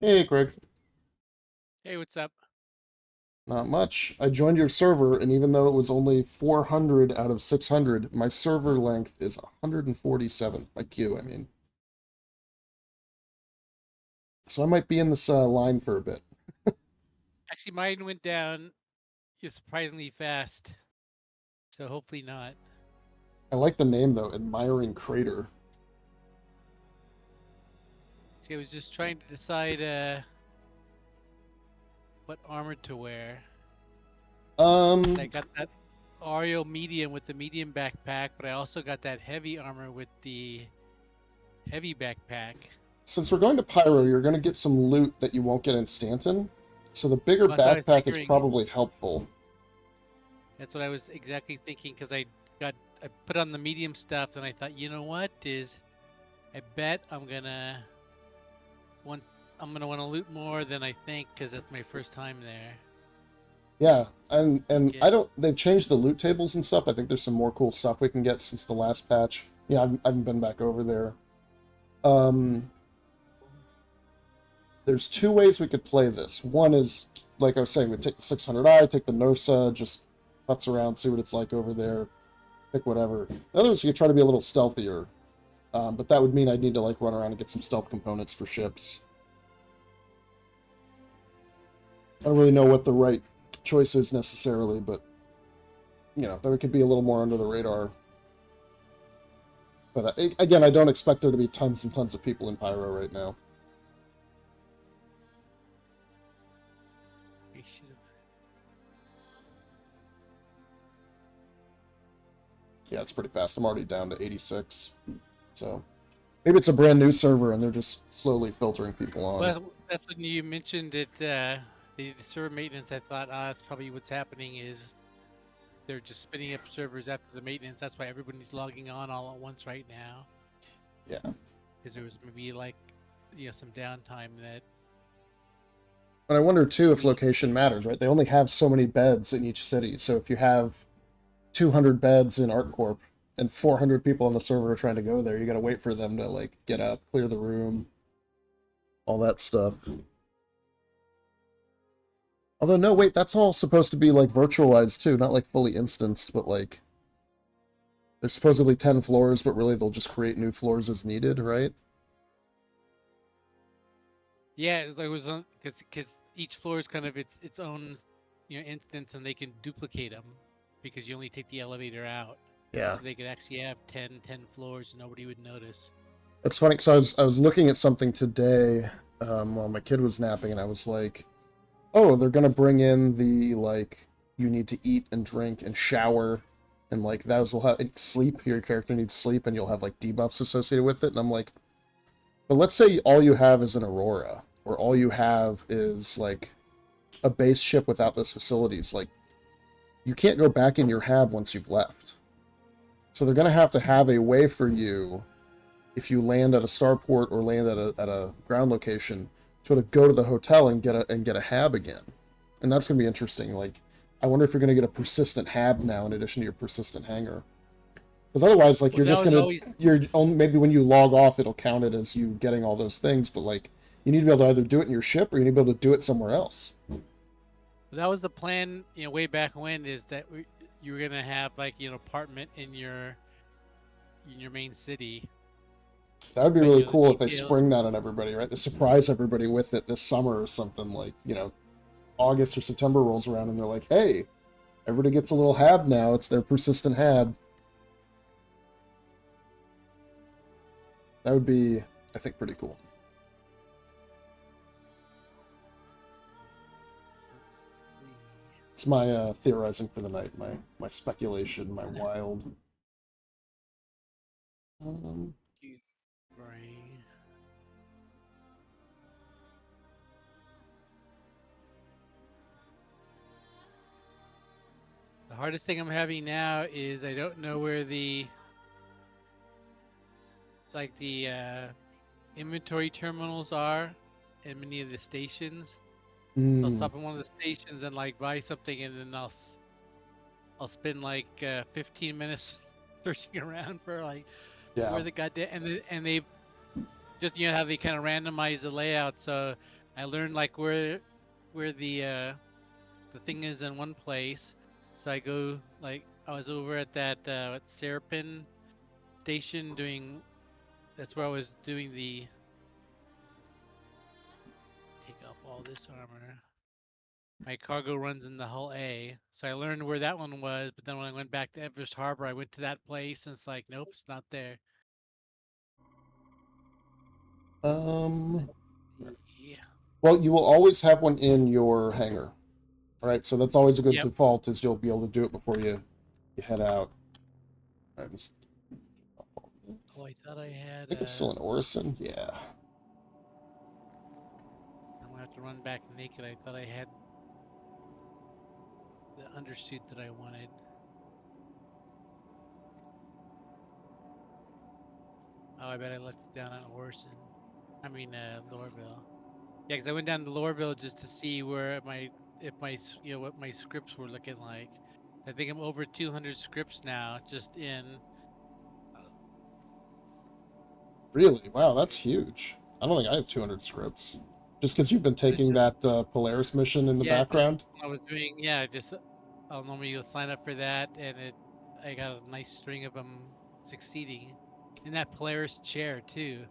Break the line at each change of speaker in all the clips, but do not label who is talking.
Hey, Kraig.
Hey, what's up?
Not much. I joined your server, and even though it was only 400 out of 600, my server length is 147. My queue, I mean. So I might be in this line for a bit.
Actually, mine went down surprisingly fast, so hopefully not.
I like the name, though, Admiring Crater.
See, I was just trying to decide what armor to wear. And I
Um,
got that Oreo medium with the medium backpack, but I also got that heavy armor with the heavy backpack.
since we're going to Pyro, you're going to get some loot that you won't get in Stanton. So the bigger
Well, that's what I was
backpack is
figuring.
probably helpful.
That's what I was exactly thinking because I put on the medium stuff, and I thought, you know what is, I bet want I'm gonna want to loot more than I think because that's my first time there.
Yeah, and I
Get
don't. They've changed the loot tables and stuff. I think there's some more cool stuff we can get since the last patch. Yeah, I haven't been back over there. Um, there's two ways we could play this. One is, like I was saying, we take the 600i, take the Nursa, just putz around, see what it's like over there, pick whatever. The other is you could try to be a little stealthier, but that would mean I'd need to like run around and get some stealth components for ships. I don't really know what the right choice is necessarily, but then we could be a little more under the radar. But again, I don't expect there to be tons and tons of people in Pyro right now.
we should have.
Yeah, it's pretty fast. I'm already down to 86. So maybe it's a brand new server and they're just slowly filtering people on.
Well, that's when you mentioned it. The server maintenance. I thought, that's probably what's happening is they're just spinning up servers after the maintenance. That's why everybody's logging on all at once right now.
Yeah.
Because there was maybe like, some downtime that.
And I wonder too
I
if
mean,
location matters, right? They only have so many beds in each city. So if you have 200 beds in ArcCorp and 400 people on the server are trying to go there, you got to wait for them to like get up, clear the room, all that stuff. Although no, wait, that's all supposed to be like virtualized too, not like fully instanced, but like there's supposedly 10 floors, but really they'll just create new floors as needed, right?
yeah, it was because each floor is kind of its own, instance, and they can duplicate them because you only take the elevator out.
Yeah.
So they could actually have 10 floors, nobody would notice.
It's funny because I was looking at something today while my kid was napping, and I was like, "Oh, they're gonna bring in the like you need to eat and drink and shower, and like those will have and sleep. Your character needs sleep, and you'll have like debuffs associated with it." And I'm like, "But let's say all you have is an Aurora, or all you have is like a base ship without those facilities. Like you can't go back in your hab once you've left. So they're gonna have to have a way for you if you land at a starport or land at a ground location, sort of go to the hotel and get a hab again. And that's gonna be interesting. Like, I wonder if you're gonna get a persistent hab now in addition to your persistent hangar. Because otherwise, like,
Well,
you're
that
just
was
gonna
always
you're only maybe when you log off, it'll count it as you getting all those things. But like, you need to be able to either do it in your ship or you need to be able to do it somewhere else.
that was the plan, way back when, is that you were gonna have like apartment in your main city,
That would be
but
really
the
cool if they
details.
spring that on everybody, right? They surprise everybody with it this summer or something like, August or September rolls around and they're like, hey, everybody gets a little hab now. It's their persistent hab. That would be, I think, pretty cool.
Let's see.
It's my theorizing for the night, my speculation, my wild. Um,
Brain. The hardest thing I'm having now is I don't know where the inventory terminals are in many of the stations. So I'll
mm,
stop at one of the stations and like buy something, and then I'll spend like 15 minutes searching around for like
yeah,
where the goddamn, and they just how they kind of randomize the layout. So I learned like where the thing is in one place. So I go like I was over at that Serapin station doing. That's where I was doing the take off all this armor. My cargo runs in the hull A, so I learned where that one was. But then when I went back to Everest Harbor, I went to that place, and it's like, nope, it's not there.
Um,
Yeah.
well, you will always have one in your hangar. All right, so that's always a good
Yep.
default, is you'll be able to do it before you head out. All right, just, I
Oh, I thought I had.
think I'm still in Orison. Yeah.
I'm gonna have to run back naked. I thought I had the undersuit that I wanted. Oh, I bet I left it down on Orson. I mean, Lorville. Yeah, because I went down to Lorville just to see where what my scripts were looking like. I think I'm over 200 scripts now, just in.
Really? Wow, that's huge. I don't think I have 200 scripts. Just because you've been
But it's
taking
just
that Polaris mission in the
yeah, just
background?
when I was doing yeah, just I'll normally sign up for that, and I got a nice string of them succeeding. In that Polaris chair too,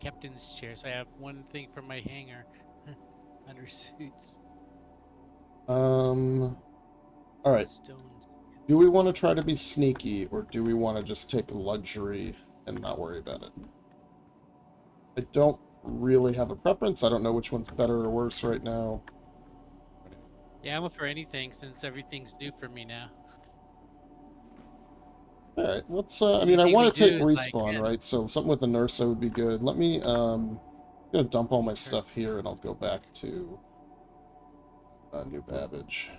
captain's chair. So I have one thing for my hangar under suits.
All right.
Stones.
Do we want to try to be sneaky, or do we want to just take luxury and not worry about it? I don't really have a preference. I don't know which one's better or worse right now.
Yeah, I'm up for anything since everything's new for me now.
All right, let's. I mean, I
Anything we
want to take
do is like,
respawn,
yeah,
right? So something with the Nursa would be good. Let me. Gonna dump all my
turn.
stuff here, and I'll go back to New Babbage.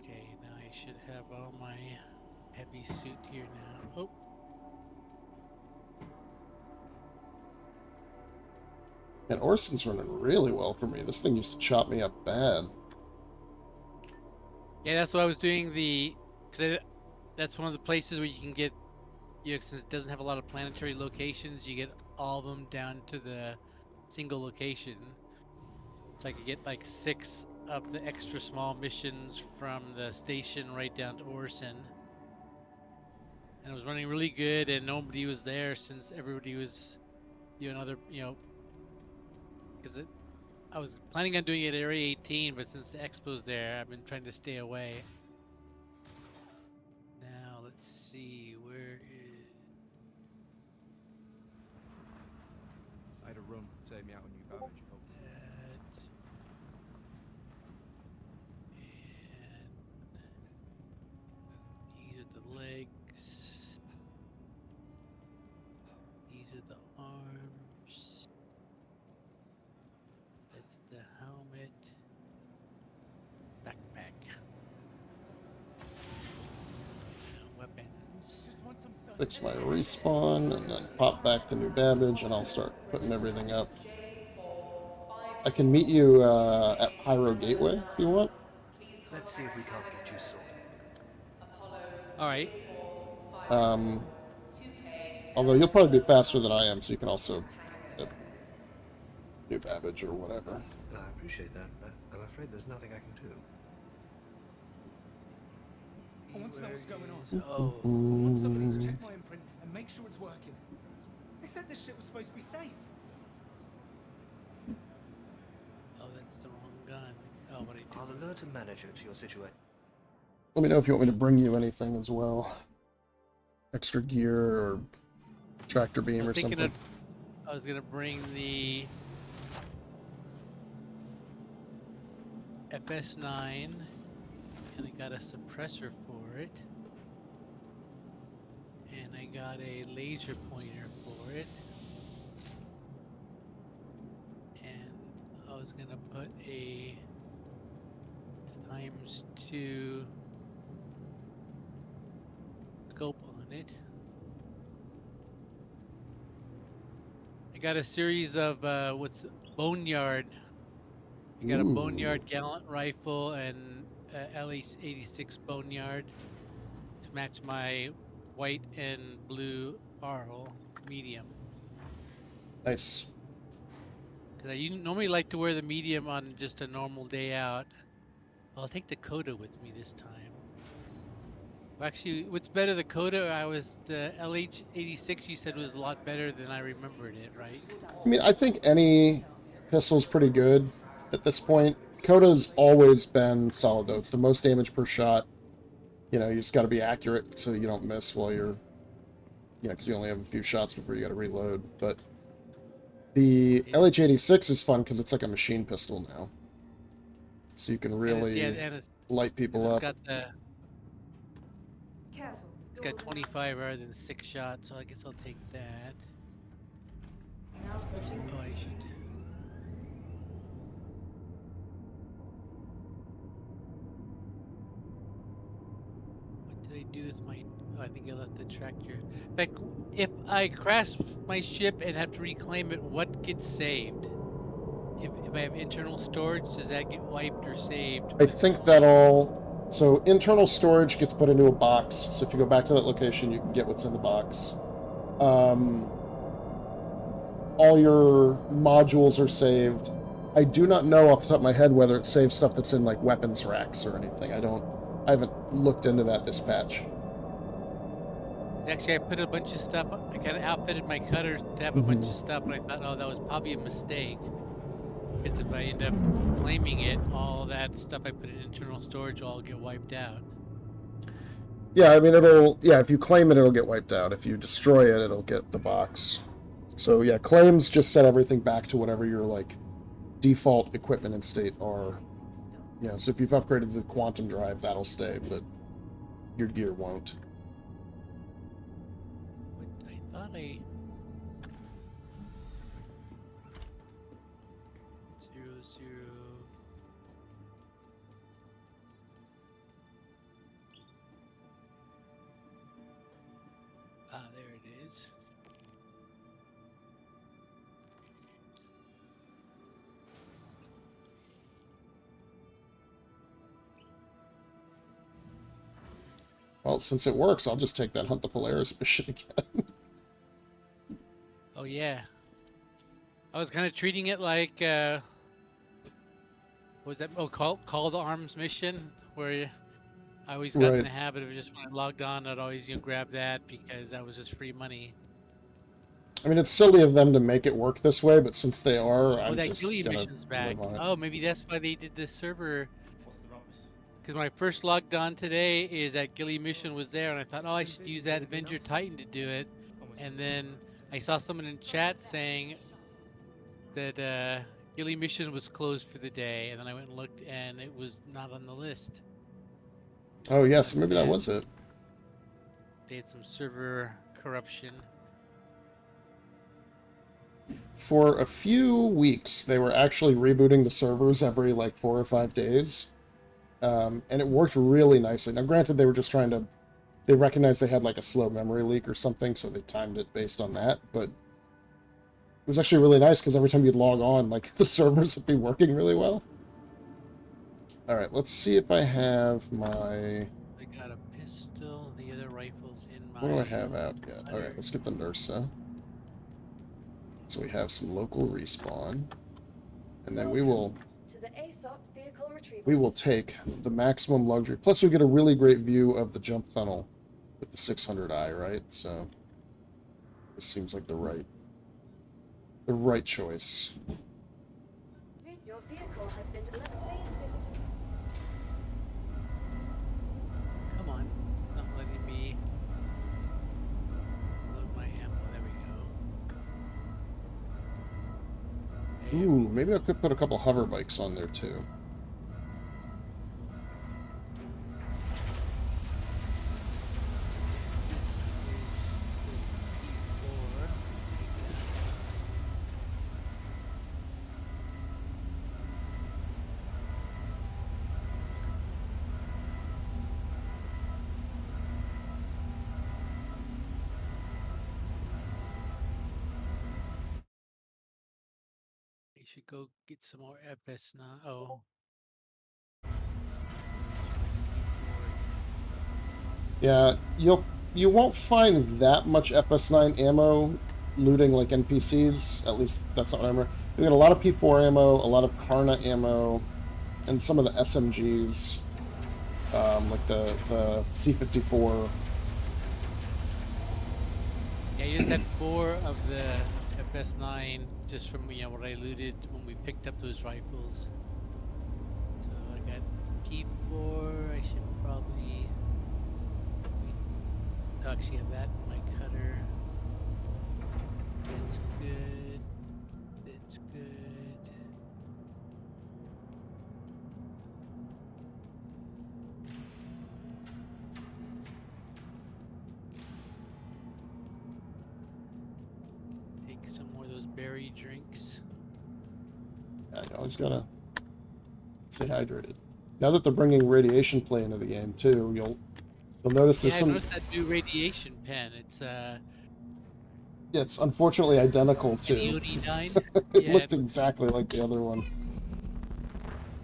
Okay, now I should have all my heavy suit here now. Oh,
And Orson's running really well for me. This thing used to chop me up bad.
yeah, that's what I was doing. That's one of the places where you can get, since it doesn't have a lot of planetary locations, you get all of them down to the single location. So I could get like 6 of the extra small missions from the station right down to Orson. And it was running really good, and nobody was there since everybody was doing other, because I was planning on doing it at Area 18, but since the expo's there, I've been trying to stay away. Now let's see, where is
I had a run, take me out on New Babbage.
that? And these are the legs. These are the arms. That's the helmet. Backpack. Weapons.
Fix my respawn, and then pop back to New Babbage, and I'll start putting everything up. I can meet you at Pyro Gateway if you want.
Let's see if we can't get you sorted.
All right.
Um, although you'll probably be faster than I am, so you can also New Babbage or whatever.
I appreciate that, but I'm afraid there's nothing I can do.
I want to know what's going on.
Oh.
I want somebody to check my imprint and make sure it's working. They said this shit was supposed to be safe.
Oh, that's the wrong gun. Oh, what I do?
I'll alert a manager to your situation.
Let me know if you want me to bring you anything as well. Extra gear or tractor beam or something.
I was gonna bring the FS9, and I got a suppressor for it, and I got a laser pointer for it, and I was gonna put a ×2 scope on it. I got a series of what's Boneyard I got a
Ooh.
Boneyard Gallant rifle and LE86 Boneyard to match my white and blue Arl medium.
Nice.
Because I normally like to wear the medium on just a normal day out. I'll take the Coda with me this time. Well, actually, what's better, the Coda? The LH86 you said was a lot better than I remembered it, right?
I mean, I think any pistol's pretty good at this point. Coda's always been solid, though. It's the most damage per shot. You know, you just got to be accurate so you don't miss while you're... You know, because you only have a few shots before you got to reload. But the LH86 is fun because it's like a machine pistol now. So you can really light people up.
It's got 25 rather than 6 shots, so I guess I'll take that. Oh, I should. What did I do with my... Oh, I think I left the tractor. In fact, if I crash my ship and have to reclaim it, what gets saved? If I have internal storage, does that get wiped or saved?
I think that all... So internal storage gets put into a box. So if you go back to that location, you can get what's in the box. All your modules are saved. I do not know off the top of my head whether it saves stuff that's in like weapons racks or anything. I haven't looked into that this patch.
Actually, I put a bunch of stuff. I kind of outfitted my cutters to have a bunch of stuff, and I thought, oh, that was probably a mistake. Because if I end up claiming it, all that stuff I put in internal storage will all get wiped out.
Yeah, I mean, if you claim it, it'll get wiped out. If you destroy it, it'll get the box. So yeah, claims just set everything back to whatever your like default equipment and state are. You know, so if you've upgraded the quantum drive, that'll stay, but your gear won't.
But I thought I... 00... Ah, there it is.
Well, since it works, I'll just take that Hunt the Polaris mission again.
Oh yeah. I was kind of treating it like what was that? Oh, call the arms mission, where I always got in the habit of just when I logged on, I'd always grab that because that was just free money.
I mean, it's silly of them to make it work this way, but since they are, I'm
that
just
Gilly
gonna
mission's back.
live on it.
Oh, maybe that's why they did this server. Because when I first logged on today, is that Gilly mission was there, and I thought, oh, I should use that Avenger Titan to do it. And then I saw someone in chat saying that Gilly mission was closed for the day, and then I went and looked, and it was not on the list.
Oh yes, maybe that was it.
They had some server corruption.
For a few weeks, they were actually rebooting the servers every like 4 or 5 days. And it worked really nicely. Now, granted, they were just trying to... They recognized they had like a slow memory leak or something, so they timed it based on that, but... It was actually really nice, because every time you'd log on, like, the servers would be working really well. Alright, let's see if I have my...
I got a pistol, the other rifle's in my...
What do I have out yet? Alright, let's get the Nursa. So we have some local respawn. And then we will take the maximum luxury. Plus we get a really great view of the jump tunnel with the 600i, right? So this seems like the right choice.
Your vehicle has been delivered. Please visit it.
Come on, it's not letting me load my ammo. There we go.
Ooh, maybe I could put a couple hover bikes on there too.
You should go get some more FS9. Oh.
Yeah, you won't find that much FS9 ammo looting like NPCs. At least that's not what I remember. We got a lot of P4 ammo, a lot of Karna ammo, and some of the SMGs, like the C54.
Yeah, you just had 4 of the FS9 just from what I looted when we picked up those rifles. So I got P4. I should probably actually have that in my cutter. That's good. That's good. Take some more of those berry drinks.
Yeah, you always gotta stay hydrated. Now that they're bringing radiation play into the game too, you'll notice there's
Yeah, I
some.
noticed that new radiation pen. It's
Yeah, it's unfortunately identical to.
iodine.
It
Yeah,
looked exactly like the other one.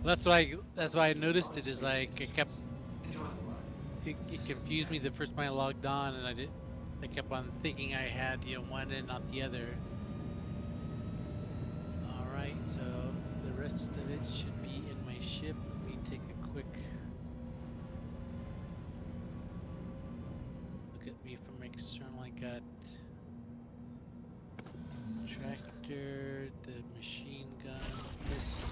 that's why I noticed it. Is like it confused me the first time I logged on, and I kept on thinking I had one and not the other. All right, so the rest of it should be in my ship. Let me take a quick look at me from external. I got tractor, the machine gun, pistol.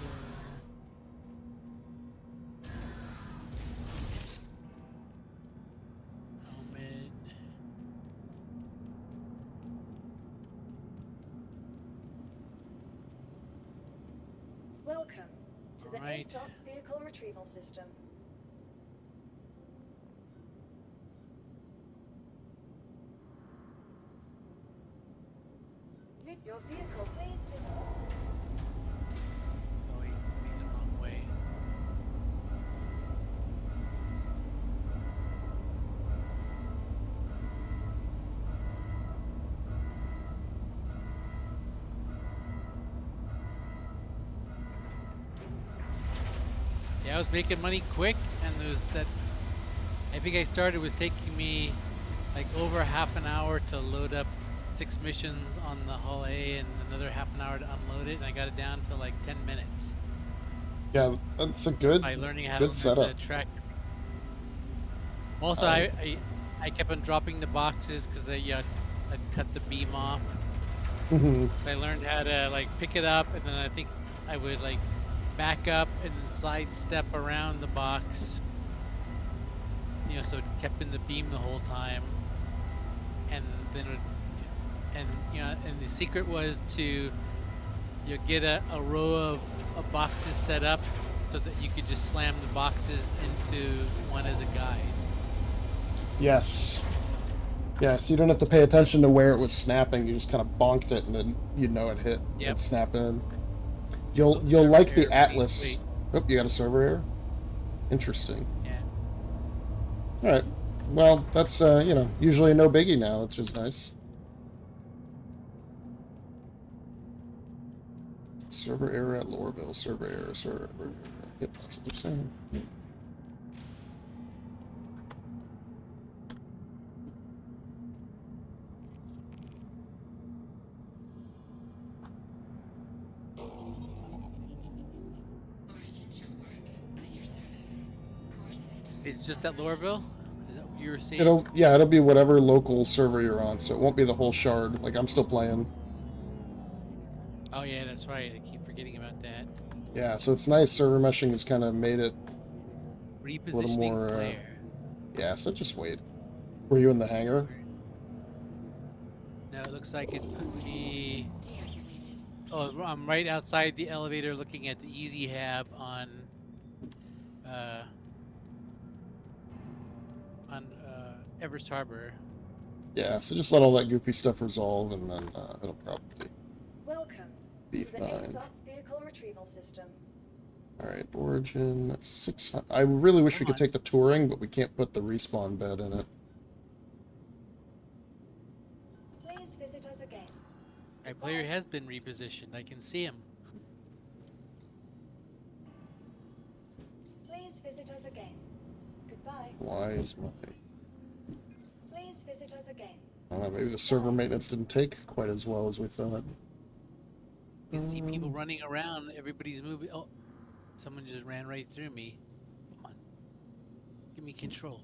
Helmet.
Welcome to the
Alright.
ASOP vehicle retrieval system. Your vehicle, please visit.
Oh wait, went the wrong way. Yeah, I was making money quick, and I think I started was taking me like over half an hour to load up 6 missions on the Hull A and another half an hour to unload it, and I got it down to like 10 minutes
Yeah, that's a good
by learning how
good
to learn
setup.
the track. Also, I kept on dropping the boxes because I'd cut the beam off. I learned how to like pick it up, and then I think I would like back up and then sidestep around the box. So it kept in the beam the whole time, and then and the secret was to get a row of boxes set up so that you could just slam the boxes into one as a guide.
Yes. Yes, you don't have to pay attention to where it was snapping. You just kind of bonked it, and then it hit.
Yep.
And snap in. You'll
server
like the
error,
Atlas.
wait.
Oh, you got a server error? Interesting.
Yeah.
All right. Well, that's usually no biggie now. That's just nice. Server error at Lorville. Server error. Server error. Yep, that's what they're saying. Yep.
It's just at Lorville? Is that what you were seeing?
It'll be whatever local server you're on, so it won't be the whole shard. Like, I'm still playing.
Oh yeah, that's right. I keep forgetting about that.
Yeah, so it's nice. Server meshing has kind of made it
Repositioning
a little more.
player.
Yeah, so just wait. Were you in the hangar?
No, it looks like it put me. Oh, I'm right outside the elevator, looking at the Easy Hab on Everest Harbor.
Yeah, so just let all that goofy stuff resolve, and then it'll probably
Welcome
be
to the
fine.
ASOP vehicle retrieval system.
All right, origin 600. I really wish we could take the touring, but we can't put the respawn bed in it.
Please visit us again.
My player has been repositioned. I can see him.
visit us again. Goodbye.
Why is my...
Please visit us again.
I don't know, maybe the server maintenance didn't take quite as well as we thought.
You can see people running around. Everybody's moving. Oh, someone just ran right through me. Come on. Give me control.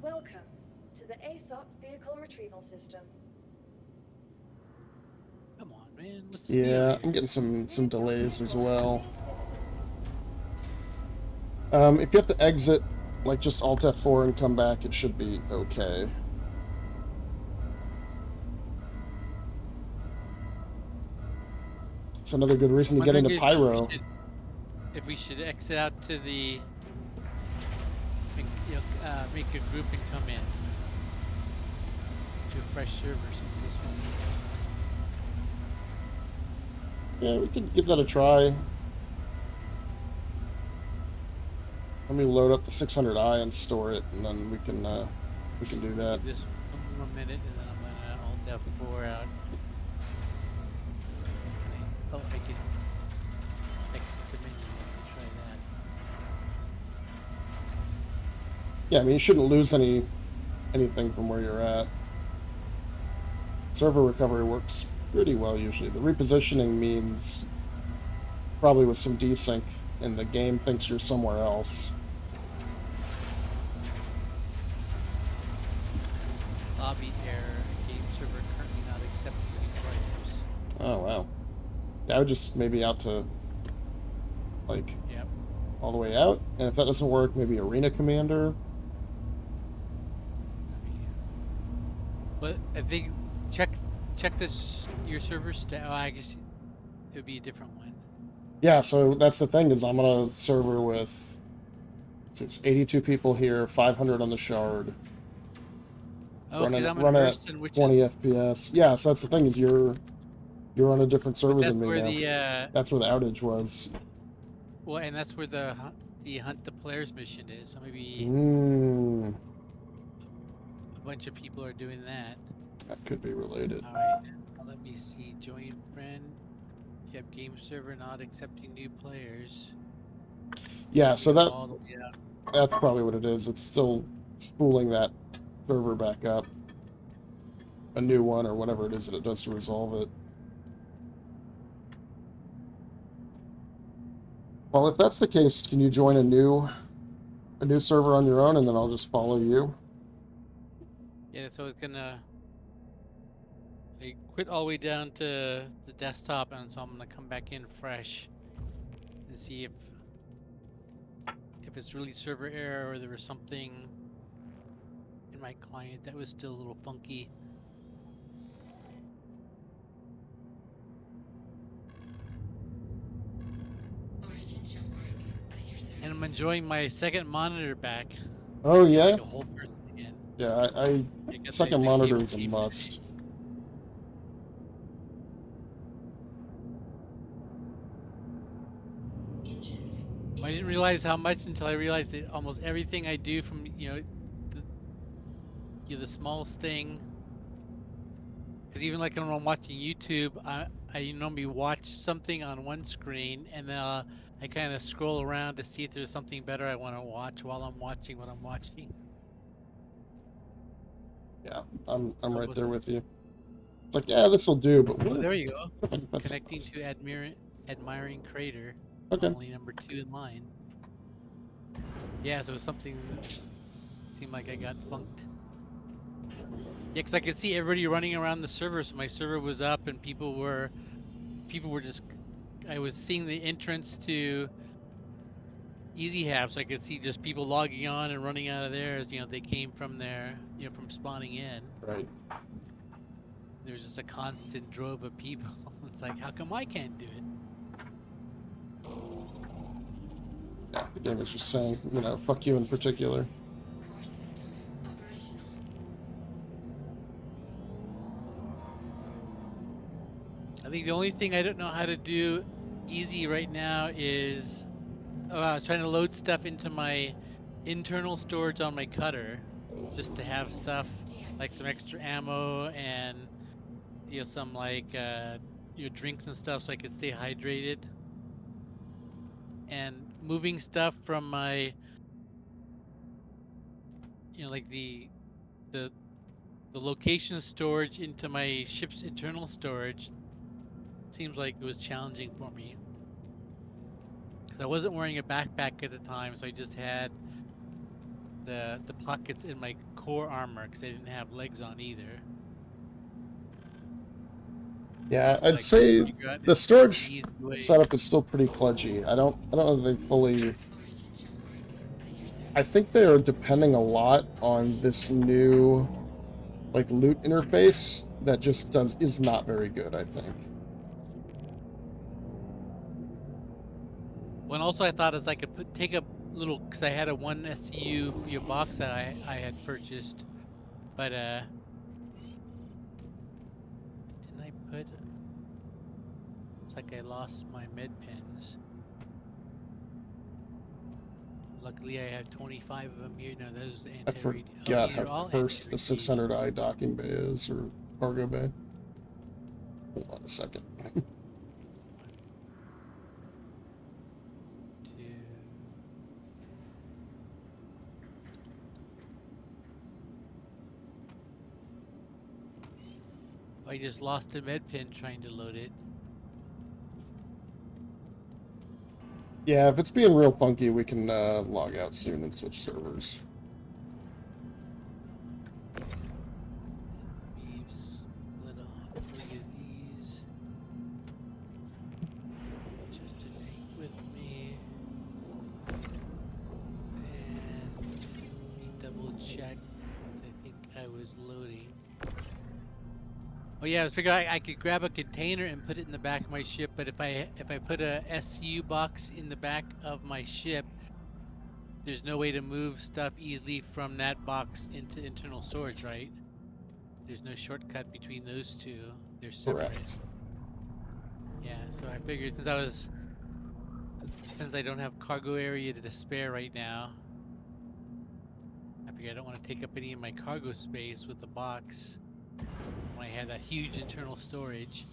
Welcome to the ASOP vehicle retrieval system.
Come on, man. What's the deal
Yeah,
here?
I'm getting some delays as well.
Please visit us.
If you have to exit, like just Alt F4 and come back, it should be okay. It's another good reason to get into
Wondering
Pyro.
if we should exit out to the, make a group and come in to a fresh server since this one.
Yeah, we could give that a try. Let me load up the 600i and store it, and then we can do that.
Give this one more minute, and then I'm gonna Alt F4 out. Oh, I can exit the menu. Let me try that.
Yeah, I mean, you shouldn't lose anything from where you're at. Server recovery works pretty well usually. The repositioning means probably with some desync, and the game thinks you're somewhere else.
Lobby error. Game server currently not accepting new players.
Oh, wow. Yeah, I would just maybe out to, like,
Yep.
all the way out. And if that doesn't work, maybe Arena Commander.
But I think check this your server stat. Oh, I guess it would be a different one.
Yeah, so that's the thing, is I'm on a server with 82 people here, 500 on the shard.
Oh,
Running-
because I'm in
running at
Hurston, which
20 FPS. Yeah, so that's the thing, is you're on a different server
that's
than me
where
now.
the
That's where the outage was.
well, and that's where the hunt the players mission is. So maybe
Mm,
a bunch of people are doing that.
that could be related.
All right, now let me see. Join friend. Yep, game server not accepting new players.
Yeah, so that
All the way out.
that's probably what it is. It's still spooling that server back up. A new one or whatever it is that it does to resolve it. Well, if that's the case, can you join a new server on your own, and then I'll just follow you?
Yeah, so it's gonna. I quit all the way down to the desktop, and so I'm gonna come back in fresh and see if it's really server error or there was something in my client that was still a little funky. And I'm enjoying my second monitor back.
Oh yeah,
Like a whole person again.
yeah. I
I guess
second
I
monitor
came-
is a
came-
must.
I didn't realize how much until I realized that almost everything I do, from the smallest thing. Because even like when I'm watching YouTube, I normally watch something on one screen, and then I kind of scroll around to see if there's something better I want to watch while I'm watching what I'm watching.
Yeah, I'm
So
right
was
there
it-
with you. It's like, yeah, this will do, but
Oh,
what
there
if,
you go.
what if that's
Connecting to admiring Crater.
Okay.
Only number 2 in line. Yeah, so it was something that seemed like I got funked. Yeah, because I could see everybody running around the server, so my server was up and people were just, I was seeing the entrance to Easy Hab, so I could see just people logging on and running out of there as, they came from there, from spawning in.
right?
There was just a constant drove of people. It's like, how come I can't do it?
Yeah, the game is just saying, fuck you in particular.
I think the only thing I don't know how to do easy right now is I was trying to load stuff into my internal storage on my cutter just to have stuff like some extra ammo and some like your drinks and stuff, so I could stay hydrated. And moving stuff from my, like the the location storage into my ship's internal storage seems like it was challenging for me. 'Cause I wasn't wearing a backpack at the time, so I just had the pockets in my core armor because I didn't have legs on either.
Yeah,
But
I'd
I couldn't
say
figure out
the
an
storage
easy way.
setup is still pretty kludgy. I don't know that they fully. I think they are depending a lot on this new like loot interface that just is not very good, I think.
One also I thought is I could take a little, because I had a one SCU box that I had purchased, but didn't I put? It's like I lost my med pens. Luckily, I have 25 of them here. No, those
I
anti-radi. Oh,
forgot
these
how
are all
cursed the
anti-radiation.
600i docking bay is, or cargo bay. Hold on a second.
Two. I just lost a med pen trying to load it.
Yeah, if it's being real funky, we can log out soon and switch servers.
We've split off 3 of these. Just to take with me. And let me double check. 'Cause I think I was loading. Oh yeah, I was figuring I could grab a container and put it in the back of my ship, but if I put a SU box in the back of my ship, there's no way to move stuff easily from that box into internal storage, right? There's no shortcut between those two. They're separate.
Correct.
Yeah, so I figured since I don't have cargo area to spare right now, I figured I don't want to take up any of my cargo space with the box when I had that huge internal storage.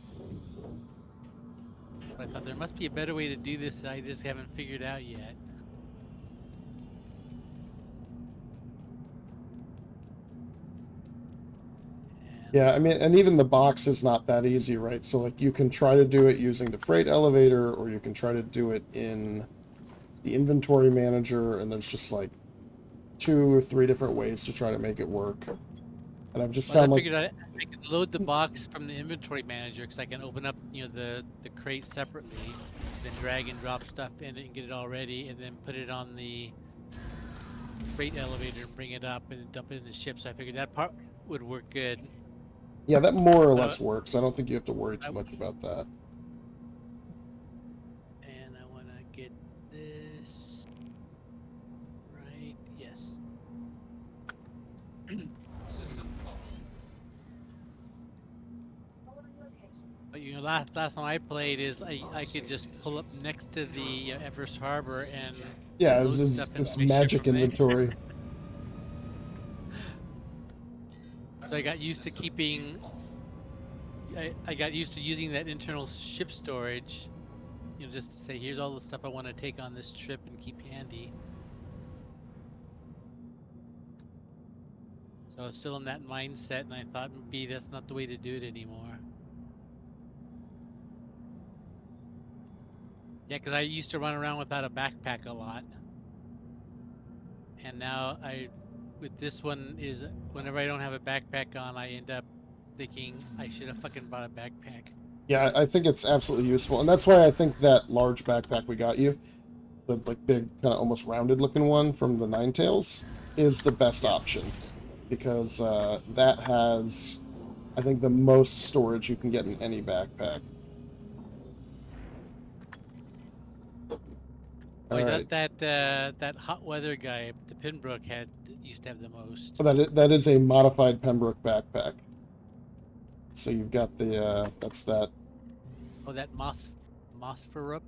But I thought there must be a better way to do this that I just haven't figured out yet. And
Yeah, I mean, and even the box is not that easy, right? So, like, you can try to do it using the freight elevator, or you can try to do it in the inventory manager, and there's just like 2 or 3 different ways to try to make it work. And I've just
well, I
found like,
figured I could load the box from the inventory manager because I can open up, the crate separately, then drag and drop stuff in it and get it all ready, and then put it on the freight elevator and bring it up and then dump it in the ship. So I figured that part would work good.
yeah, that more or
But
less works. I don't think you have to worry too much about that.
and I want to get this right. Yes.
Following location.
But last time I played is I could just pull up next to the Everest Harbor and
Yeah,
load
it's
stuff into
it's
my ship
magic
from there.
inventory.
So I got used to keeping. I got used to using that internal ship storage. Just to say, here's all the stuff I want to take on this trip and keep handy. So I was still in that mindset, and I thought maybe that's not the way to do it anymore. Yeah, because I used to run around without a backpack a lot. And now with this one is whenever I don't have a backpack on, I end up thinking I should have fucking bought a backpack.
Yeah, I think it's absolutely useful, and that's why I think that large backpack we got you, the like big kind of almost rounded looking one from the Ninetales, is the best option, because that has, I think, the most storage you can get in any backpack.
Oh,
All right.
that hot weather guy, the Pinbrook used to have the most.
Oh, that is a modified Pembroke backpack. So you've got the that's that.
Oh, that Mosferup.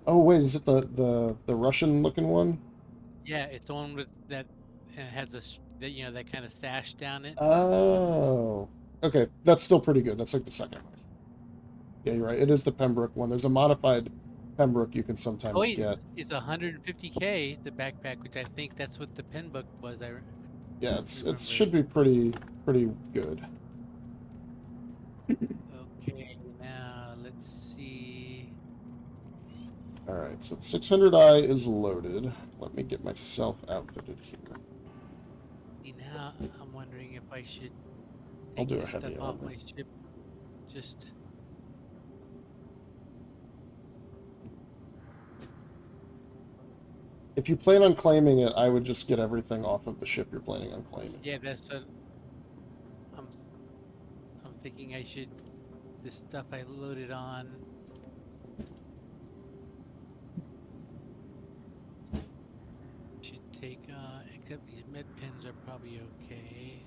Oh wait, is it the Russian looking one?
Yeah, it's the one with that has That that kind of sash down it.
Oh. Okay, that's still pretty good. That's like the second one. Yeah, you're right. It is the Pembroke one. There's a modified Pembroke you can
Oh
sometimes
wait,
get.
it's 150K the backpack, which I think that's what the pen book was. I
Yeah, it
remember.
should be pretty good.
Okay, now let's see.
All right, so the 600i is loaded. Let me get myself outfitted here.
See, now I'm wondering if I should
I'll
take
do a
this stuff
heavy
off
armor.
my ship. Just
If you plan on claiming it, I would just get everything off of the ship you're planning on claiming.
yeah, that's what I'm. I'm thinking I should. The stuff I loaded on. Should take. Except these med pens are probably okay.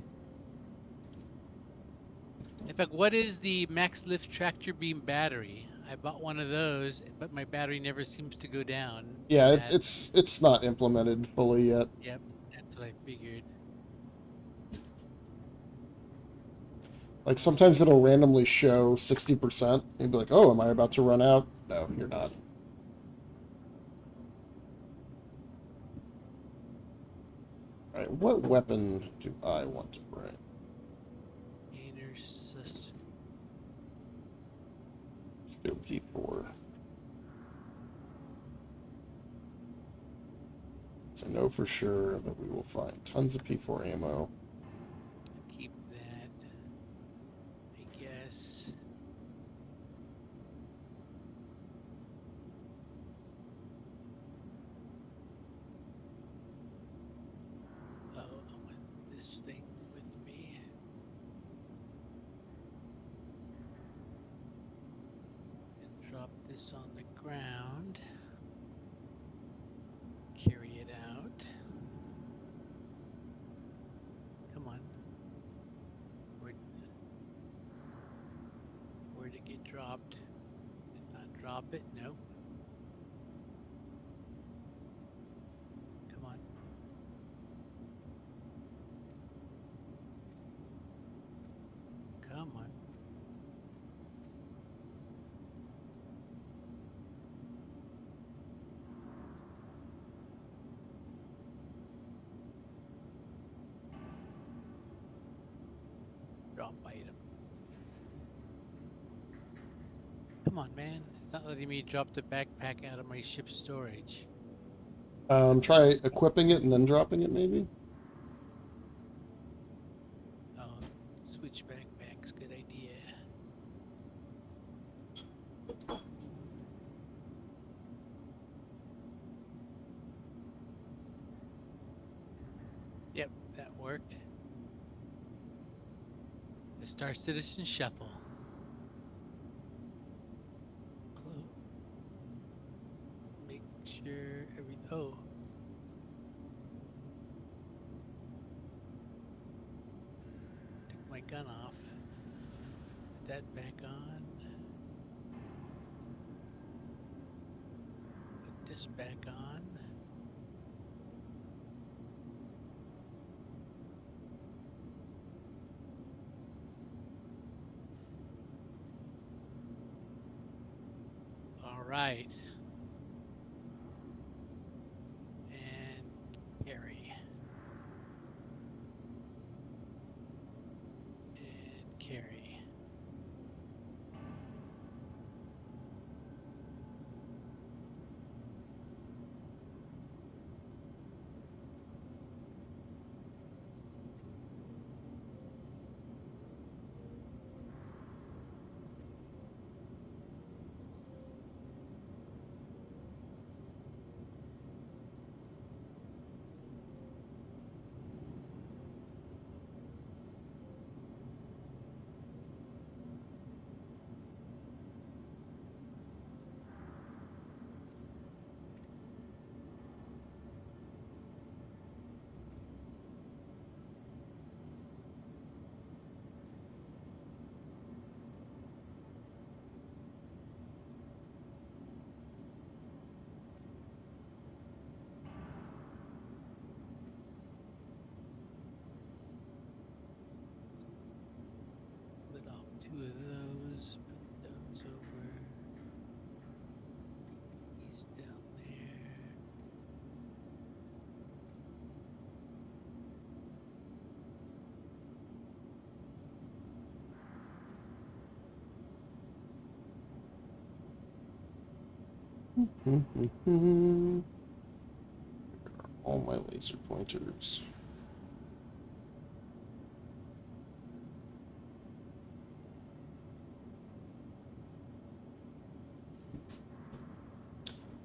In fact, what is the max lift tractor beam battery? I bought one of those, but my battery never seems to go down in
Yeah,
that.
it's not implemented fully yet.
Yep, that's what I figured.
Like sometimes it'll randomly show 60%. You'd be like, "Oh, am I about to run out?" No, you're not. All right, what weapon do I want to bring?
Gainer system.
Let's do P4. So I know for sure that we will find tons of P4 ammo.
Keep that. I guess. Oh, I want this thing with me. And drop this on the ground. Carry it out. Come on. Where'd it get dropped? Did not drop it? Nope. Come on. Come on. Drop item. Come on, man. It's not letting me drop the backpack out of my ship storage.
Try equipping it and then dropping it, maybe?
Oh, switch backpacks. Good idea. Yep, that worked. The Star Citizen Shuffle. Make sure every. Oh. Took my gun off. Put that back on. Put this back on. All right. And carry. And carry.
All my laser pointers.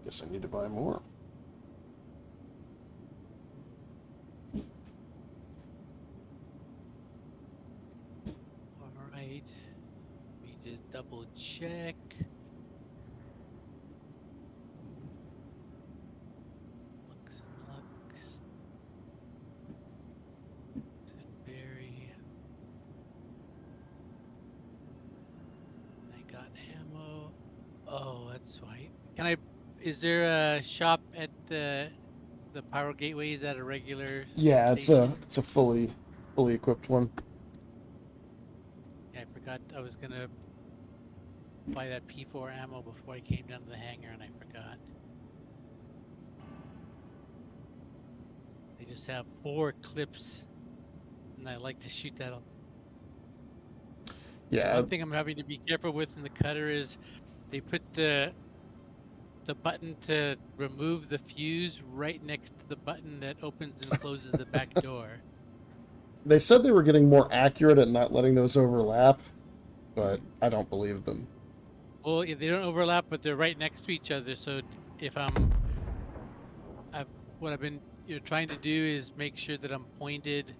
Guess I need to buy more.
All right. Let me just double check. Lux. Berry. I got ammo. Oh, that's right. Can I? Is there a shop at the Pyro Gateway? Is that a regular
Yeah,
station?
it's a fully equipped one.
Yeah, I forgot I was gonna buy that P4 ammo before I came down to the hangar, and I forgot. They just have 4 clips, and I like to shoot that.
Yeah,
One thing I'm having to be careful with in the cutter is they put the button to remove the fuse right next to the button that opens and closes the back door.
they said they were getting more accurate at not letting those overlap, but I don't believe them.
Well, yeah, they don't overlap, but they're right next to each other. So if I've what I've been trying to do is make sure that I'm pointed.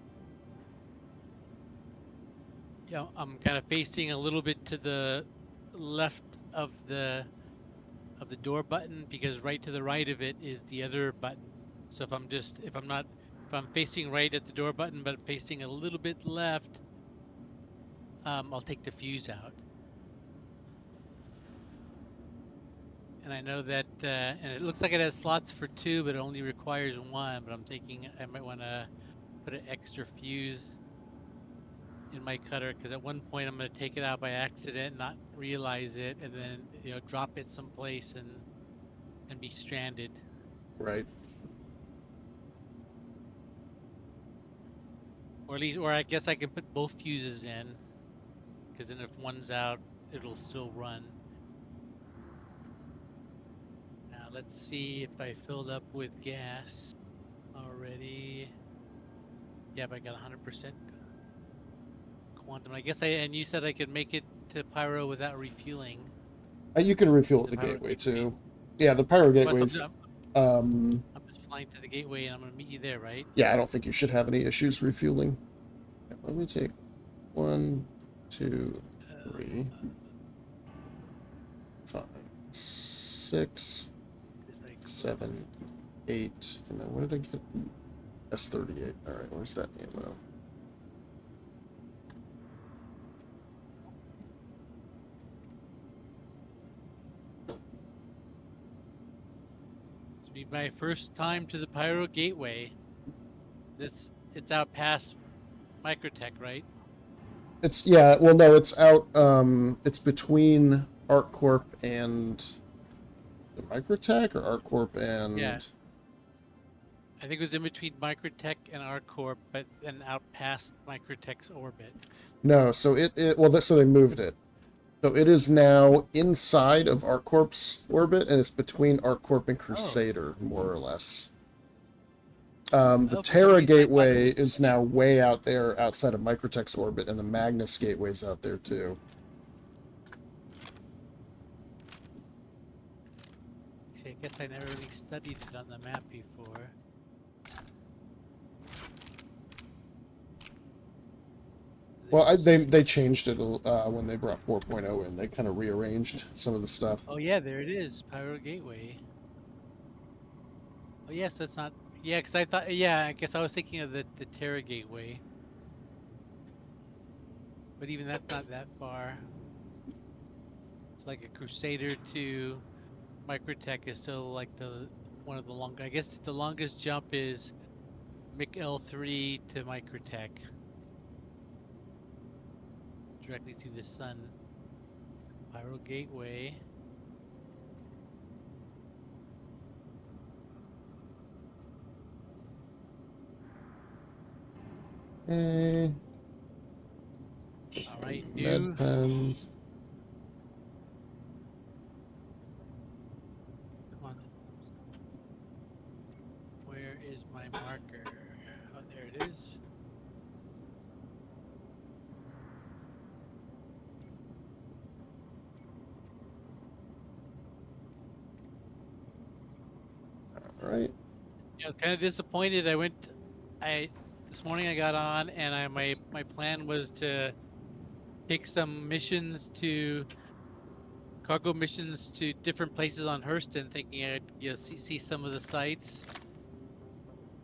I'm kind of facing a little bit to the left of the door button, because right to the right of it is the other button. So if I'm facing right at the door button but facing a little bit left, I'll take the fuse out. And I know that, and it looks like it has slots for 2, but it only requires 1. But I'm thinking I might want to put an extra fuse in my cutter, because at one point I'm going to take it out by accident, not realize it, and then drop it someplace and be stranded.
Right.
Or at least, or I guess I can put both fuses in, because then if one's out, it'll still run. Now let's see if I filled up with gas already. Yep, I got 100% quantum. I guess and you said I could make it to Pyro without refueling.
You can refuel at
The
the
Pyro
gateway
Gateway.
too. Yeah, the Pyro
Well,
gateways.
I'm just flying to the gateway, and I'm gonna meet you there, right?
Yeah, I don't think you should have any issues refueling. Let me take 1, 2, 3, 5, 6, 7, 8, and then what did I get? S38. All right, where's that ammo?
This will be my first time to the Pyro Gateway. It's out past Microtech, right?
Yeah, well, no, it's out, it's between ArcCorp and the Microtech, or ArcCorp and...
Yeah. I think it was in between Microtech and ArcCorp, but then out past Microtech's orbit.
No, so so they moved it. So it is now inside of ArcCorp's orbit, and it's between ArcCorp and Crusader, more or less. The Terra Gateway is now way out there outside of Microtech's orbit, and the Magnus Gateway's out there too.
Actually, I guess I never really studied it on the map before.
Well, they changed it when they brought 4.0 in. They kind of rearranged some of the stuff.
Oh yeah, there it is, Pyro Gateway. Oh yes, that's not. Yeah, because I thought. Yeah, I guess I was thinking of the Terra Gateway. But even that's not that far. It's like a Crusader to Microtech is still like one of the long. I guess the longest jump is Mic L3 to Microtech. Directly to the sun. Pyro Gateway.
Okay.
All right,
Med pens. right?
I was kind of disappointed. This morning I got on, and my plan was to take some missions to cargo missions to different places on Hurston, thinking I'd see some of the sites.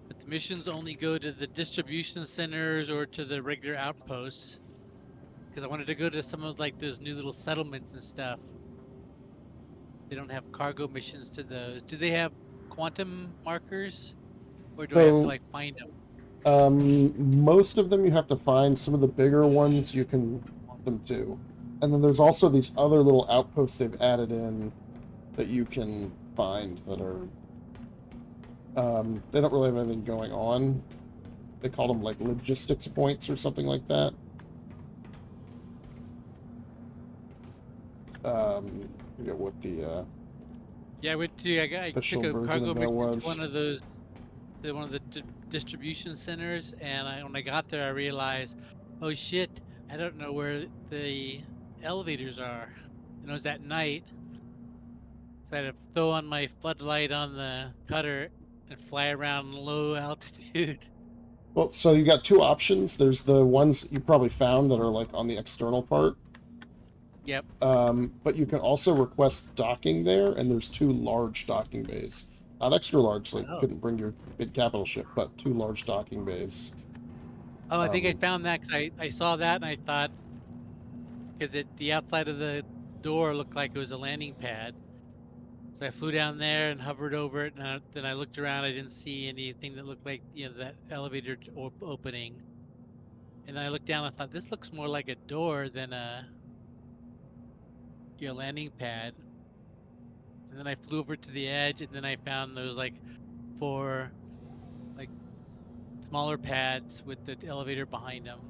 But the missions only go to the distribution centers or to the regular outposts, because I wanted to go to some of like those new little settlements and stuff. They don't have cargo missions to those. Do they have quantum markers, or do I have to
So
like find them?
most of them you have to find. Some of the bigger ones you can want them to. And then there's also these other little outposts they've added in that you can find that are they don't really have anything going on. They call them like logistics points or something like that. I forget what the
Yeah, I took
official
a
version
cargo
of that
mission
was.
to one of the distribution centers, and when I got there, I realized, oh shit, I don't know where the elevators are. And it was at night, so I had to throw on my floodlight on the cutter and fly around low altitude.
Well, so you got two options. There's the ones you probably found that are like on the external part.
Yep.
But you can also request docking there, and there's two large docking bays. Not extra large, so you
Oh.
couldn't bring your big capital ship, but two large docking bays.
Oh, I think I
Um,
found that 'cause I saw that and I thought, because the outside of the door looked like it was a landing pad. So I flew down there and hovered over it, and then I looked around. I didn't see anything that looked like that elevator opening. And then I looked down. And I thought this looks more like a door than a landing pad. And then I flew over to the edge, and then I found those like four like smaller pads with the elevator behind them.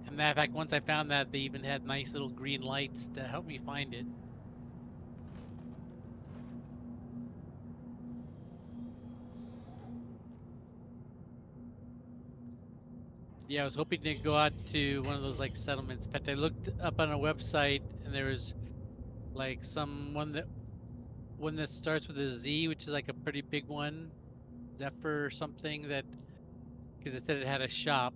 And in fact, once I found that, they even had nice little green lights to help me find it. Yeah, I was hoping to go out to one of those like settlements. In fact, I looked up on a website, and there was like one that starts with a Z, which is like a pretty big one, Zephyr or something, that because it said it had a shop,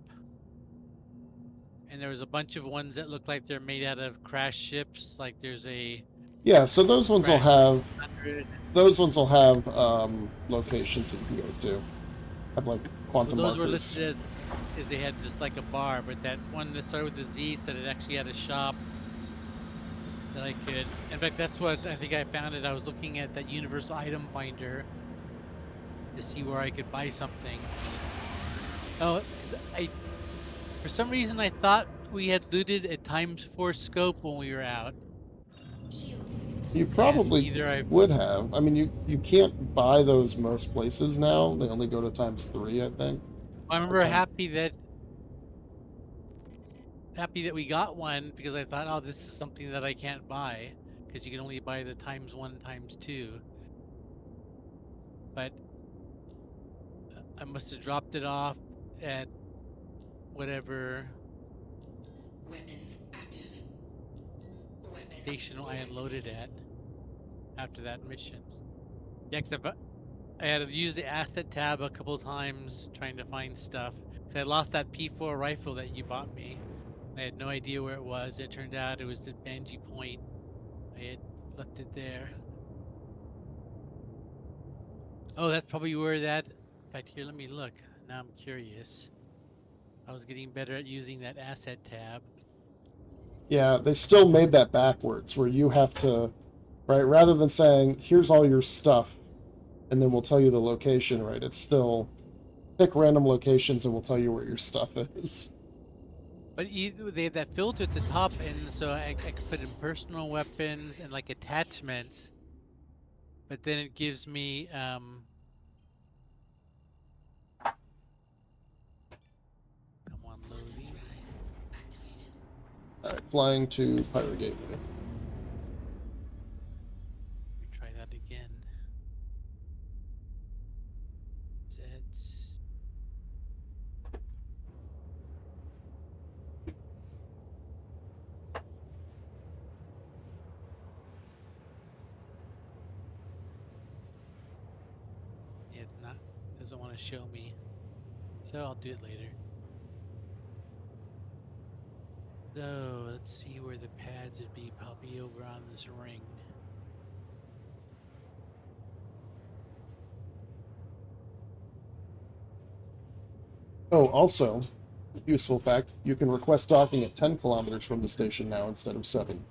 and there was a bunch of ones that look like they're made out of crashed ships. Like there's a
yeah, so those ones will
crash
have
100.
locations that you can go to. Have like
Well,
quantum
those were
markers.
listed as they had just like a bar, but that one that started with a Z said it actually had a shop that I could. In fact, that's what I think I found it. I was looking at that universal item finder to see where I could buy something. Oh, 'cause for some reason I thought we had looted a ×4 scope when we were out,
You
and
probably
either I
would have. I mean, you can't buy those most places now. They only go to ×3, I think.
I
Or
remember
time.
happy that we got one, because I thought, oh, this is something that I can't buy because you can only buy the ×1, ×2. But I must have dropped it off at whatever station I unloaded at after that mission. Yeah, because I had to use the asset tab a couple of times trying to find stuff. Because I lost that P4 rifle that you bought me. I had no idea where it was. It turned out it was at Banji Point. I had left it there. Oh, that's probably where that. In fact, here, let me look. Now I'm curious. I was getting better at using that asset tab.
Yeah, they still made that backwards, where you have to, right, rather than saying, here's all your stuff, and then we'll tell you the location, right? It's still pick random locations and we'll tell you where your stuff is.
But they have that filter at the top, and so I could put in personal weapons and like attachments. But then it gives me come on, loading.
Alright, flying to Pyro Gateway.
Let me try that again. Sets. doesn't want to show me. So I'll do it later. So let's see where the pads would be. Probably over on this ring.
Oh, also, useful fact, you can request docking at 10 kilometers from the station now instead of 7.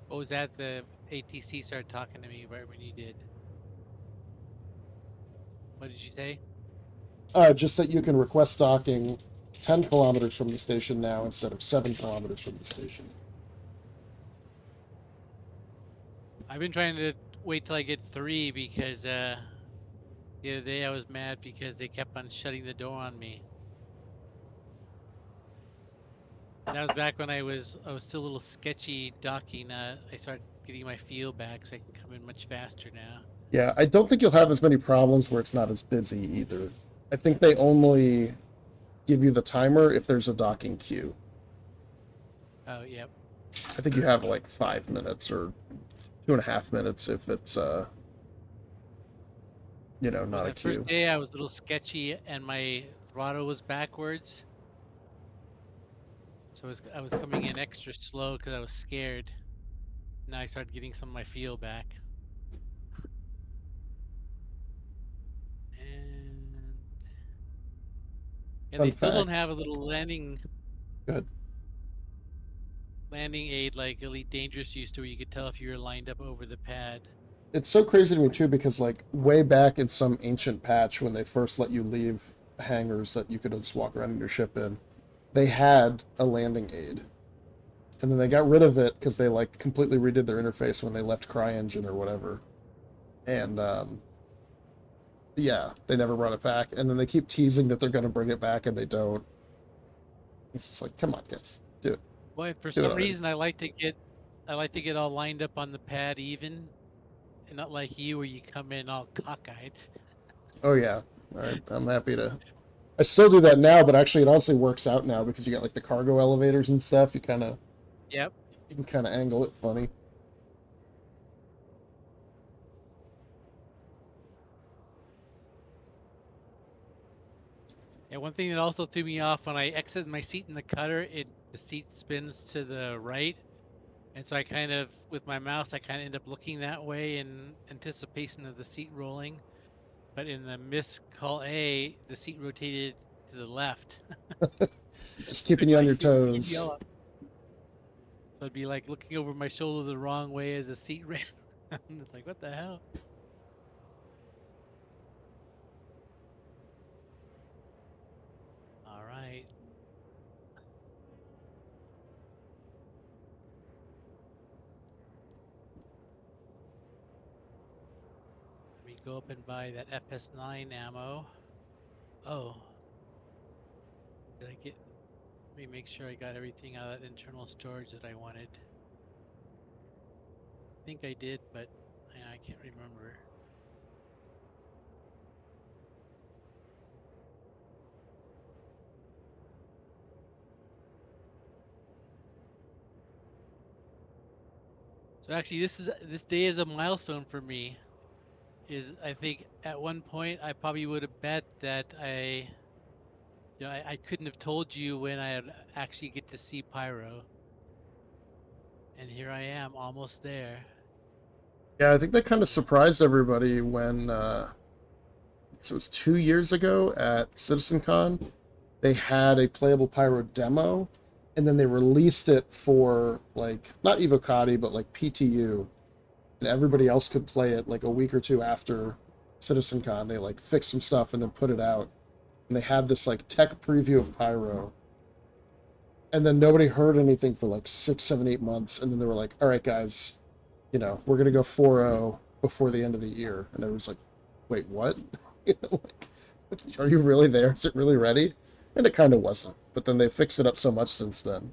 What was that? The ATC started talking to me right when you did. What did you say?
Just that you can request docking 10 kilometers from the station now instead of 7 kilometers from the station.
I've been trying to wait till I get 3 because the other day I was mad because they kept on shutting the door on me. And that was back when I was still a little sketchy docking. I started getting my feel back, so I can come in much faster now.
Yeah, I don't think you'll have as many problems where it's not as busy either. I think they only give you the timer if there's a docking queue.
Oh, yep.
I think you have like 5 minutes or 2.5 minutes if it's not
Well,
a
the
queue.
first day I was a little sketchy and my throttle was backwards. So I was coming in extra slow because I was scared. Now I started getting some of my feel back. And
Fun
they still don't
fact.
have a little landing
Good.
aid like Elite Dangerous used to, where you could tell if you were lined up over the pad.
It's so crazy to me too because like way back in some ancient patch when they first let you leave hangars that you could just walk around in your ship in, they had a landing aid. And then they got rid of it because they like completely redid their interface when they left CryEngine or whatever. And yeah, they never brought it back. And then they keep teasing that they're going to bring it back and they don't. It's just like, come on, guys, do it.
Boy, for
Do it
some
already.
reason I like to get all lined up on the pad even, and not like you where you come in all cockeyed.
Oh yeah, I'm happy to. I still do that now, but actually it honestly works out now because you got like the cargo elevators and stuff.
Yep.
You can kind of angle it funny.
Yeah, one thing that also threw me off when I exit my seat in the cutter, the seat spins to the right, and so I kind of, with my mouse, I kind of end up looking that way in anticipation of the seat rolling. But in the Miss Call A, the seat rotated to the left.
Just
So
keeping you on your
it threw me
toes.
off. So I'd be like looking over my shoulder the wrong way as the seat ran. It's like, what the hell? All right. Let me go up and buy that FS9 ammo. Oh, did I get? Let me make sure I got everything out of that internal storage that I wanted. I think I did, but I can't remember. So actually, this day is a milestone for me. I think at one point I probably would have bet that I couldn't have told you when I'd actually get to see Pyro, and here I am, almost there.
Yeah, I think that kind of surprised everybody when so it was 2 years ago at CitizenCon. They had a playable Pyro demo, and then they released it for like not Evocati but like PTU, and everybody else could play it like a week or two after CitizenCon. They like fixed some stuff and then put it out, and they had this like tech preview of Pyro, and then nobody heard anything for like 6, 7, 8 months, and then they were like, "All right, guys, we're gonna go 4.0 before the end of the year," and it was like, "Wait, what?" Like, are you really there? Is it really ready? And it kind of wasn't. But then they fixed it up so much since then.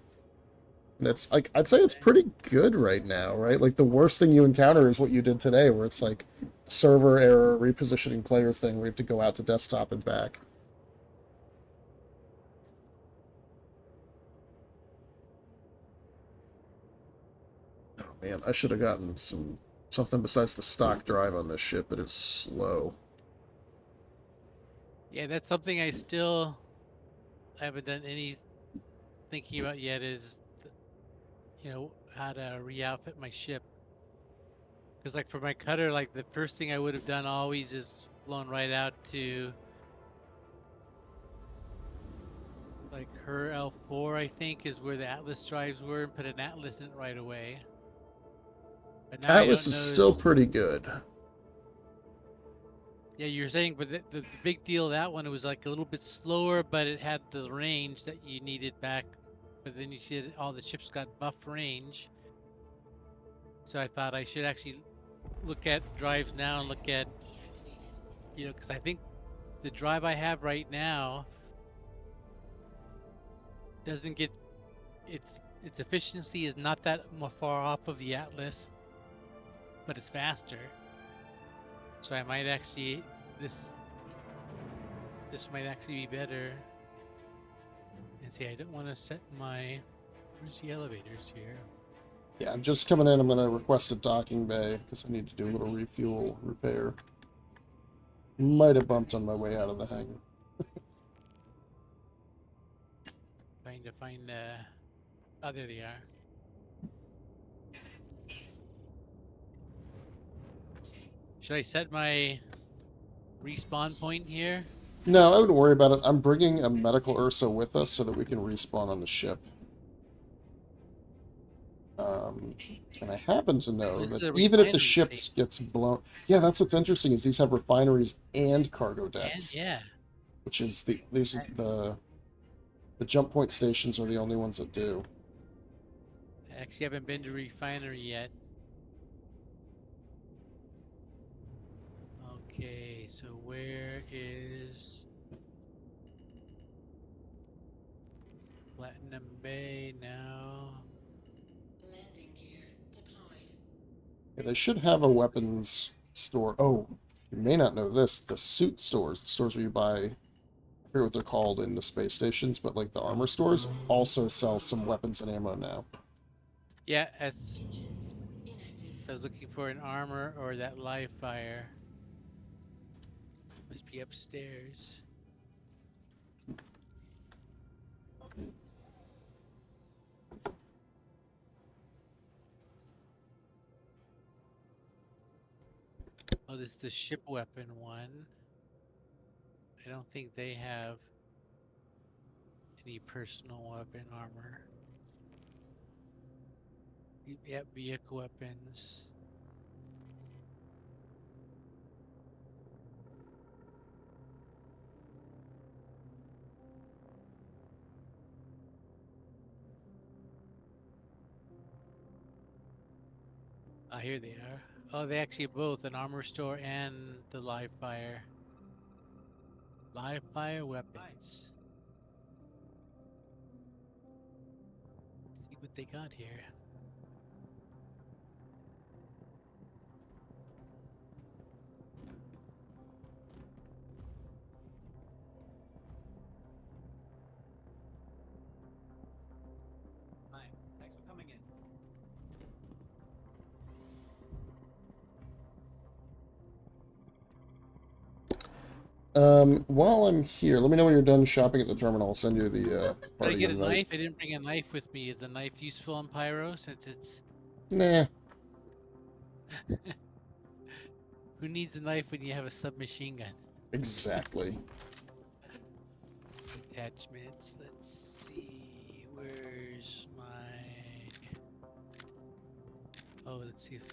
And it's like, I'd say it's pretty good right now, right? Like the worst thing you encounter is what you did today, where it's like server error, repositioning player thing, where you have to go out to desktop and back. Oh man, I should have gotten something besides the stock drive on this ship. It is slow.
Yeah, that's something I haven't done any thinking about yet. How to re-outfit my ship. Because like for my cutter, like the first thing I would have done always is flown right out to like her L4, I think, is where the Atlas drives were, and put an Atlas in it right away. But now I
Atlas
don't
is
know.
still pretty good.
Yeah, you're saying, but the big deal of that one, it was like a little bit slower, but it had the range that you needed back. But then you see all the ships got buff range. So I thought I should actually look at drives now and look at, because I think the drive I have right now doesn't get its efficiency is not that far off of the Atlas, but it's faster. So I might actually this might actually be better. And see, I don't want to set my where's the elevators here?
Yeah, I'm just coming in. I'm going to request a docking bay because I need to do a little refuel repair. Might have bumped on my way out of the hangar.
Trying to find oh, there they are. Should I set my respawn point here?
No, I wouldn't worry about it. I'm bringing a medical Ursa with us so that we can respawn on the ship. And I happen to know
This is
that
a
even if the
refinery
ship
station.
gets blown... Yeah, that's what's interesting, is these have refineries and cargo
And
decks.
yeah,
Which is the jump point stations are the only ones that do.
I actually haven't been to refinery yet. Okay, so where is Platinum Bay now?
Landing gear deployed.
Yeah, they should have a weapons store. Oh, you may not know this. The suit stores, the stores where you buy, I forget what they're called in the space stations, but like the armor stores, also sell some weapons and ammo now.
Yeah,
Engines inactive.
I was looking for an armor or that live fire. Must be upstairs. Oh, this is the ship weapon one. I don't think they have any personal weapon armor. Yep, vehicle weapons. Ah, here they are. Oh, they actually have both an armor store and the live fire. Live fire weapons. See what they got here.
Hi, thanks for coming in.
While I'm here, let me know when you're done shopping at the terminal. I'll send you the
Did I
party
get a
invite.
knife? I didn't bring a knife with me. Is the knife useful on Pyro since it's...
Nah,
Who needs a knife when you have a submachine gun?
exactly.
Attachments. Let's see. Where's my... Oh, let's see if...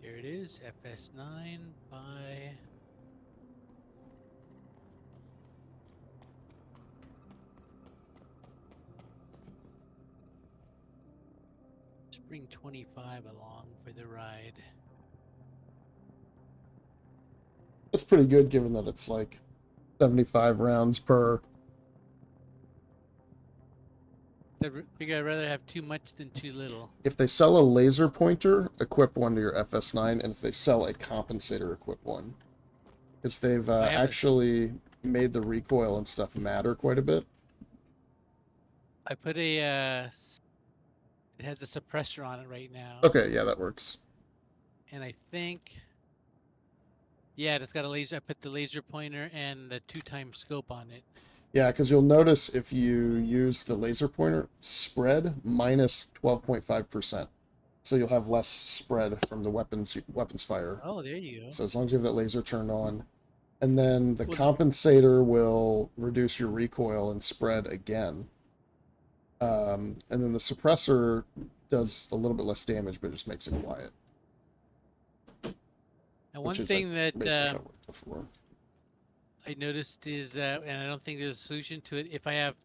There it is. FS9 by... Let's bring 25 along for the ride.
That's pretty good given that it's like 75 rounds per.
I figure I'd rather have too much than too little.
If they sell a laser pointer, equip one to your FS9, and if they sell a compensator, equip one. Because they've
I have
actually made the recoil and stuff matter quite a bit.
I put a... it has a suppressor on it right now.
Okay, yeah, that works.
And I think, yeah, it's got a laser. I put the laser pointer and the 2x scope on it.
Yeah, because you'll notice if you use the laser pointer, spread minus 12.5%. So you'll have less spread from the weapons fire.
Oh, there you go.
So as long as you have that laser turned on. And then the
Well,
compensator will reduce your recoil and spread again. And then the suppressor does a little bit less damage, but it just makes it quiet.
And one
Which is
thing that
basically how it worked before.
I noticed is, and I don't think there's a solution to it. If I had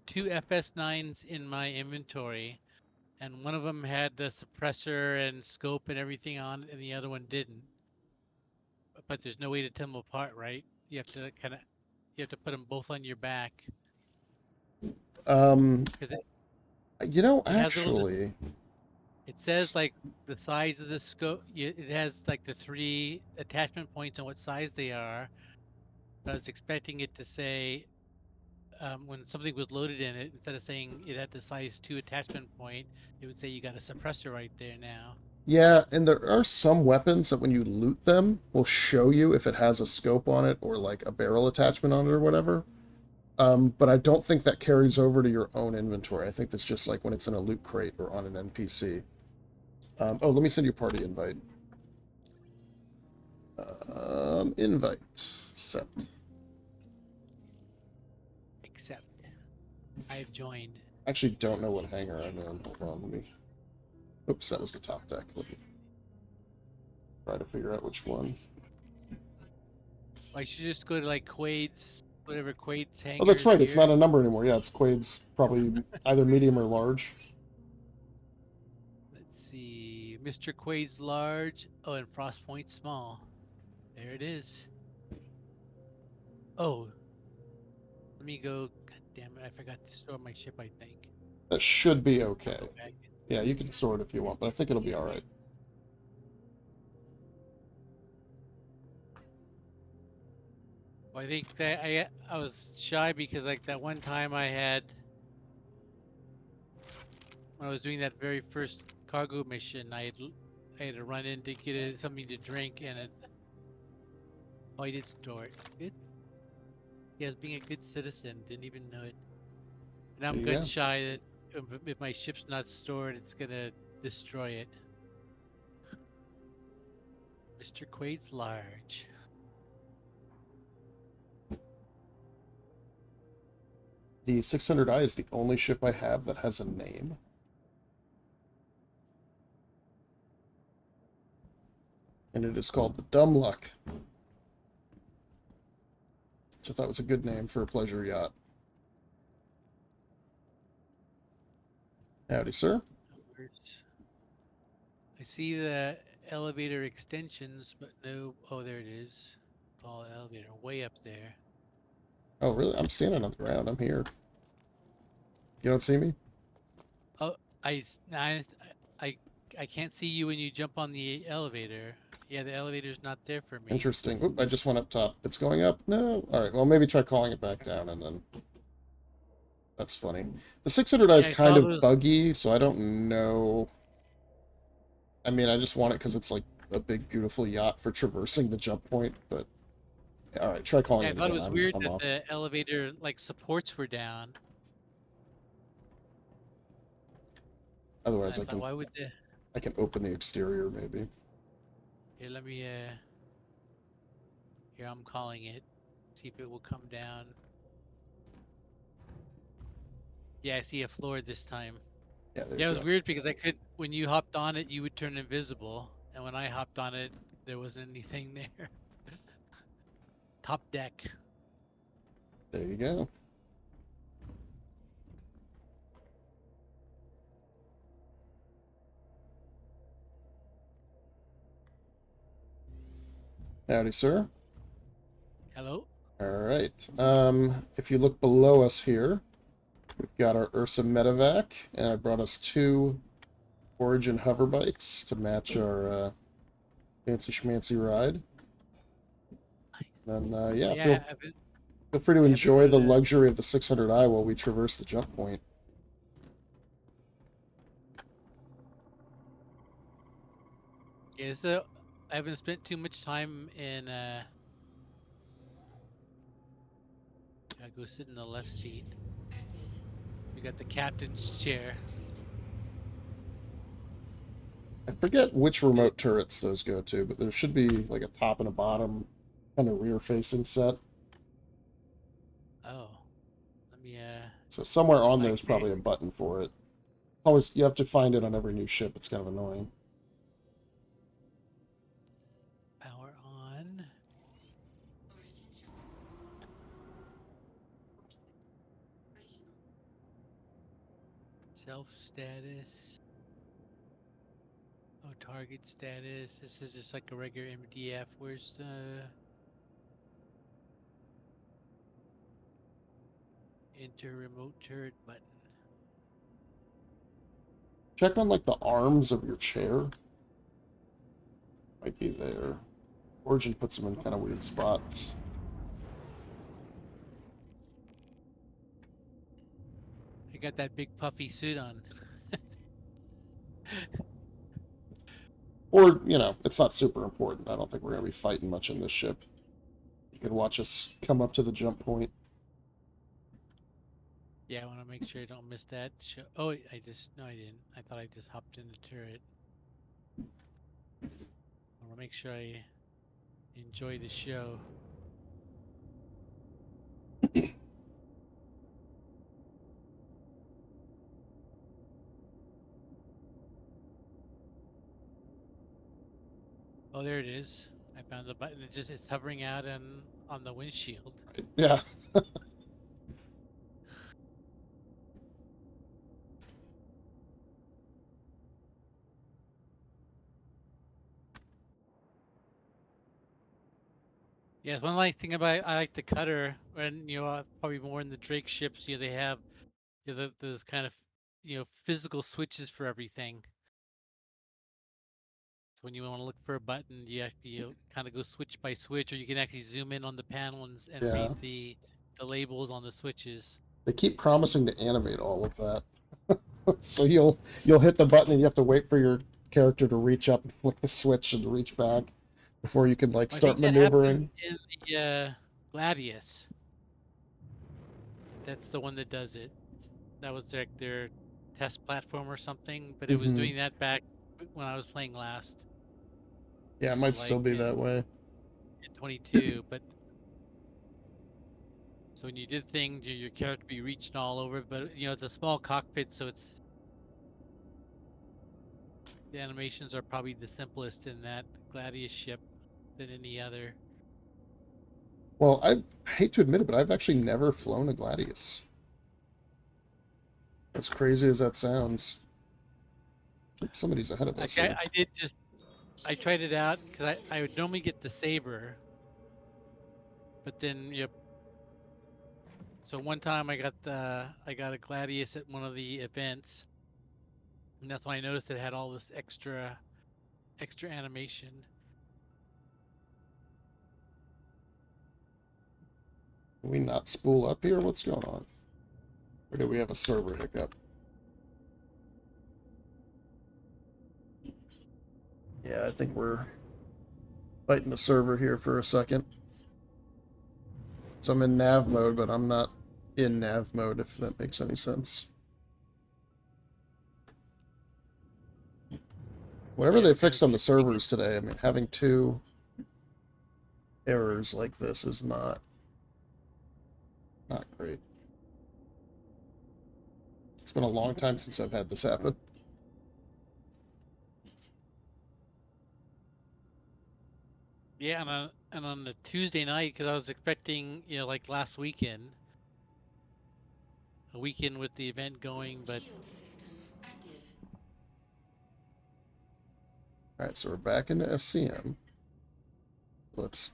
2 FS9s in my inventory, and one of them had the suppressor and scope and everything on it, and the other one didn't. But there's no way to tell them apart, right? You have to put them both on your back.
You know,
It has
actually,
it says like the size of the scope. It has like the 3 attachment points and what size they are. But I was expecting it to say when something was loaded in it, instead of saying it had the size 2 attachment point, it would say you got a suppressor right there now.
yeah, and there are some weapons that when you loot them will show you if it has a scope on it or like a barrel attachment on it or whatever. But I don't think that carries over to your own inventory. I think that's just like when it's in a loot crate or on an NPC. Oh, let me send you a party invite. Invite. Accept.
Except I have joined.
I actually don't know what hangar I'm in. Hold on, let me... Oops, that was the top deck. Let me try to figure out which one.
I should just go to like Quade's, whatever Quade's hangar.
Oh, that's right. It's
here.
not a number anymore. Yeah, it's Quade's probably either medium or large.
Let's see. Mr. Quade's large. Oh, and Frost Point small. There it is. Oh. Let me go. God damn it. I forgot to store my ship, I think.
That should be okay.
Go back.
Yeah, you can store it if you want, but I think it'll be alright.
Well, I think that I was shy because like that one time I had when I was doing that very first cargo mission, I had to run in to get something to drink, and it's I did store it. Good. Yeah, I was being a good citizen. Didn't even know it. And I'm
There you
gun
go.
shy that if my ship's not stored, it's gonna destroy it. Mr. Quade's large.
The 600i is the only ship I have that has a name. And it is called the Dumb Luck. Which I thought was a good name for a pleasure yacht. Howdy, sir.
I see the elevator extensions, but no. Oh, there it is. Oh, elevator way up there.
Oh, really? I'm standing on the ground. I'm here. You don't see me?
Oh, I can't see you when you jump on the elevator. Yeah, the elevator's not there for me.
Interesting. Oop, I just went up top. It's going up? No? Alright, well, maybe try calling it back down and then... That's funny. The 600i is
Yeah, I
kind
saw
of
those-
buggy, so I don't know... I mean, I just want it because it's like a big, beautiful yacht for traversing the jump point, but... Alright, try calling
Yeah, I
it
thought
again.
it was
I'm
weird that
off.
the elevator like supports were down.
Otherwise,
I
I
thought,
can
why would the?
I can open the exterior, maybe.
Here, let me. Here, I'm calling it. See if it will come down. Yeah, I see a floor this time.
Yeah, there
Yeah, it
you
was
go.
weird because I could, when you hopped on it, you would turn invisible, and when I hopped on it, there wasn't anything there. Top deck.
There you go. Howdy, sir.
Hello.
Alright. If you look below us here, we've got our Ursa Medevac, and I brought us 2 Origin hover bikes to match our fancy schmancy ride. Then, yeah,
Yeah,
feel free to enjoy the
everyone,
luxury of the 600i while we traverse the jump point.
is I haven't spent too much time in. I go sit in the left seat. We got the captain's chair.
I forget which remote turrets those go to, but there should be like a top and a bottom kind of rear-facing set.
Oh, let me.
So somewhere on
Like
there's probably a button for it. Always, you have to find it on every new ship. It's kind of annoying.
Power on. Self status. Oh, target status. This is just like a regular MDF. Where's the enter remote turret button?
Check on like the arms of your chair. Might be there. Origin puts them in kind of weird spots.
I got that big puffy suit on.
Or, you know, it's not super important. I don't think we're going to be fighting much in this ship. You can watch us come up to the jump point.
Yeah, I want to make sure I don't miss that. Oh, I just no, I didn't. I thought I just hopped in the turret. I want to make sure I enjoy the show. Oh, there it is. I found the button. It's hovering out on the windshield.
Right. Yeah.
Yeah, one like thing about I like the cutter, and probably more in the Drake ships. They have those kind of physical switches for everything. So when you want to look for a button, you have to kind of go switch by switch, or you can actually zoom in on the panel and
Yeah.
read the labels on the switches.
They keep promising to animate all of that. So you'll hit the button and you have to wait for your character to reach up and flick the switch and reach back before you can like
I
start
think that happened
maneuvering.
in the Gladius. That's the one that does it. That was like their test platform or something, but it was
Hmm.
doing that back when I was playing last.
Yeah, it
So
might still
like
be that way.
in 22, but so when you did things, your character be reaching all over, but it's a small cockpit, so the animations are probably the simplest in that Gladius ship than any other.
Well, I hate to admit it, but I've actually never flown a Gladius. As crazy as that sounds. Somebody's ahead of us
Actually,
here.
I tried it out because I would normally get the Saber, but then so one time I got a Gladius at one of the events, and that's when I noticed it had all this extra animation.
Can we not spool up here? What's going on? Or do we have a server hiccup? Yeah, I think we're fighting the server here for a second. So I'm in nav mode, but I'm not in nav mode, if that makes any sense. Whatever
Yeah,
they
it's kind
fixed
of
on the servers today, I mean, having two errors like this is not great. It's been a long time since I've had this happen.
Yeah, and on the Tuesday night, because I was expecting, like last weekend, a weekend with the event going, but
Alright, so we're back into SCM. Let's...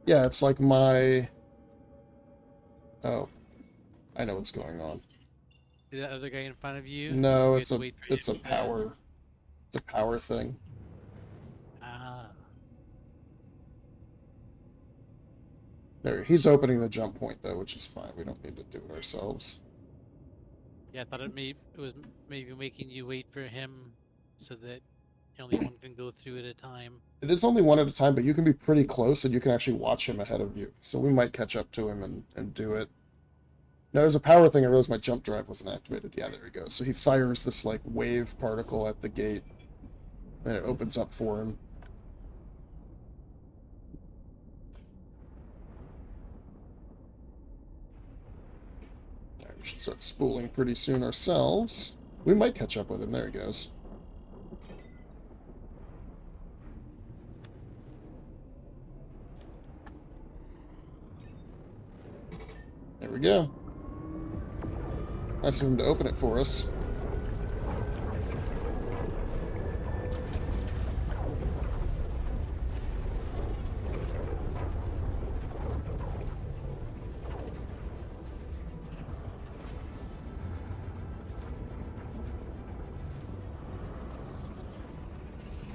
Yeah, it's like my... Oh, I know what's going on.
is that other guy in front of you?
No,
We have
it's
to
a
wait for
it's a
him to-
power it's a power thing.
Ah,
There, he's opening the jump point though, which is fine. We don't need to do it ourselves.
Yeah, I thought it was maybe making you wait for him so that only one can go through at a time.
It is only one at a time, but you can be pretty close and you can actually watch him ahead of you. So we might catch up to him and do it. No, there's a power thing. I realized my jump drive wasn't activated. Yeah, there he goes. So he fires this, like, wave particle at the gate. And it opens up for him. Alright, we should start spooling pretty soon ourselves. We might catch up with him. There he goes. There we go. Nice of him to open it for us.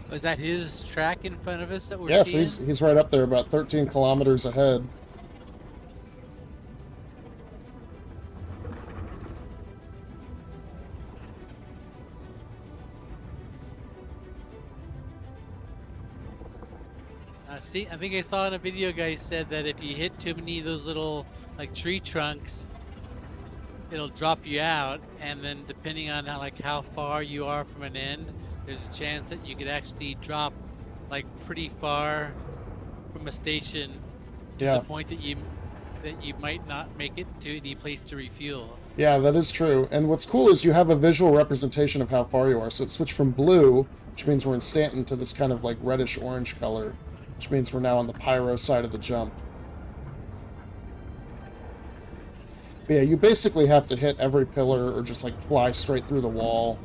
Was that his track in front of us that we're
Yeah, so
seeing?
he's right up there, about 13 kilometers ahead.
See, I think I saw in a video guys said that if you hit too many of those little like tree trunks, it'll drop you out, and then depending on how far you are from an end, there's a chance that you could actually drop like pretty far from a station to
Yeah.
the point that you might not make it to any place to refuel.
Yeah, that is true. And what's cool is you have a visual representation of how far you are. So it switched from blue, which means we're in Stanton, to this kind of like reddish-orange color, which means we're now on the Pyro side of the jump. But yeah, you basically have to hit every pillar or just like fly straight through the wall.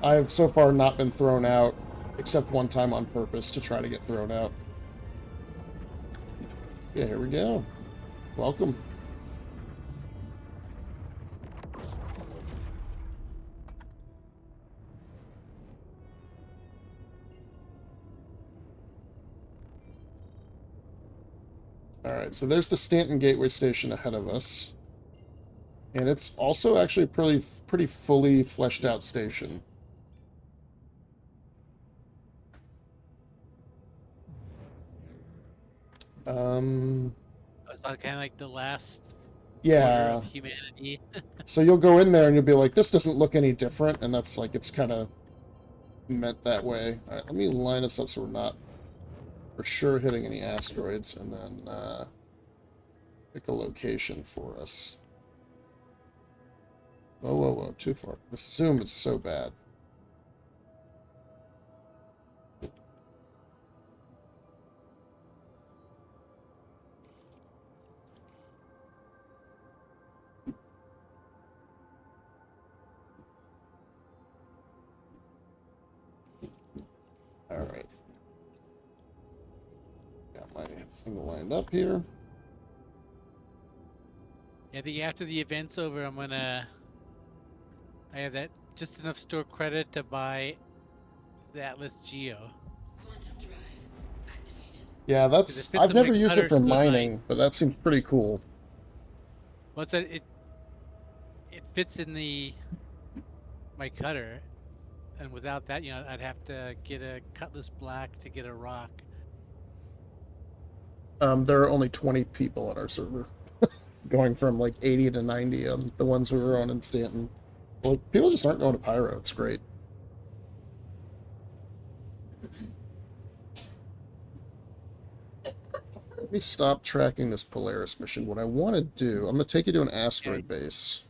I've so far not been thrown out, except one time on purpose to try to get thrown out. Yeah, here we go. Welcome. Alright, so there's the Stanton Gateway Station ahead of us. And it's also actually a pretty fully fleshed out station.
It's kind of like the last order
Yeah.
of humanity.
So you'll go in there and you'll be like, this doesn't look any different, and that's like, it's kind of meant that way. Alright, let me line us up so we're not for sure hitting any asteroids, and then pick a location for us. Whoa, whoa, whoa, too far. The zoom is so bad. Alright. Got my single lined up here.
Yeah, I think after the event's over, I have that just enough store credit to buy the Atlas Geo.
Quantum drive activated.
Yeah,
Because
that's... I've never used it for mining, but that seems pretty cool.
Well, it fits in my cutter, and without that, I'd have to get a Cutlass Black to get a rock.
There are only 20 people on our server. Going from like 80 to 90 on the ones we were on in Stanton. Well, people just aren't going to Pyro. It's great. Let me stop tracking this Polaris mission. What I want to do, I'm going to take you to an asteroid base.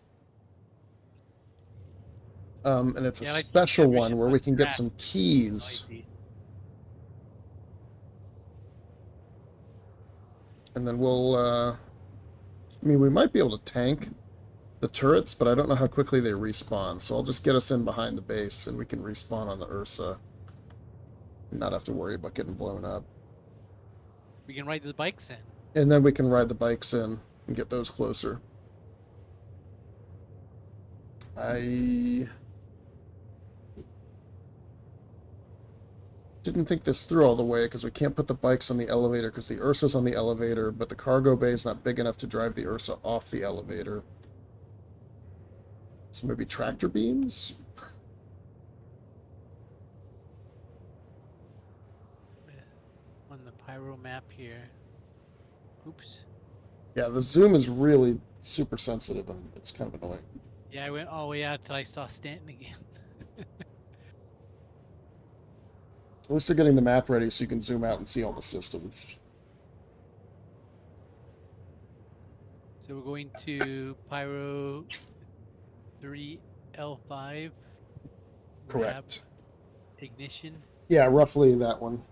And it's a
Yeah, I like
special
that
one
mission
where
on
we can get
track.
some keys. And then we'll, I mean, we might be able to tank the turrets, but I don't know how quickly they respawn. So I'll just get us in behind the base, and we can respawn on the Ursa. And not have to worry about getting blown up.
We can ride the bikes in.
And then we can ride the bikes in and get those closer. I didn't think this through all the way, because we can't put the bikes on the elevator because the Ursa's on the elevator, but the cargo bay is not big enough to drive the Ursa off the elevator. So maybe tractor beams?
On the Pyro map here. Oops.
Yeah, the zoom is really super sensitive and it's kind of annoying.
Yeah, I went all the way out till I saw Stanton again.
At least they're getting the map ready so you can zoom out and see all the systems.
So we're going to Pyro 3L5.
Correct.
Ignition.
Yeah, roughly that one.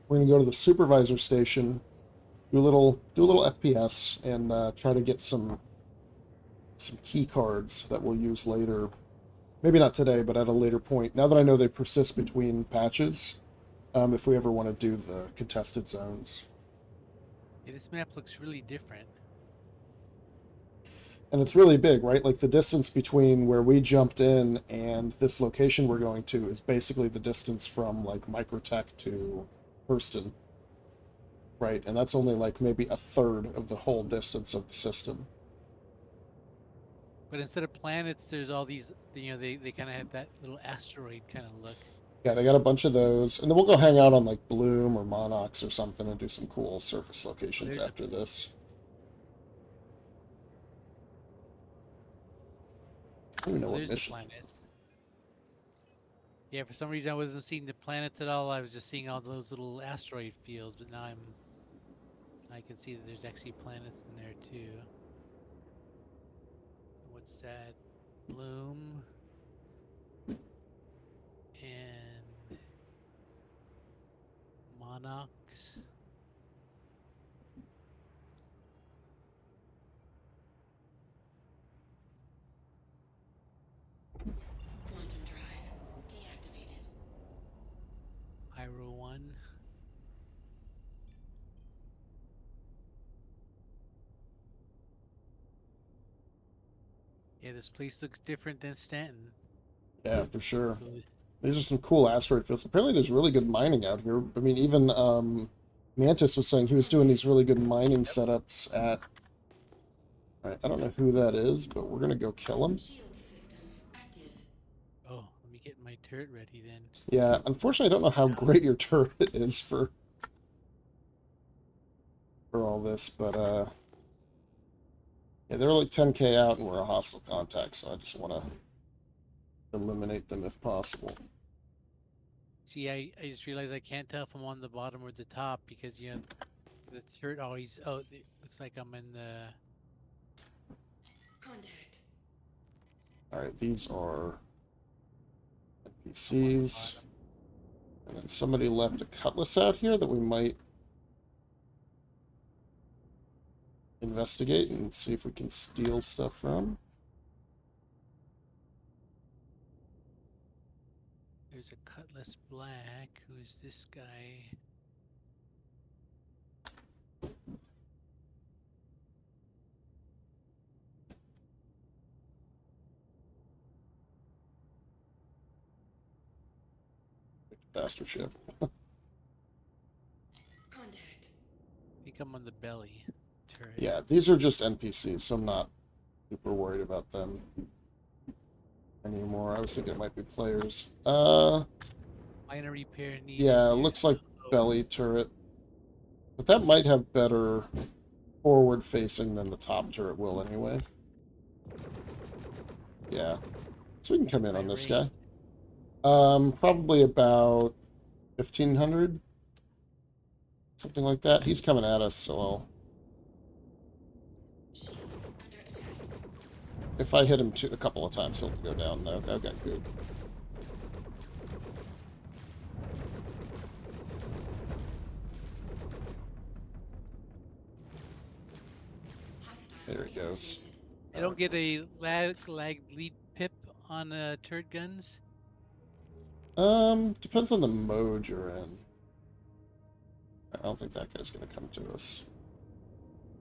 We're gonna go to the supervisor station, do a little FPS, and try to get some key cards that we'll use later. Maybe not today, but at a later point. Now that I know they persist between patches, if we ever want to do the contested zones.
Yeah, this map looks really different.
And it's really big, right? Like the distance between where we jumped in and this location we're going to is basically the distance from like Microtech to Hurston. Right, and that's only like maybe a third of the whole distance of the system.
But instead of planets, there's all these, they kind of have that little asteroid kind of look.
Yeah, they got a bunch of those. And then we'll go hang out on like Bloom or Monox or something and do some cool surface locations
There's a-
after this. I don't even know
Well,
what
there's the
mission.
planet. Yeah, for some reason I wasn't seeing the planets at all. I was just seeing all those little asteroid fields, but now I can see that there's actually planets in there too. What's that? Bloom and Monox.
Quantum drive deactivated.
Pyro 1. Yeah, this place looks different than Stanton.
Yeah, for sure.
So
These are some cool asteroid fields. Apparently there's really good mining out here. I mean, even Mantis was saying he was doing these really good mining setups at... Alright, I don't know who that is, but we're gonna go kill him.
Shield system active.
oh, let me get my turret ready then.
Yeah, unfortunately I don't know how great your turret is for all this, but yeah, they're like 10k out and we're a hostile contact, so I just want to eliminate them if possible.
See, I just realized I can't tell if I'm on the bottom or the top because the turret always. Oh, it looks like I'm in the.
Contact.
Alright, these are NPCs. And then somebody left a cutlass out here that we might investigate and see if we can steal stuff from.
There's a Cutlass Black. Who's this guy?
Faster ship.
Contact.
I think I'm on the belly turret.
Yeah, these are just NPCs, so I'm not super worried about them anymore. I was thinking it might be players.
Minor repair needed.
Yeah, looks like belly turret. But that might have better forward facing than the top turret will anyway. Yeah. So we can come in on this guy. Probably about 1500. Something like that. He's coming at us, so I'll...
Shields under attack.
If I hit him a couple of times, he'll go down though. Okay, good.
Hostile
There he goes.
activated.
I don't get a lag lead pip on turret guns.
Depends on the mode you're in. I don't think that guy's gonna come to us.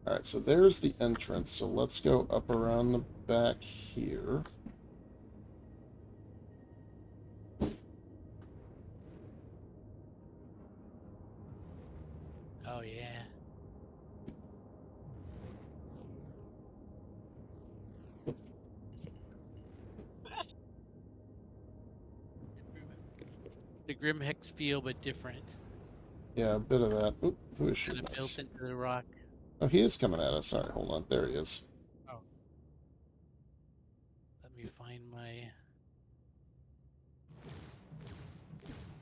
Alright, so there's the entrance. So let's go up around the back here.
Oh yeah. Grim Hex feel, but different.
Yeah, a bit of that. Oop, who is
Kind
shooting
of built
us?
into the rock.
Oh, he is coming at us. Sorry, hold on. There he is.
Oh. Let me find my.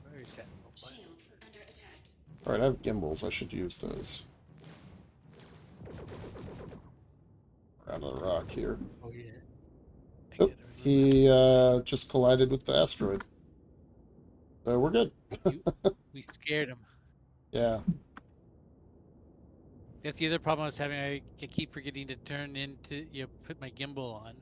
Where is that mobile?
Shields under attack.
Alright, I have gimbals. I should use those. Around the rock here.
Oh yeah. I
Oh,
gotta
he
remember
just collided with the asteroid. So we're good.
we scared him.
Yeah.
That's the other problem I was having. I keep forgetting to turn into put my gimbal on.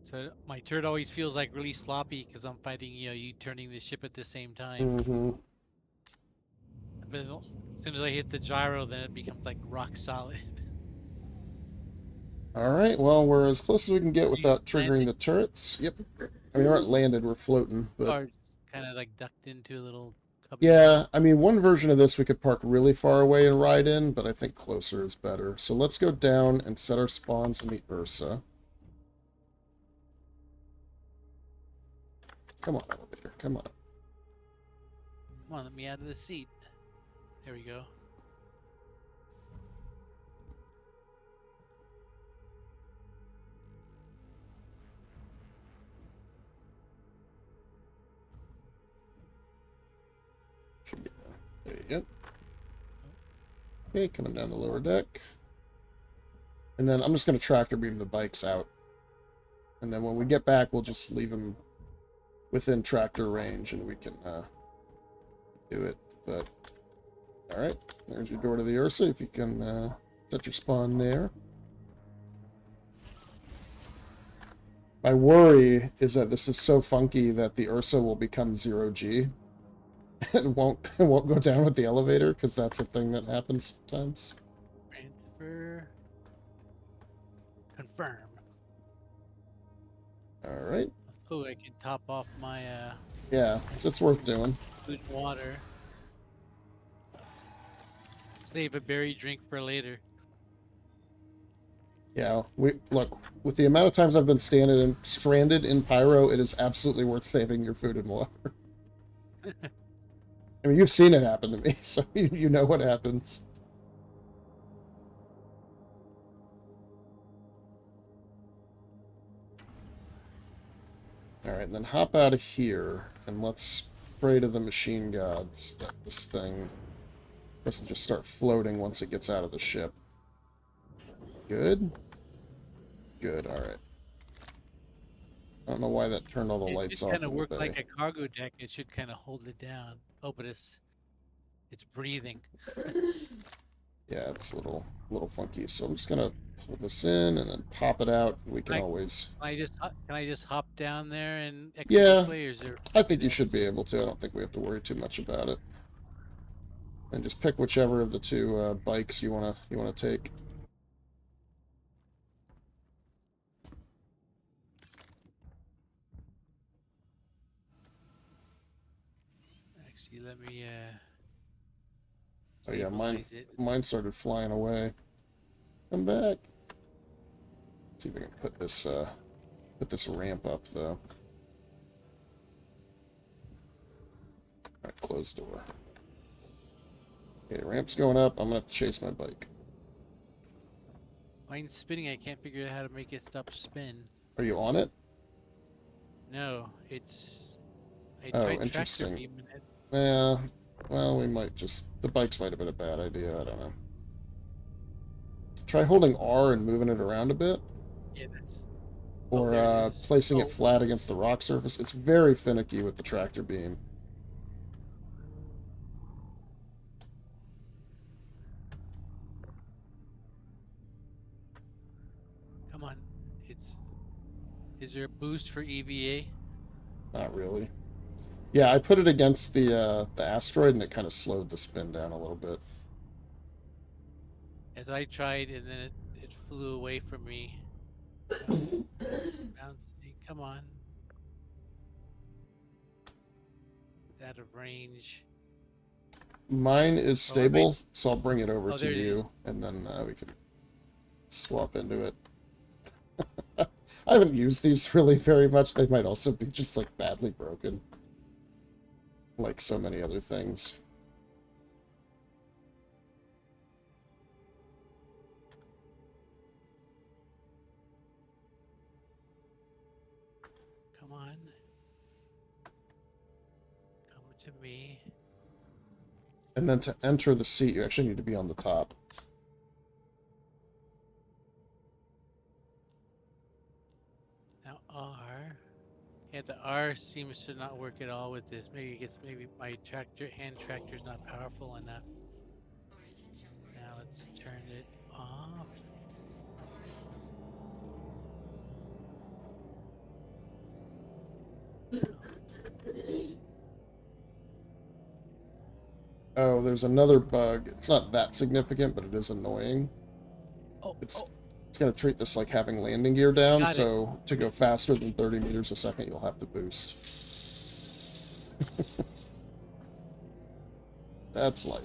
So my turret always feels like really sloppy because I'm fighting you turning the ship at the same time.
Mm-hmm.
But as soon as I hit the gyro, then it becomes like rock solid.
Alright, well, we're as close as we can get
You
without triggering
landing
the turrets. Yep. I mean, we aren't landed, we're floating, but...
or kind of like ducked into a little cubby.
Yeah, I mean, one version of this we could park really far away and ride in, but I think closer is better. So let's go down and set our spawns in the Ursa. Come on, elevator, come on.
Come on, let me out of the seat. There we go.
Should be there. There you go. Okay, coming down the lower deck. And then I'm just going to tractor beam the bikes out. And then when we get back, we'll just leave them within tractor range and we can do it. But, alright, there's your door to the Ursa. If you can set your spawn there. My worry is that this is so funky that the Ursa will become 0G. It won't go down with the elevator, because that's a thing that happens sometimes.
Transfer. Confirm.
Alright.
Oh, I can top off my
Yeah, it's worth doing.
food and water. Save a berry drink for later.
Yeah, look, with the amount of times I've been stranded in Pyro, it is absolutely worth saving your food and water. I mean, you've seen it happen to me, so you know what happens. Alright, then hop out of here, and let's pray to the machine gods that this thing doesn't just start floating once it gets out of the ship. Good? Good, alright. I don't know why that turned all the lights off
It kind
in
of
the
work
bay.
like a cargo deck. It should kind of hold it down. Oh, but it's breathing.
Yeah, it's a little funky. So I'm just gonna pull this in and then pop it out. We can always.
Can I just hop down there and exit
Yeah,
this way, or is there?
I think you should be able to. I don't think we have to worry too much about it. And just pick whichever of the two bikes you wanna take.
Actually, let me.
Oh yeah,
stabilize it.
mine started flying away. Come back. See if I can put this ramp up though. Alright, close door. Okay, ramp's going up. I'm gonna have to chase my bike.
Mine's spinning. I can't figure out how to make it stop spin.
Are you on it?
No, it's. I
Oh,
tried tractor
interesting.
beaming it.
Yeah, well, we might just... The bikes might have been a bad idea, I don't know. Try holding R and moving it around a bit.
Yeah, that's.
Or
there it is.
placing it flat against the rock surface. It's very finicky with the tractor beam.
Come on, it's. Is there a boost for EVA?
Not really. Yeah, I put it against the asteroid and it kind of slowed the spin down a little bit.
As I tried, and then it flew away from me. Bouncing. Come on. Out of range.
Mine is stable, so I'll bring it over
Oh,
to
there it is.
you, and then we can swap into it. I haven't used these really very much. They might also be just, like, badly broken. like so many other things.
Come on. Come to me.
And then to enter the seat, you actually need to be on the top.
Now R. Yeah, the R seems to not work at all with this. Maybe my hand tractor's not powerful enough. Now let's turn it off.
Oh, there's another bug. It's not that significant, but it is annoying.
Oh,
It's going to treat this like having landing gear down,
Got it.
so to go faster than 30 meters a second, you'll have to boost. That's life.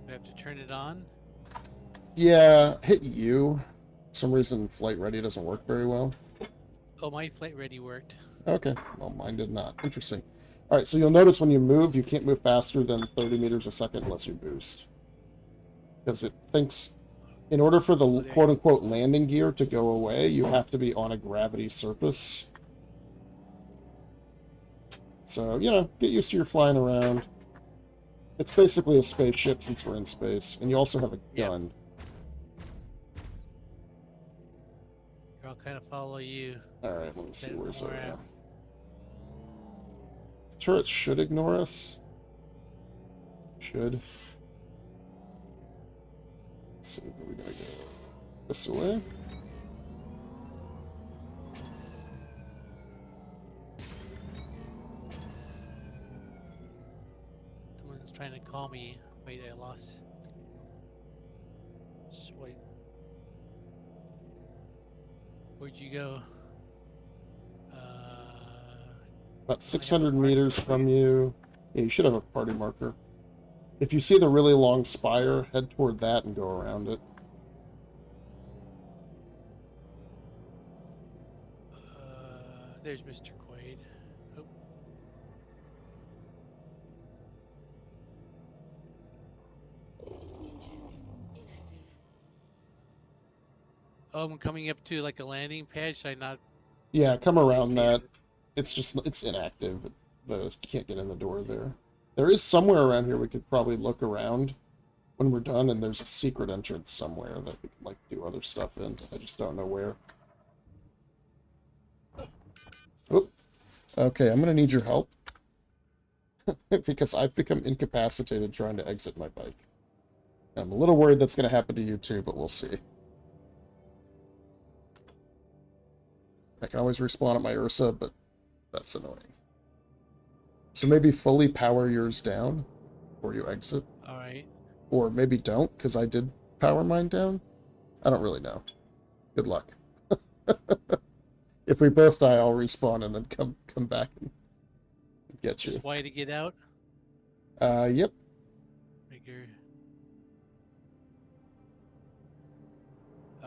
we have to turn it on.
Yeah, hit U. For some reason, flight ready doesn't work very well.
Oh, my flight ready worked.
Okay, well, mine did not. Interesting. All right, so you'll notice when you move, you can't move faster than 30 meters a second unless you boost. Because it thinks, in order for the quote-unquote landing gear to go away, you have to be on a gravity surface. So, you know, get used to your flying around. It's basically a spaceship since we're in space. And you also have a gun.
I'll kind of follow you.
Alright, let me see where's
More
our...
out.
The turrets should ignore us. Should. Let's see, where are we gonna go? This way?
Someone's trying to call me. Wait, I lost. Just wait. Where'd you go?
About 600 meters from you. Yeah, you should have a party marker. If you see the really long spire, head toward that and go around it.
There's Mr. Quade. Oh. Oh, I'm coming up to like a landing pad. Should I not?
Yeah, come around that. It's just, it's inactive. You can't get in the door there. There is somewhere around here we could probably look around when we're done, and there's a secret entrance somewhere that we can, like, do other stuff in. I just don't know where. Oop. Okay, I'm gonna need your help. Because I've become incapacitated trying to exit my bike. I'm a little worried that's gonna happen to you too, but we'll see. I can always respawn at my Ursa, but that's annoying. So maybe fully power yours down before you exit.
Alright.
Or maybe don't, because I did power mine down. I don't really know. Good luck. If we both die, I'll respawn and then come back and get you.
Just why to get out?
Yep.
Figure.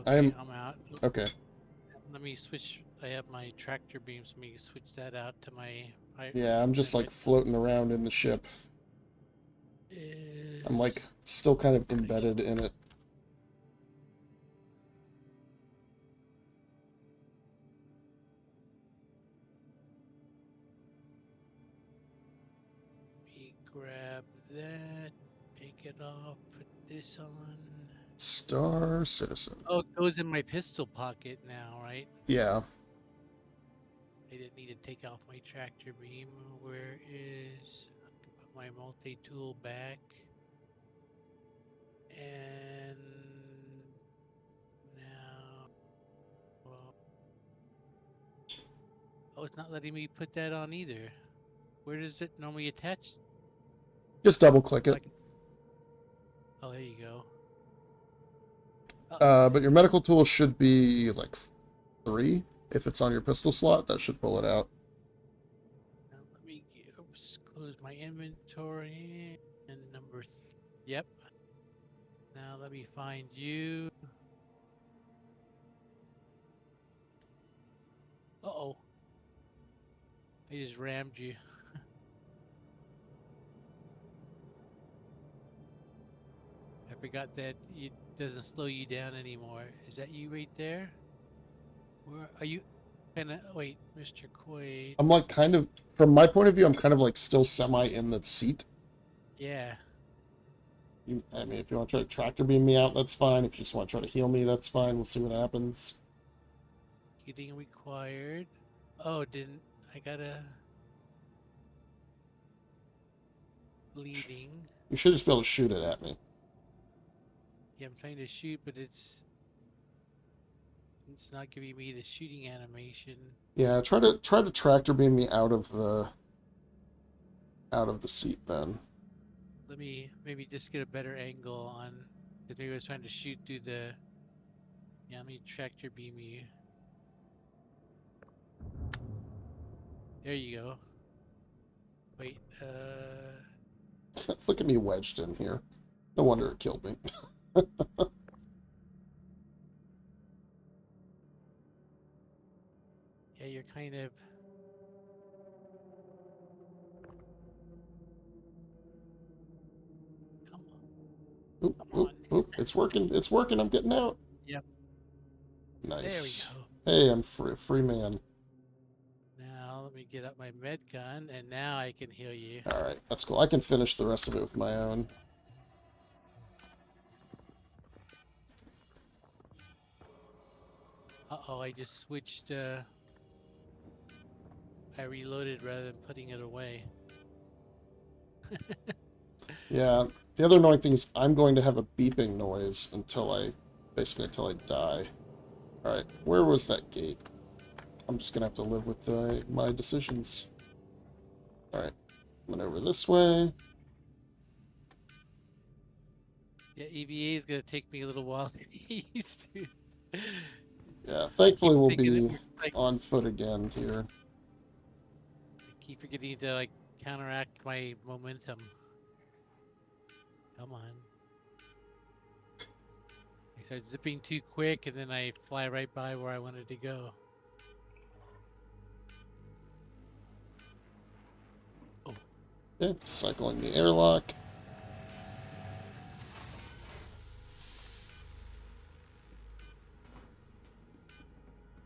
I am-
I'm out.
Okay.
Let me switch. I have my tractor beam, so let me switch that out to my.
Yeah, I'm just like floating around in the ship. I'm like still kind of embedded in it.
Let me grab that, take it off, put this on.
Star Citizen.
Oh, it goes in my pistol pocket now, right?
Yeah.
I didn't need to take off my tractor beam. Where is... I can put my multi-tool back. And... now... Well... Oh, it's not letting me put that on either. Where does it normally attach?
Just double click it.
Oh, there you go.
But your medical tool should be like 3. If it's on your pistol slot, that should pull it out.
Now let me close my inventory and number. Yep. Now let me find you. Uh oh. I just rammed you. I forgot that it doesn't slow you down anymore. Is that you right there? Where are you? Wait, Mr. Quade.
I'm like kind of, from my point of view, I'm kind of like still semi in the seat.
Yeah.
I mean, if you want to try to tractor beam me out, that's fine. If you just want to try to heal me, that's fine. We'll see what happens.
Heating required. Oh, didn't I gotta bleeding?
You should just be able to shoot it at me.
Yeah, I'm trying to shoot, but it's not giving me the shooting animation.
Yeah, try to tractor beam me out of the seat then.
Let me maybe just get a better angle on. Because maybe I was trying to shoot through the. Yeah, let me tractor beam you. There you go. Wait,
Look at me wedged in here. No wonder it killed me.
yeah, you're kind of. Come on.
Oop,
Come
oop,
on.
oop. It's working. It's working. I'm getting out.
Yep.
Nice.
There we go.
Hey, I'm free man.
Now let me get up my med gun, and now I can heal you.
All right, that's cool. I can finish the rest of it with my own.
Uh-oh, I just switched, I reloaded rather than putting it away.
Yeah, the other annoying thing is I'm going to have a beeping noise until I die. All right, where was that gate? I'm just gonna have to live with my decisions. All right, went over this way.
Yeah, EVA is gonna take me a little while to get used to.
Yeah, thankfully we'll be
Like,
on foot again here.
I keep forgetting to like counteract my momentum. Come on. I start zipping too quick and then I fly right by where I wanted to go. Oh,
Okay, cycling the airlock.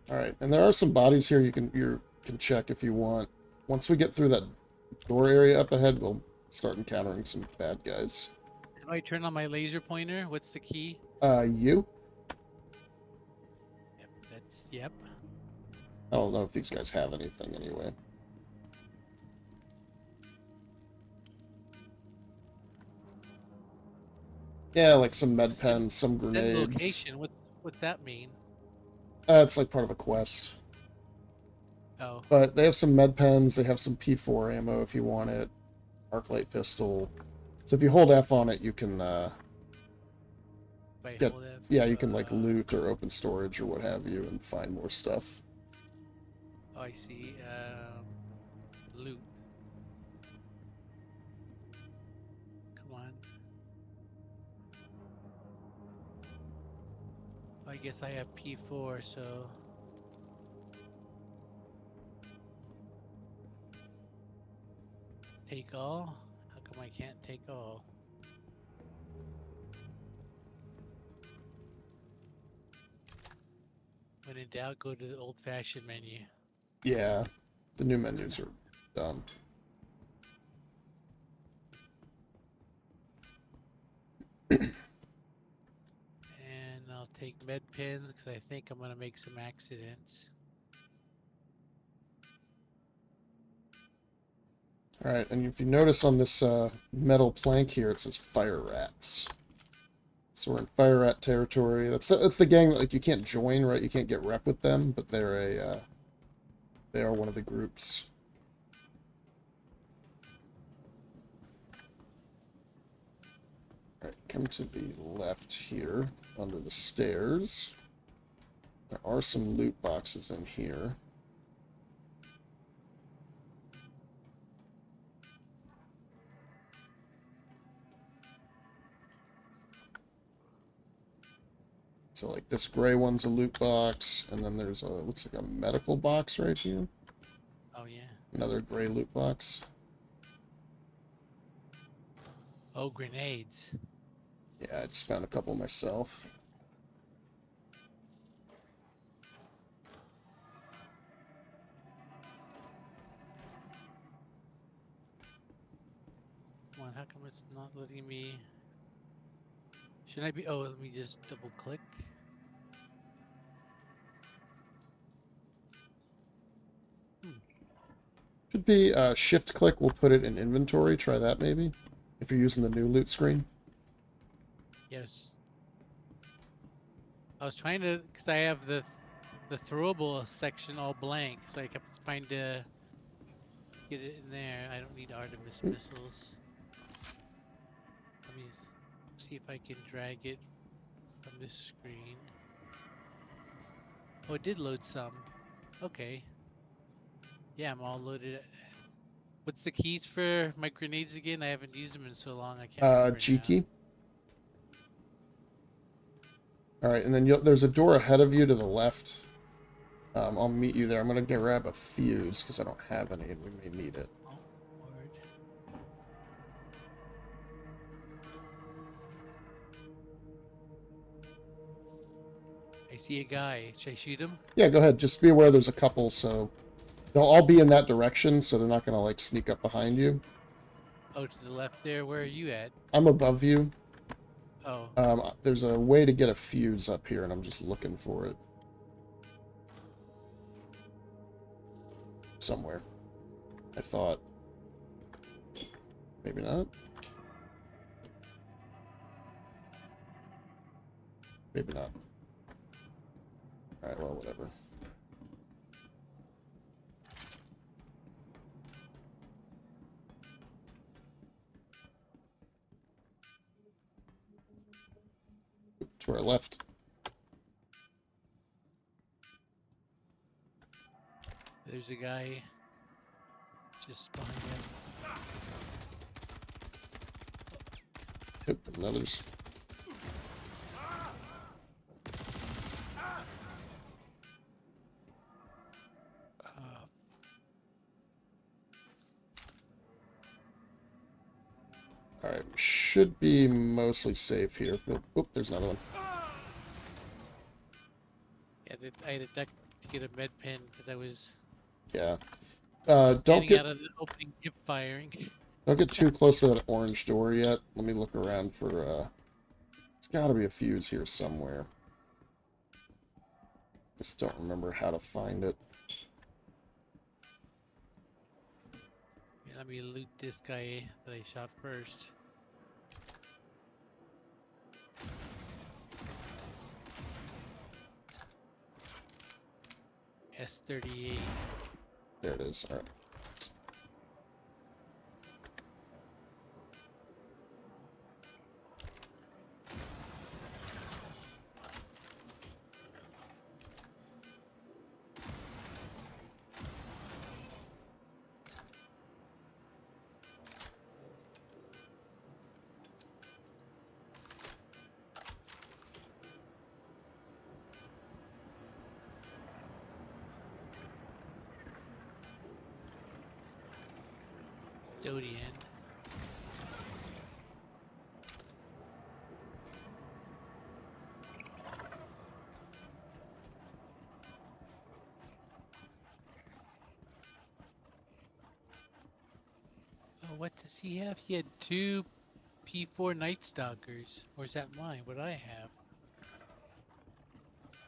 All right, and there are some bodies here you can check if you want. Once we get through that door area up ahead, we'll start encountering some bad guys.
how do I turn on my laser pointer? What's the key?
You?
Yep, that's, yep.
I don't know if these guys have anything anyway. Yeah, like some med pens, some
That
grenades.
location, what's that mean?
It's like part of a quest.
Oh,
But they have some med pens, they have some P4 ammo if you want it. Arclight pistol. So if you hold F on it, you can
if I
get,
hold it,
yeah, you can like loot or open storage or what have you and find more stuff.
Oh, I see. Loot. Come on. I guess I have P4, so. Take all? How come I can't take all? When in doubt, go to the old-fashioned menu.
Yeah, the new menus are dumb.
And I'll take med pens because I think I'm gonna make some accidents.
All right, and if you notice on this metal plank here, it says fire rats. So we're in fire rat territory. That's the gang that like you can't join, right? You can't get rep with them, but they're they are one of the groups. All right, come to the left here, under the stairs. There are some loot boxes in here. So like this gray one's a loot box, and then there's a looks like a medical box right here.
Oh yeah.
Another gray loot box.
Oh, grenades.
Yeah, I just found a couple myself.
Come on, how come it's not letting me? Should I be? Oh, let me just double click.
Should be shift click will put it in inventory. Try that maybe. If you're using the new loot screen.
Yes. I was trying to, because I have the throwable section all blank, so I kept trying to get it in there. I don't need Artemis missiles. Let me see if I can drag it from this screen. Oh, it did load some. Okay. Yeah, I'm all loaded. What's the keys for my grenades again? I haven't used them in so long. I can't remember
G
now.
key. All right, and then there's a door ahead of you to the left. I'll meet you there. I'm gonna grab a fuse because I don't have any, and we may need it.
Oh, word. I see a guy. Should I shoot him?
Yeah, go ahead. Just be aware there's a couple, so they'll all be in that direction, so they're not gonna like sneak up behind you.
Oh, to the left there. Where are you at?
I'm above you.
Oh.
There's a way to get a fuse up here, and I'm just looking for it. Somewhere. I thought. Maybe not. Maybe not. Alright, well, whatever. To our left.
There's a guy just behind him.
Yep, and others. Alright, should be mostly safe here. Oop, there's another one.
Yeah, I had to duck to get a med pen because I was
Yeah. Don't
standing
get
out of the opening, hip firing.
don't get too close to that orange door yet. Let me look around for there's gotta be a fuse here somewhere. Just don't remember how to find it.
Yeah, let me loot this guy that I shot first. S38.
There it is. Alright.
Custodian. Oh, what does he have? He had 2 P4 Night Stalkers. Or is that mine? What I have?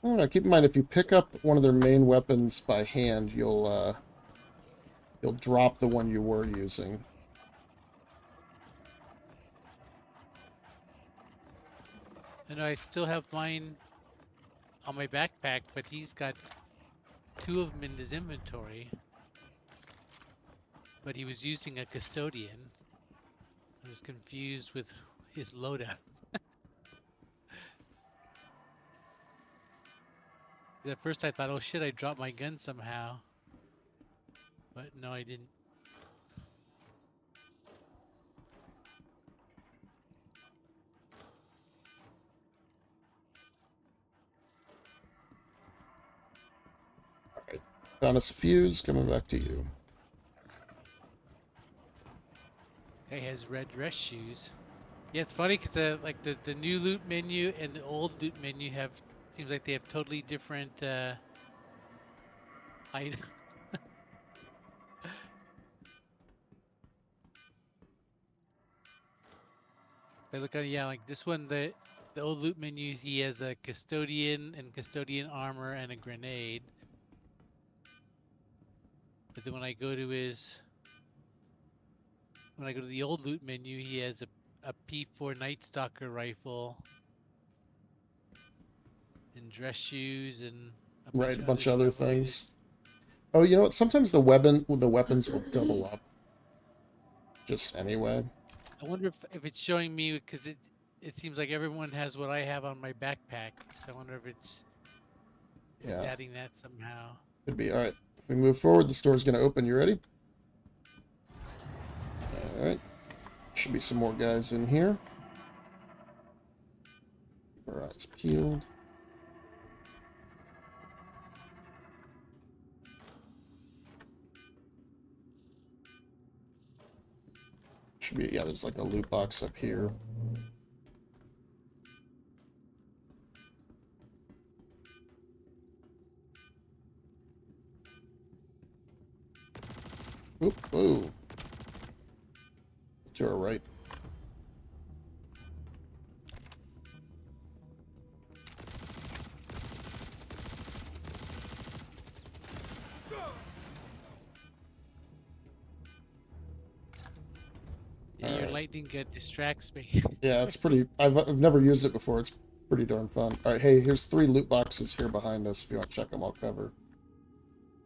I don't know, keep in mind if you pick up one of their main weapons by hand, you'll drop the one you were using.
I know I still have mine on my backpack, but he's got 2 of them in his inventory. But he was using a custodian. I was confused with his loadout. At first I thought, oh shit, I dropped my gun somehow. But no, I didn't.
Alright. Found us a fuse, coming back to you.
Guy has red dress shoes. Yeah, it's funny because like the new loot menu and the old loot menu have seems like they have totally different items. But look at, yeah, like this one, the old loot menu, he has a custodian and custodian armor and a grenade. But then when I go to the old loot menu, he has a P4 Night Stalker rifle and dress shoes and a
Right,
bunch
a
of other
bunch of other
stuff related.
things. Oh, you know what? Sometimes the weapons will double up. Just anyway.
I wonder if it's showing me because it seems like everyone has what I have on my backpack. So I wonder if it's
Yeah,
adding that somehow.
could be. All right. If we move forward, the store's going to open. You ready? All right. Should be some more guys in here. Keep our eyes peeled. Should be, yeah, there's like a loot box up here. Oop, whoa. To our right.
Yeah, your
Alright.
lightning gun distracts me.
Yeah, it's pretty. I've never used it before. It's pretty darn fun. All right, hey, here's 3 loot boxes here behind us. If you want to check them, I'll cover.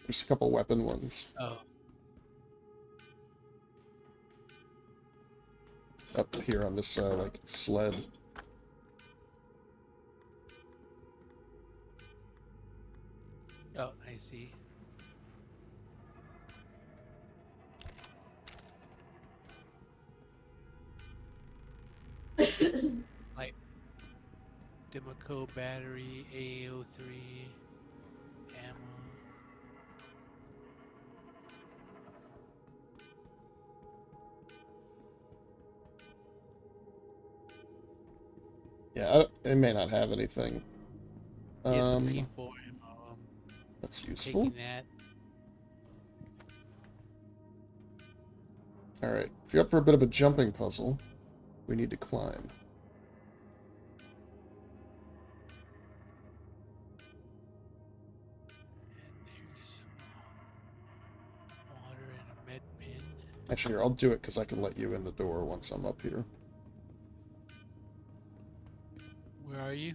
There's a couple weapon ones
Oh,
up here on this like sled.
oh, I see. Like Demaco battery, AO3, ammo.
Yeah, it may not have anything.
Yes, some P4 ammo.
That's useful.
Taking that.
All right, if you're up for a bit of a jumping puzzle, we need to climb.
And there's some water and a med pin.
Actually, here, I'll do it because I can let you in the door once I'm up here.
Where are you?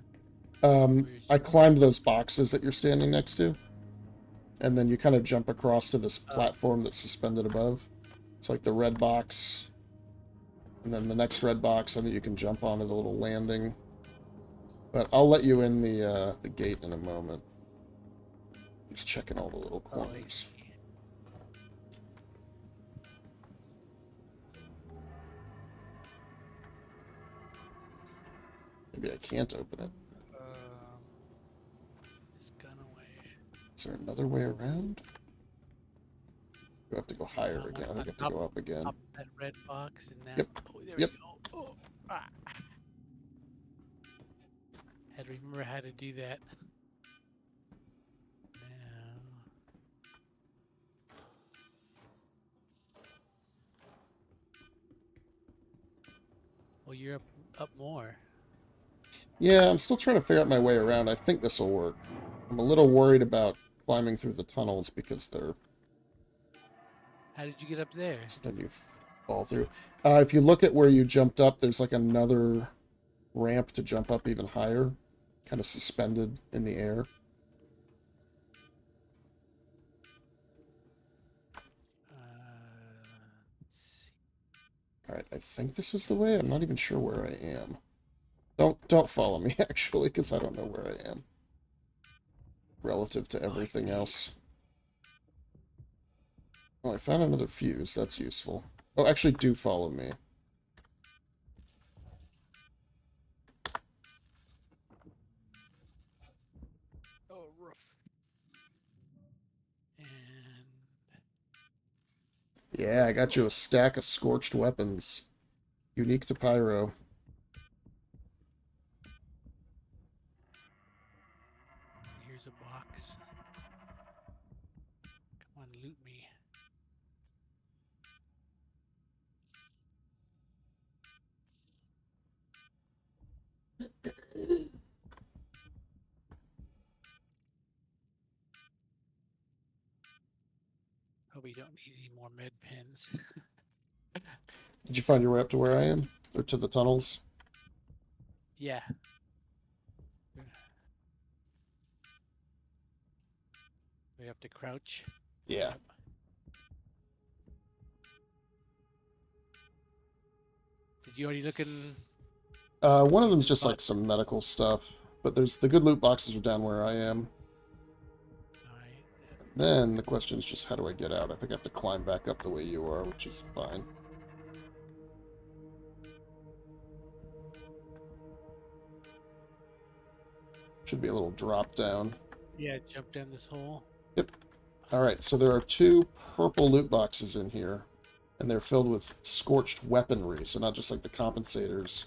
I climbed those boxes that you're standing next to, and then you kind of jump across to this platform that's suspended above. It's like the red box, and then the next red box, and then you can jump onto the little landing. But I'll let you in the gate in a moment. Just checking all the little corners. Maybe I can't open it.
This gun away.
Is there another way around? Do I have to go higher again? I think I have to go up again.
Up that red box and now.
Yep.
Oh, there
Yep.
we go. Oh, ah. Had to remember how to do that. Now. Well, you're up more.
Yeah, I'm still trying to figure out my way around. I think this will work. I'm a little worried about climbing through the tunnels because they're...
How did you get up there?
Sometimes you fall through. If you look at where you jumped up, there's like another ramp to jump up even higher. Kind of suspended in the air.
Let's see.
Alright, I think this is the way. I'm not even sure where I am. Don't follow me, actually, because I don't know where I am. Relative to everything else. Oh, I found another fuse. That's useful. Oh, actually, do follow me.
Oh, rough. And
Yeah, I got you a stack of scorched weapons. Unique to Pyro.
Here's a box. Come on, loot me. Hope we don't need any more med pens.
Did you find your way up to where I am? Or to the tunnels?
Yeah. We have to crouch.
Yeah.
Yep. Did you already look in?
One of them's just like some medical stuff, but there's the good loot boxes are down where I am.
Alright.
Then the question is just how do I get out? I think I have to climb back up the way you are, which is fine. Should be a little drop down.
Yeah, jump down this hole.
Yep. Alright, so there are 2 purple loot boxes in here, and they're filled with scorched weaponry, so not just like the compensators.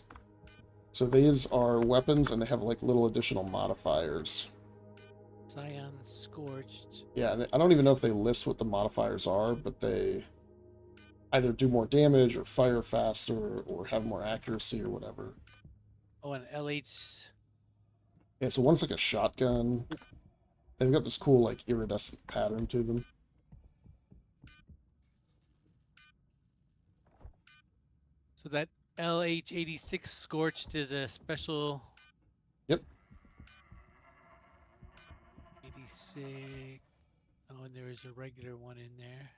So these are weapons, and they have like little additional modifiers.
Scion scorched.
Yeah, and I don't even know if they list what the modifiers are, but they either do more damage, or fire faster, or have more accuracy, or whatever.
Oh, and LH.
Yeah, so one's like a shotgun. They've got this cool, like, iridescent pattern to them.
So that LH86 scorched is a special.
Yep.
86. Oh, and there is a regular one in there.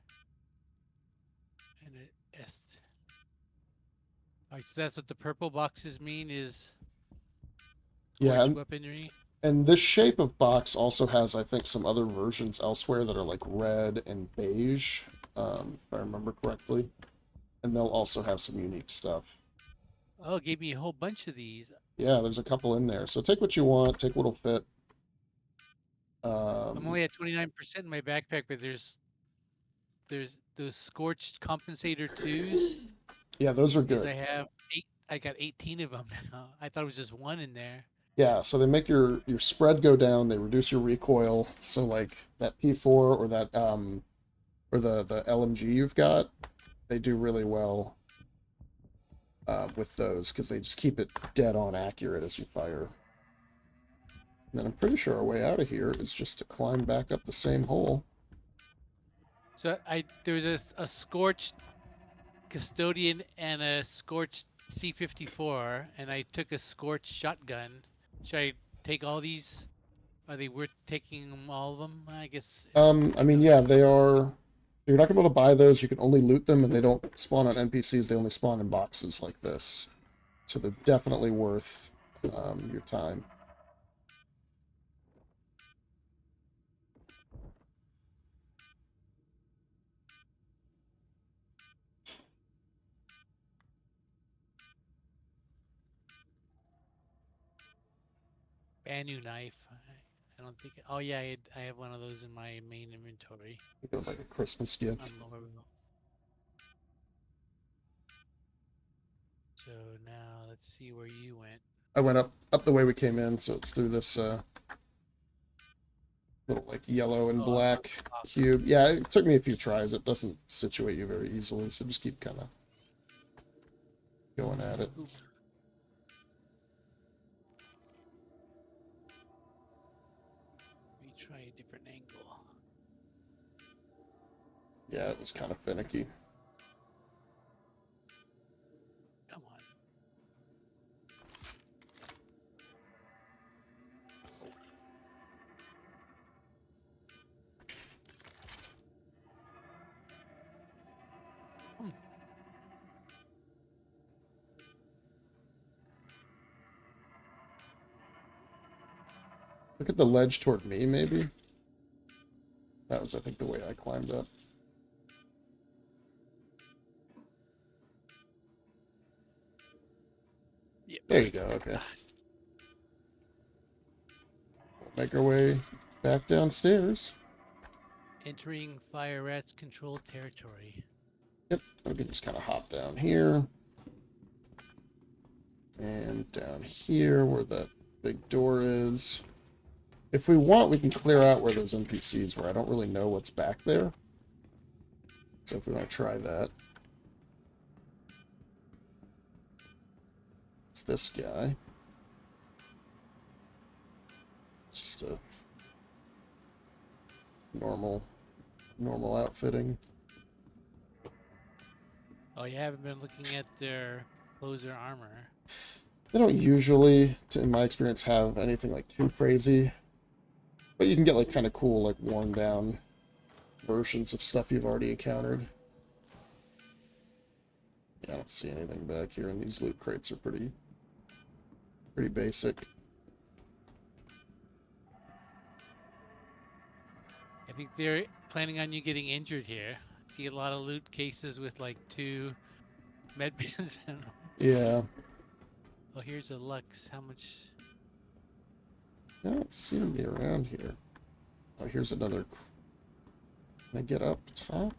And an est. Alright, so that's what the purple boxes mean is
Yeah,
scorched
and,
weaponry.
and this shape of box also has, I think, some other versions elsewhere that are like red and beige, if I remember correctly. And they'll also have some unique stuff.
Oh, it gave me a whole bunch of these.
Yeah, there's a couple in there. So take what you want, take what'll fit.
I'm only at 29% in my backpack, but there's those scorched compensator twos.
Yeah, those are
Because
good.
I got 18 of them now. I thought it was just one in there.
Yeah, so they make your spread go down, they reduce your recoil. So like that P4 or that or the LMG you've got, they do really well with those because they just keep it dead on accurate as you fire. And then I'm pretty sure our way out of here is just to climb back up the same hole.
So there was a scorched custodian and a scorched C54, and I took a scorched shotgun. Should I take all these? Are they worth taking all of them? I guess.
I mean, yeah, they are. You're not gonna be able to buy those. You can only loot them, and they don't spawn on NPCs. They only spawn in boxes like this. So they're definitely worth your time.
Brand new knife. I don't think. Oh yeah, I have one of those in my main inventory.
I think it was like a Christmas gift.
Unloadable. So now let's see where you went.
I went up the way we came in, so it's through this little like yellow and black cube. Yeah, it took me a few tries. It doesn't situate you very easily, so just keep kind of going at it.
Oop. Let me try a different angle.
Yeah, it was kind of finicky.
Come on.
Look at the ledge toward me, maybe? That was, I think, the way I climbed up.
Yep.
There you go, okay. We'll make our way back downstairs.
Entering Fire Rat's controlled territory.
Yep, we can just kind of hop down here. And down here where that big door is. If we want, we can clear out where those NPCs were. I don't really know what's back there. So if we want to try that. It's this guy. Just a normal outfitting.
Oh, you haven't been looking at their clothes or armor.
They don't usually, in my experience, have anything like too crazy. But you can get like kind of cool, like worn down versions of stuff you've already encountered. Yeah, I don't see anything back here, and these loot crates are pretty basic.
I think they're planning on you getting injured here. I see a lot of loot cases with like 2 med bins in them.
Yeah,
Oh, here's a Lux. How much?
I don't seem to be around here. Oh, here's another. Can I get up top?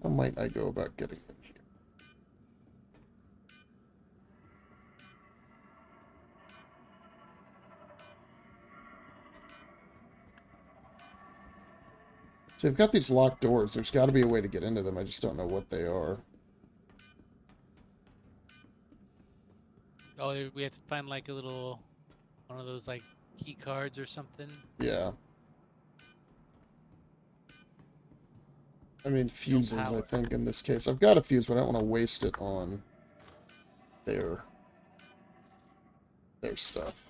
How might I go about getting in here? So I've got these locked doors. There's got to be a way to get into them. I just don't know what they are.
Oh, we have to find like a little one of those like key cards or something.
Yeah. I mean, fuses, I
power.
think, in this case. I've got a fuse, but I don't want to waste it on their stuff.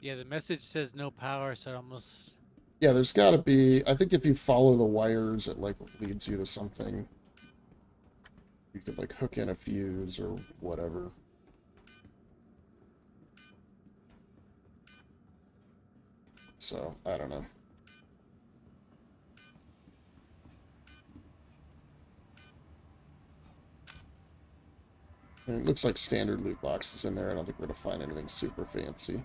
Yeah, the message says no power, so it almost.
Yeah, there's got to be... I think if you follow the wires, it, like, leads you to something. You could, like, hook in a fuse or whatever. So, I don't know. I mean, it looks like standard loot boxes in there. I don't think we're going to find anything super fancy.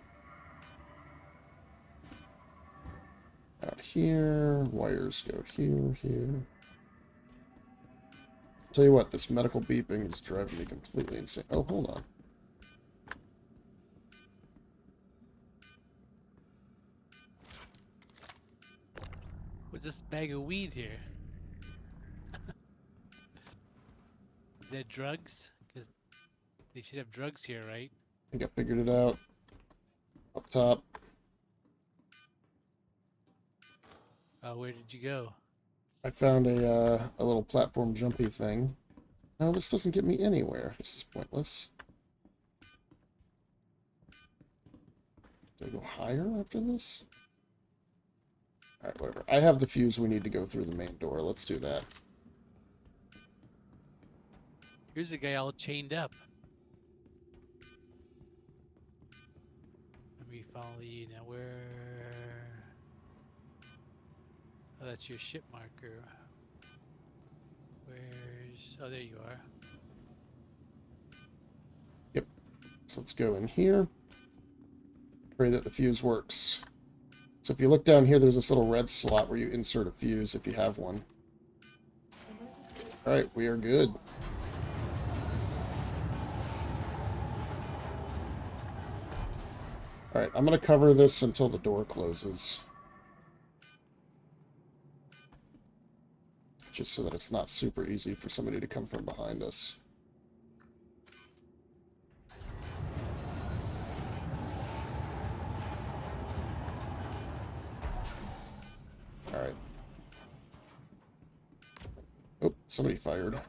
Out here, wires go here. Tell you what, this medical beeping is driving me completely insane. Oh, hold on.
What's this bag of weed here? Is that drugs? Because they should have drugs here, right?
I think I figured it out. Up top.
Where did you go?
I found a little platform jumpy thing. No, this doesn't get me anywhere. This is pointless. Do I go higher after this? Alright, whatever. I have the fuse we need to go through the main door. Let's do that.
Here's a guy all chained up. Let me follow you now. Where? Oh, that's your ship marker. Where's... Oh, there you are.
Yep. So let's go in here. Pray that the fuse works. So if you look down here, there's this little red slot where you insert a fuse if you have one. Alright, we are good. Alright, I'm going to cover this until the door closes. Just so that it's not super easy for somebody to come from behind us. Alright. Oh, somebody fired.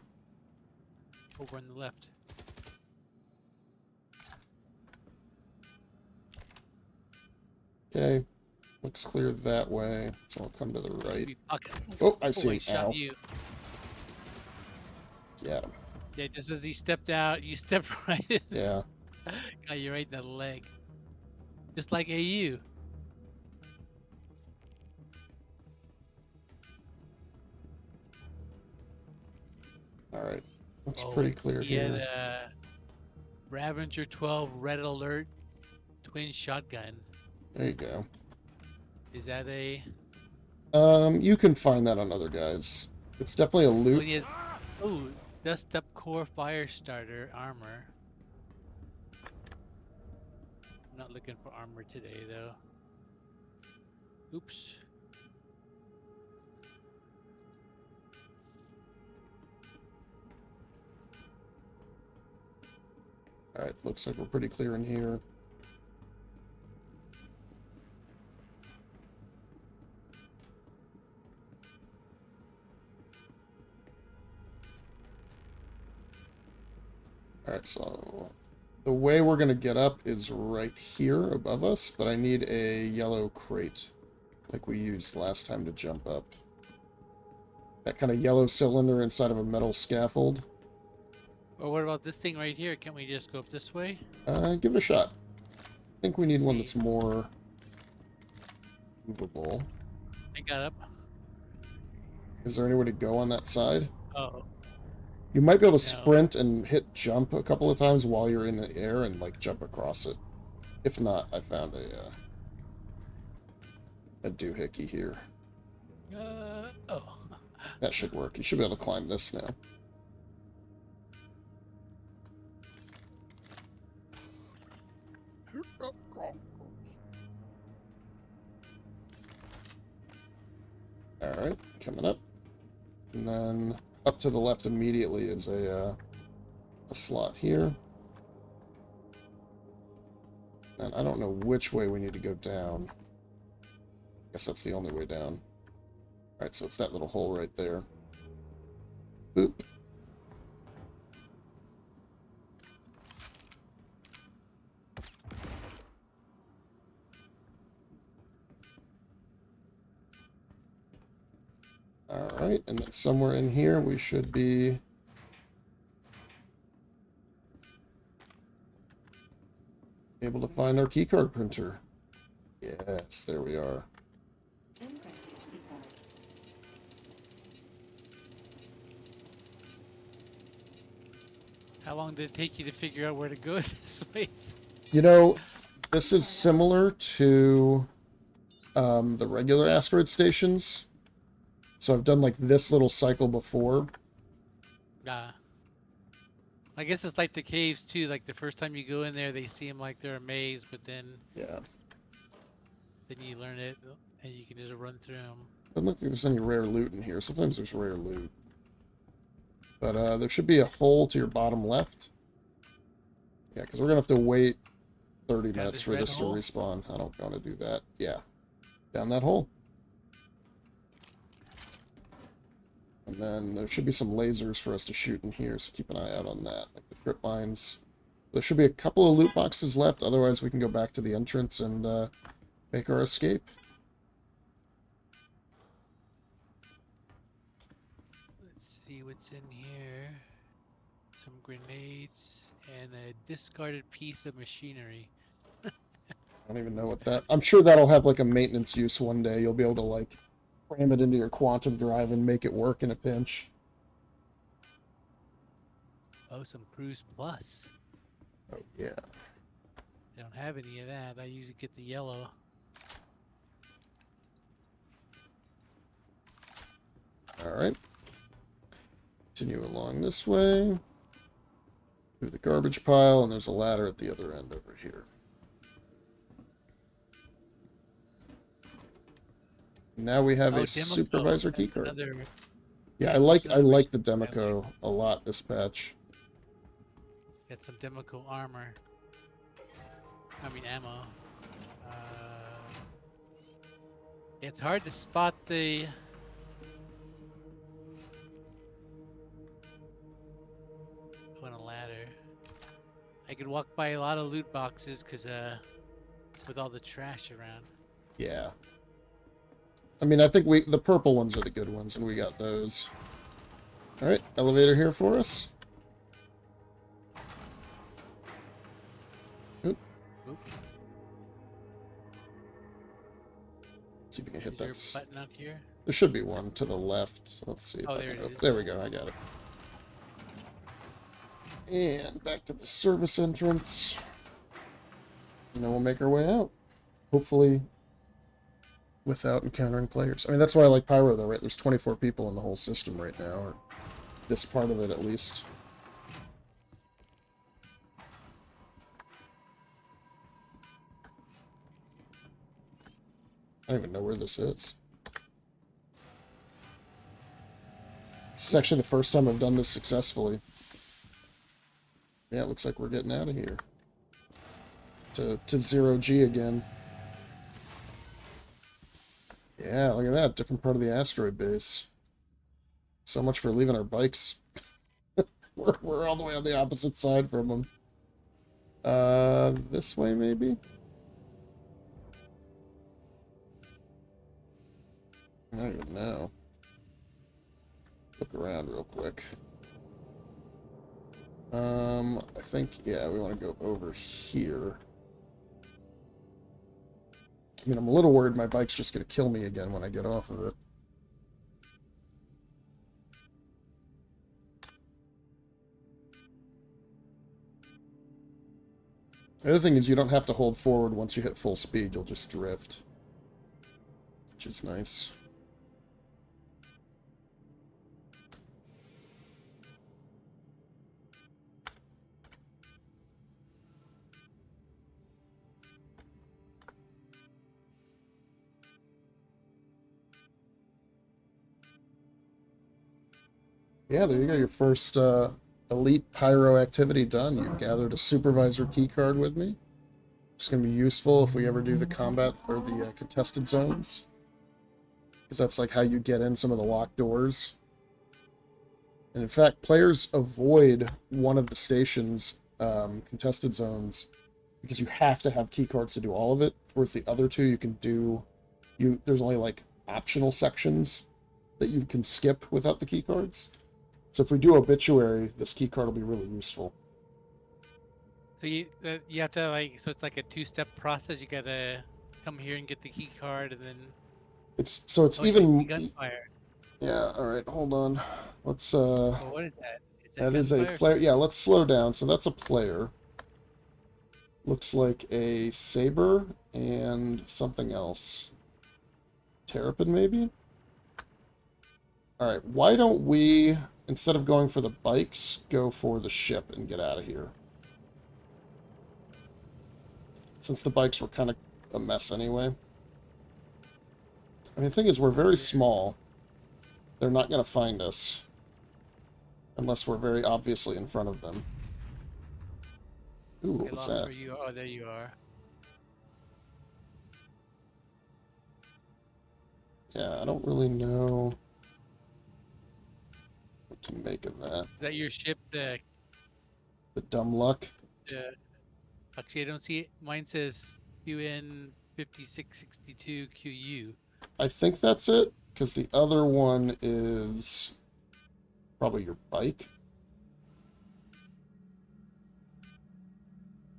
Over on the left.
Okay. Looks clear that way, so I'll come to the right.
Be pocket.
Oh, I
Oh,
see
he
him.
shot
Ow.
you.
Got him.
Yeah, just as he stepped out, you stepped right in.
Yeah.
Got you right in the leg. Just like AU.
Alright. Looks
Oh,
pretty clear
he had
here.
a Ravager 12 Red Alert twin shotgun.
There you go.
Is that a...
You can find that on other guys. It's definitely a
Oh,
loot.
he has, oh, dust up core fire starter armor. I'm not looking for armor today though. Oops.
Alright, looks like we're pretty clear in here. Alright, so the way we're going to get up is right here above us, but I need a yellow crate like we used last time to jump up. That kind of yellow cylinder inside of a metal scaffold.
Or what about this thing right here? Can't we just go up this way?
Give it a shot. I think we need one
See.
that's more movable.
I got up.
Is there any way to go on that side?
Oh,
You might be able to
No.
sprint and hit jump a couple of times while you're in the air and like jump across it. If not, I found a doohickey here.
oh.
That should work. You should be able to climb this now. Alright, coming up. And then up to the left immediately is a slot here. And I don't know which way we need to go down. I guess that's the only way down. Alright, so it's that little hole right there. Boop. Alright, and then somewhere in here we should be able to find our keycard printer. Yes, there we are.
How long did it take you to figure out where to go in this place?
You know, this is similar to the regular asteroid stations. So I've done like this little cycle before.
I guess it's like the caves too. Like the first time you go in there, they seem like they're a maze, but then
Yeah.
you learn it and you can just run through them.
Doesn't look like there's any rare loot in here. Sometimes there's rare loot. But there should be a hole to your bottom left. Yeah, because we're going to have to wait 30
Down
minutes
this
for
red
this to
hole?
respawn. I don't want to do that. Yeah. Down that hole. And then there should be some lasers for us to shoot in here, so keep an eye out on that, like the trip mines. There should be a couple of loot boxes left, otherwise we can go back to the entrance and make our escape.
Let's see what's in here. Some grenades and a discarded piece of machinery.
I don't even know what that... I'm sure that'll have like a maintenance use one day. You'll be able to like cram it into your quantum drive and make it work in a pinch.
Oh, some Cruise Plus.
Oh, yeah.
They don't have any of that. I usually get the yellow.
Alright. Continue along this way. Through the garbage pile, and there's a ladder at the other end over here. Now we have
Oh,
a supervisor
Democo.
keycard.
Another-
Yeah, I like the Democo a lot this patch.
Get some Democo armor. I mean ammo. It's hard to spot the... on a ladder. I could walk by a lot of loot boxes because with all the trash around.
Yeah. I mean, I think the purple ones are the good ones, and we got those. Alright, elevator here for us. Oop.
Oop.
See if we can hit
Is there
that.
a button up here?
There should be one to the left. Let's see if
Oh,
I
there
can...
it
Oh,
is.
there we go, I got it. And back to the service entrance. And then we'll make our way out. Hopefully without encountering players. I mean, that's why I like Pyro, though, right? There's 24 people in the whole system right now, or this part of it, at least. I don't even know where this is. This is actually the first time I've done this successfully. Yeah, it looks like we're getting out of here. To 0G again. Yeah, look at that. Different part of the asteroid base. So much for leaving our bikes. We're all the way on the opposite side from them. This way, maybe? I don't even know. Look around real quick. I think, yeah, we want to go over here. I mean, I'm a little worried my bike's just going to kill me again when I get off of it. The other thing is you don't have to hold forward once you hit full speed. You'll just drift, which is nice. Yeah, there you go. Your first elite pyro activity done. You've gathered a supervisor keycard with me. It's going to be useful if we ever do the combat or the contested zones. Because that's like how you get in some of the locked doors. And in fact, players avoid one of the station's contested zones because you have to have keycards to do all of it. Whereas the other two you can do... There's only like optional sections that you can skip without the keycards. So if we do obituary, this keycard will be really useful.
So you have to like, so it's like a two-step process. You gotta come here and get the key card, and then
It's
you
even
gunfire.
yeah. All right, hold on. Let's
Oh, what is that?
that is a
gunfire?
player. Yeah, let's slow down. So that's a player. Looks like a saber and something else. Terrapin maybe. All right, why don't we, instead of going for the bikes, go for the ship and get out of here? Since the bikes were kind of a mess anyway. I mean, the thing is, we're very small. They're not going to find us. Unless we're very obviously in front of them. Ooh, what was that?
Where you are. Oh, there you are.
Yeah, I don't really know what to make of that.
Is that your ship?
The dumb luck?
Actually, I don't see it. Mine says UN 5662 QU.
I think that's it, because the other one is probably your bike.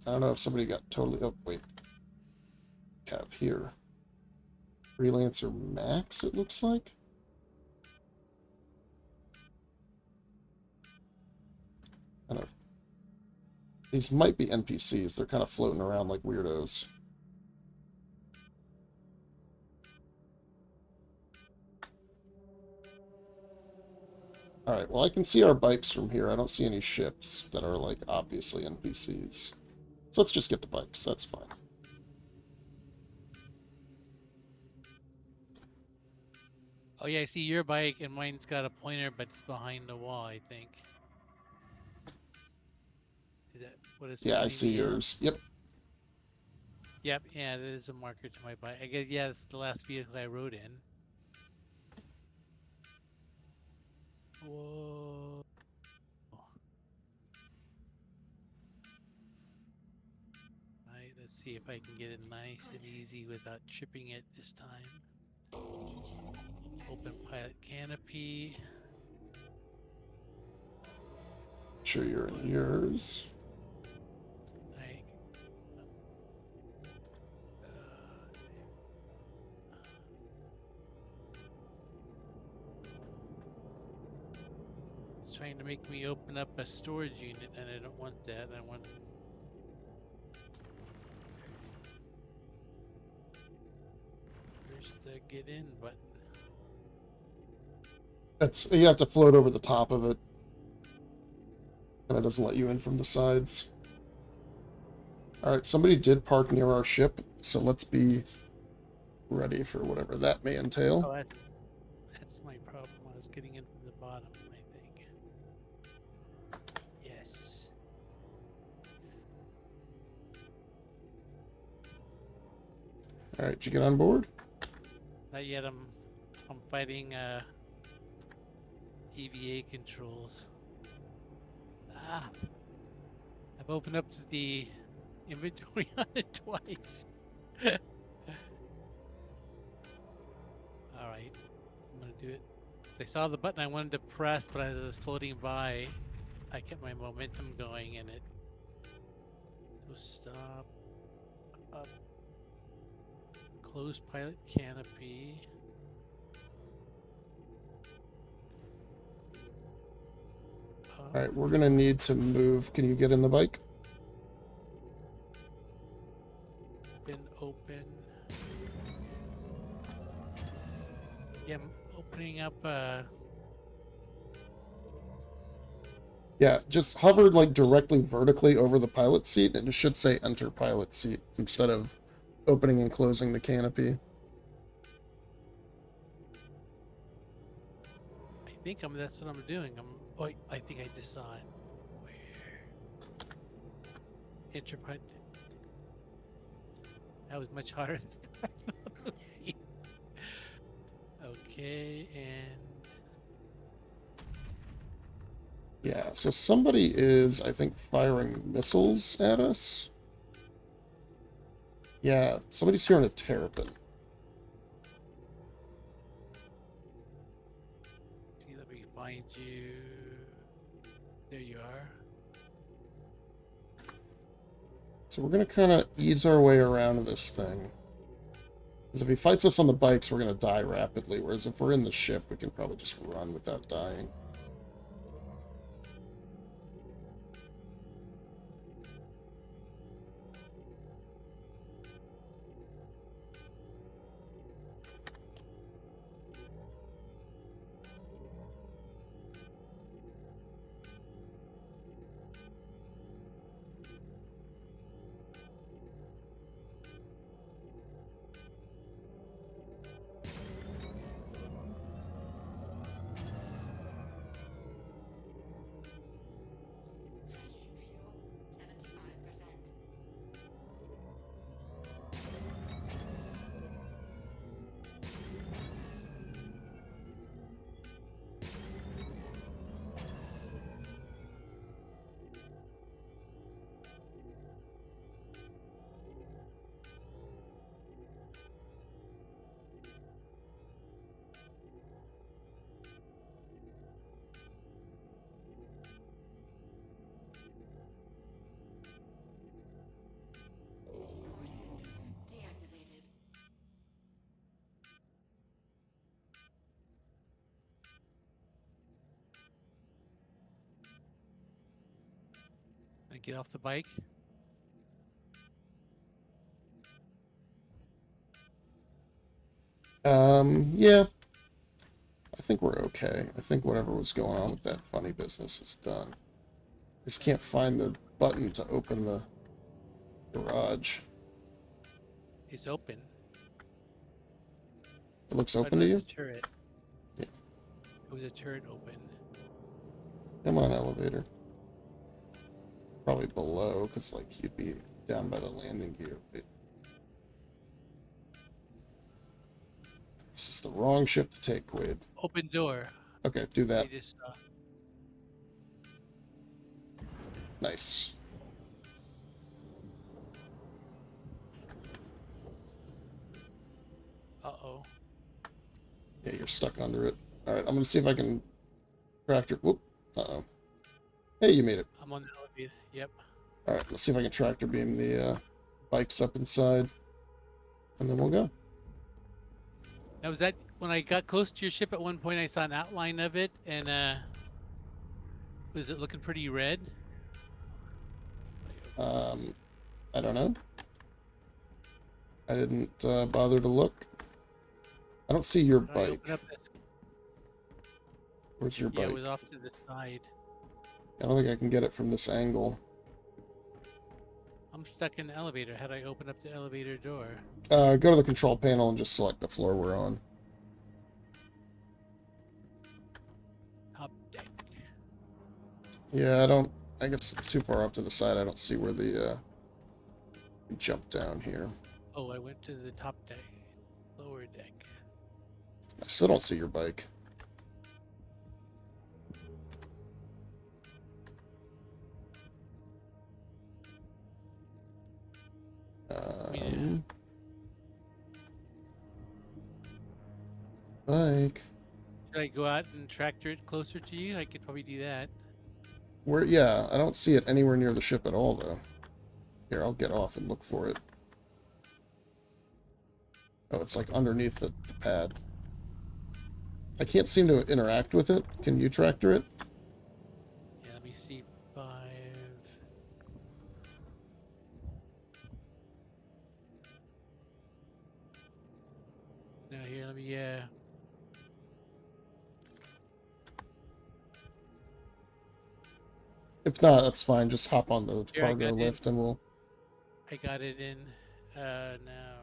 I don't know if somebody got totally... Oh, wait. We have here. Freelancer Max, it looks like. Kind of. These might be NPCs. They're kind of floating around like weirdos. Alright, well I can see our bikes from here. I don't see any ships that are like obviously NPCs. So let's just get the bikes. That's fine.
Oh yeah, I see your bike, and mine's got a pointer, but it's behind the wall, I think. Is that what it's?
Yeah, I
pointing
see
me at?
yours. Yep.
Yep, yeah, that is a marker to my bike. I guess, yeah, it's the last vehicle I rode in. Whoa. Alright, let's see if I can get it nice and easy without chipping it this time. Open pilot canopy.
Sure you're in yours.
Like, it's trying to make me open up a storage unit, and I don't want that. I want. Where's the get in button?
That's, you have to float over the top of it. And it doesn't let you in from the sides. Alright, somebody did park near our ship, so let's be ready for whatever that may entail.
Oh, that's my problem. I was getting in from the bottom, I think. Yes.
Alright, did you get on board?
Not yet. I'm fighting EVA controls. Ah, I've opened up the inventory on it twice. All right, I'm gonna do it. I saw the button I wanted to press, but as I was floating by, I kept my momentum going, and it. So stop. Up. Close pilot canopy.
Alright, we're gonna need to move. Can you get in the bike?
Open. Yeah, I'm opening up.
Yeah, just hover like directly vertically over the pilot seat, and it should say enter pilot seat instead of opening and closing the canopy.
I think that's what I'm doing. Oh, I think I just saw it. Where? Enter pilot. That was much harder than I thought it would be. Okay, and
Yeah, so somebody is, I think, firing missiles at us. Yeah, somebody's here in a terrapin.
see, let me find you. There you are.
So we're going to kind of ease our way around this thing. Because if he fights us on the bikes, we're going to die rapidly. Whereas if we're in the ship, we can probably just run without dying.
Hydrogen fuel, 75%. Deactivated.
I get off the bike.
Yeah. I think we're okay. I think whatever was going on with that funny business is done. I just can't find the button to open the garage.
It's open.
It looks
Oh,
open
no,
to
it's
you?
a turret.
Yeah.
It was a turret open.
Come on, elevator. Probably below, because, like, you'd be down by the landing gear. Wait. This is the wrong ship to take, Quade.
Open door.
Okay, do
I
that.
just saw.
Nice.
Uh-oh.
Yeah, you're stuck under it. Alright, I'm gonna see if I can tractor... Whoop. Uh-oh. Hey, you made it.
I'm on the elevator. Yep.
Alright, let's see if I can tractor beam the bikes up inside. And then we'll go.
Now, was that when I got close to your ship at one point? I saw an outline of it, and was it looking pretty red?
I don't know. I didn't bother to look. I don't see your
How do I
bike.
open up this?
Where's your
Yeah,
bike?
it was off to the side.
I don't think I can get it from this angle.
I'm stuck in the elevator. How do I open up the elevator door?
Go to the control panel and just select the floor we're on.
Top deck.
Yeah, I guess it's too far off to the side. I don't see where the, jump down here.
Oh, I went to the top deck. Lower deck.
I still don't see your bike. Bike.
Should I go out and tractor it closer to you? I could probably do that.
Where? Yeah, I don't see it anywhere near the ship at all, though. Here, I'll get off and look for it. Oh, it's like underneath the pad. I can't seem to interact with it. Can you tractor it?
Yeah, let me see. 5. No, here, let me,
If not, that's fine. Just hop on the
Here, I
cargo
got it.
lift and we'll...
I got it in, now.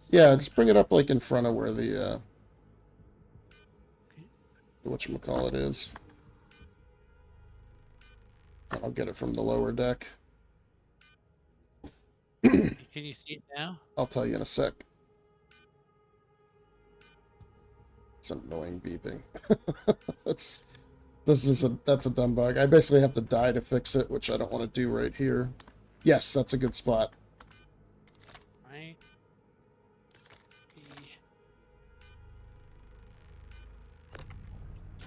Yeah, just bring it up like in front of where the whatchamacallit is. I'll get it from the lower deck.
Can you see it now?
I'll tell you in a sec. It's annoying beeping. That's a dumb bug. I basically have to die to fix it, which I don't want to do right here. Yes, that's a good spot.
Right.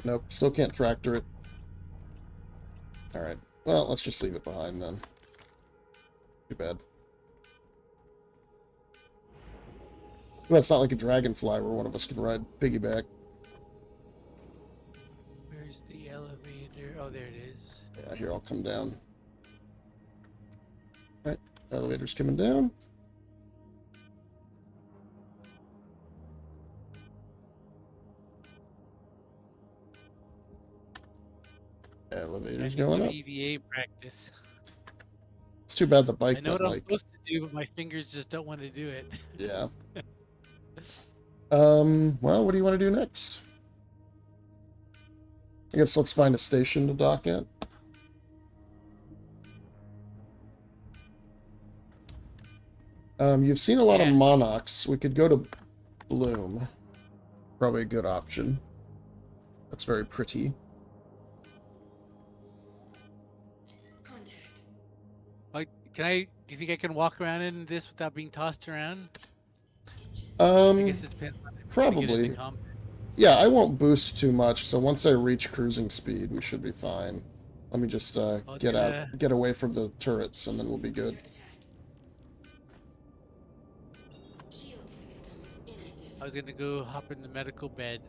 Nope, still can't tractor it. Alright, well, let's just leave it behind then. Too bad. Well, it's not like a dragonfly where one of us can ride piggyback.
Where's the elevator? Oh, there it is.
Yeah, here, I'll come down. Alright, elevator's coming down. Elevator's going up.
EVA practice.
It's too bad the bike
I know
went
what I'm
like...
supposed to do, but my fingers just don't want to do it.
Yeah. Well, what do you want to do next? I guess let's find a station to dock at. You've seen a lot of monarchs. We could go to Bloom. Probably a good option. That's very pretty.
Like, do you think I can walk around in this without being tossed around? I guess it depends on if you're gonna get
Probably.
into combat.
Yeah, I won't boost too much, so once I reach cruising speed, we should be fine. Let me just get away from the turrets, and then we'll be good.
I was gonna go hop in the medical bed.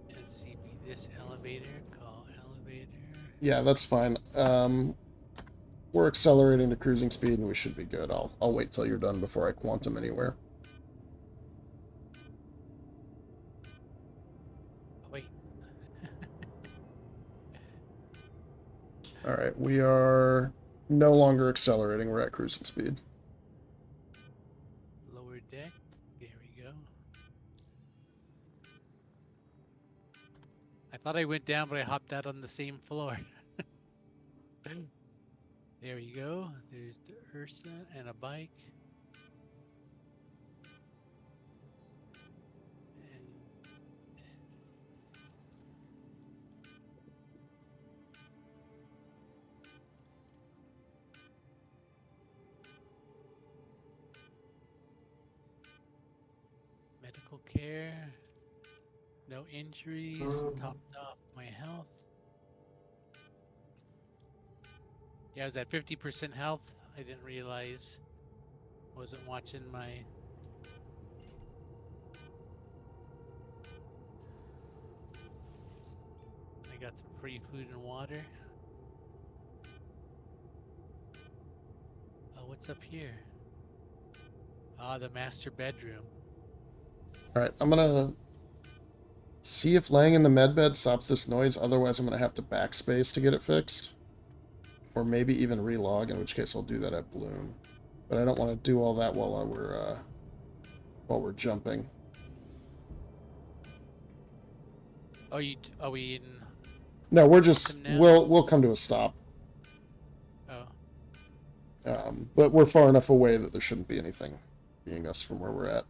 And see this elevator. Call elevator.
Yeah, that's fine. We're accelerating to cruising speed, and we should be good. I'll wait till you're done before I quantum anywhere.
Oh, wait.
Alright, we are no longer accelerating. We're at cruising speed.
Lower deck. There we go. I thought I went down, but I hopped out on the same floor. There we go. There's the Ursa and a bike. And medical care. No injuries. Topped off my health. Yeah, I was at 50% health. I didn't realize. Wasn't watching my... I got some free food and water. Oh, what's up here? Ah, the master bedroom.
Alright, I'm gonna see if laying in the medbed stops this noise, otherwise I'm gonna have to backspace to get it fixed. Or maybe even relog, in which case I'll do that at Bloom. But I don't want to do all that while we're jumping.
Are we in?
No, we're just
Now?
we'll come to a stop.
Oh.
But we're far enough away that there shouldn't be anything being us from where we're at.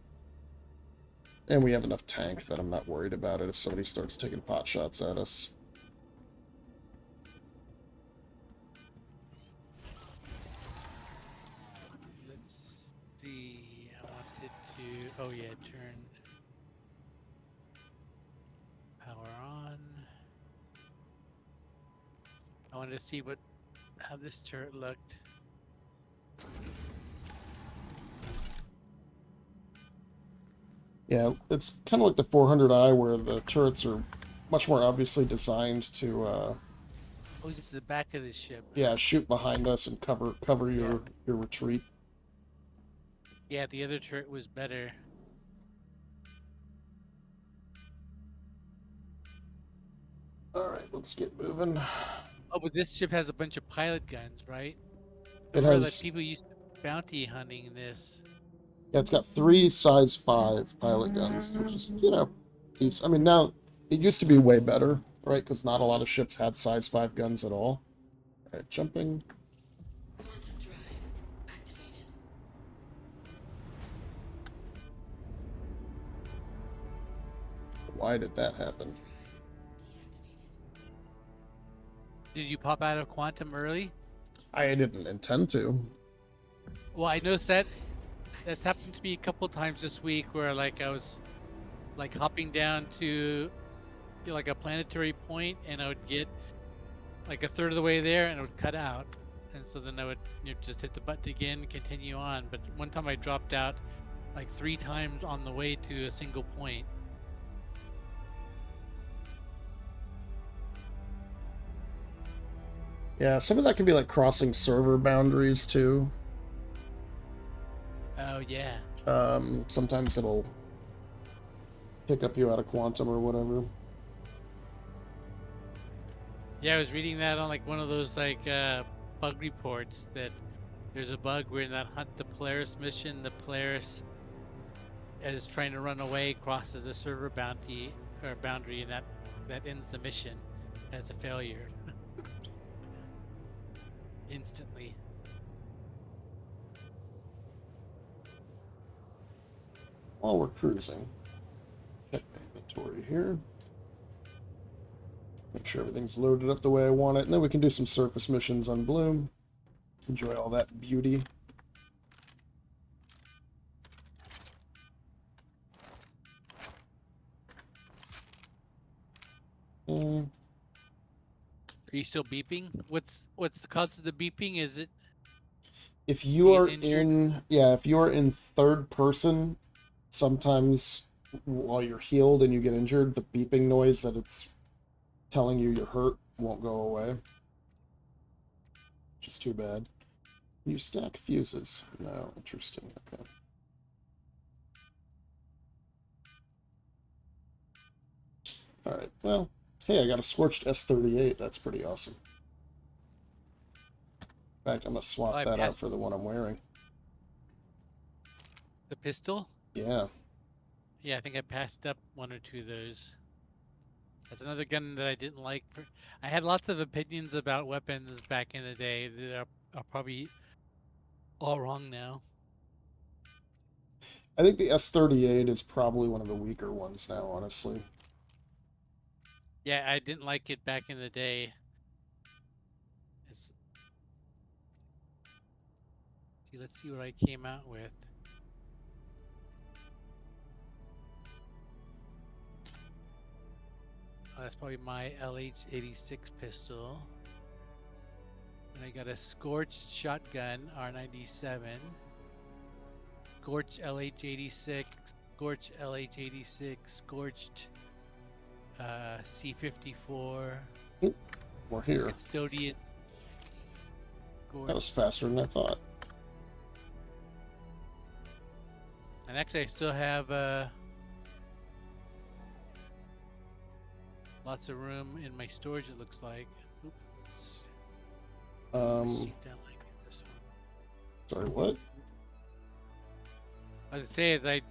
And we have enough tank that I'm not worried about it if somebody starts taking pot shots at us.
Let's see. I wanted to. Oh yeah, turn power on. I wanted to see how this turret looked.
Yeah, it's kind of like the 400i where the turrets are much more obviously designed to,
Oh, just the back of the ship.
yeah, shoot behind us and cover your retreat.
Yeah, the other turret was better.
Alright, let's get moving.
Oh, but this ship has a bunch of pilot guns, right?
It
Remember
has...
that people used to bounty hunting this.
Yeah, it's got 3 size 5 pilot guns, which is, you know, decent. I mean, now, it used to be way better, right? Because not a lot of ships had size 5 guns at all. Alright, jumping.
Quantum drive activated.
Why did that happen?
Did you pop out of quantum early?
I didn't intend to.
Well, I noticed that's happened to me a couple times this week where like I was like hopping down to like a planetary point and I would get like a third of the way there and it would cut out. And so then I would just hit the button again, continue on. But one time I dropped out like 3 times on the way to a single point.
Yeah, some of that can be like crossing server boundaries too.
Oh yeah.
Sometimes it'll pick up you out of quantum or whatever.
Yeah, I was reading that on like one of those like bug reports that there's a bug where in that Hunt the Pileus mission, the Pileus is trying to run away, crosses a server boundary, and that ends the mission as a failure. Instantly.
While we're cruising, check my inventory here. Make sure everything's loaded up the way I want it, and then we can do some surface missions on Bloom. Enjoy all that beauty.
Are you still beeping? What's the cause of the beeping? Is it
If you are
injured?
if you are in third person, sometimes while you're healed and you get injured, the beeping noise that it's telling you you're hurt won't go away. Which is too bad. You stack fuses. No, interesting. Okay. Alright, well, hey, I got a scorched S38. That's pretty awesome. In fact, I'm going to swap that out for the one I'm wearing.
The pistol?
Yeah.
Yeah, I think I passed up 1 or 2 of those. That's another gun that I didn't like. I had lots of opinions about weapons back in the day that are probably all wrong now.
I think the S38 is probably one of the weaker ones now, honestly.
Yeah, I didn't like it back in the day. Let's see what I came out with. Oh, that's probably my LH86 pistol. And I got a Scorched shotgun, R97. Scorched LH86, Scorched LH86, Scorched C54.
We're here.
Custodian.
That was faster than I thought.
And actually, I still have Lots of room in my storage, it looks like. Oops.
Um,
Down like this one.
sorry, what?
I was saying that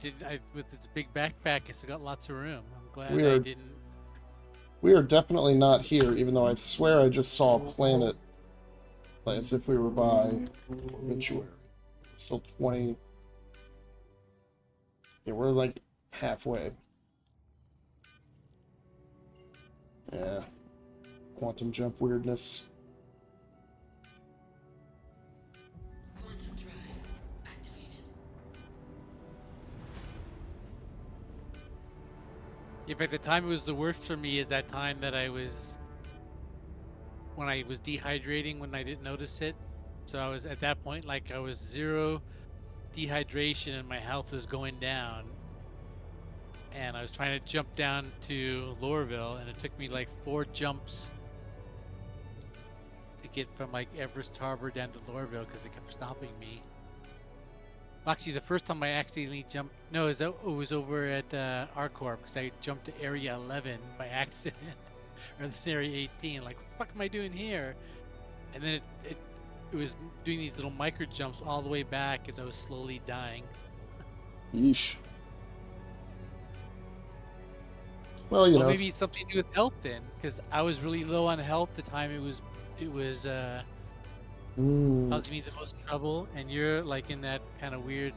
with its big backpack, it's got lots of room. I'm glad
We
I
are-
didn't.
We are definitely not here, even though I swear I just saw a planet, like, as if we were by Obituary. Still 20. Yeah, we're like halfway. Yeah. Quantum jump weirdness.
Quantum drive activated.
In fact, the time it was the worst for me is that time that when I was dehydrating when I didn't notice it. So I was at that point, like I was 0 dehydration and my health was going down. And I was trying to jump down to Lorville, and it took me like 4 jumps to get from like Everest Harbor down to Lorville because they kept stopping me. Actually, the first time I accidentally jumped, no, it was over at Arcorp because I jumped to Area 11 by accident, rather than Area 18. Like, what the fuck am I doing here? And then it was doing these little micro jumps all the way back as I was slowly dying.
Yeesh. Well, you
Well,
know,
maybe it's something to do with health then, because I was really low on health the time it was causing me the most trouble, and you're like in that kind of weird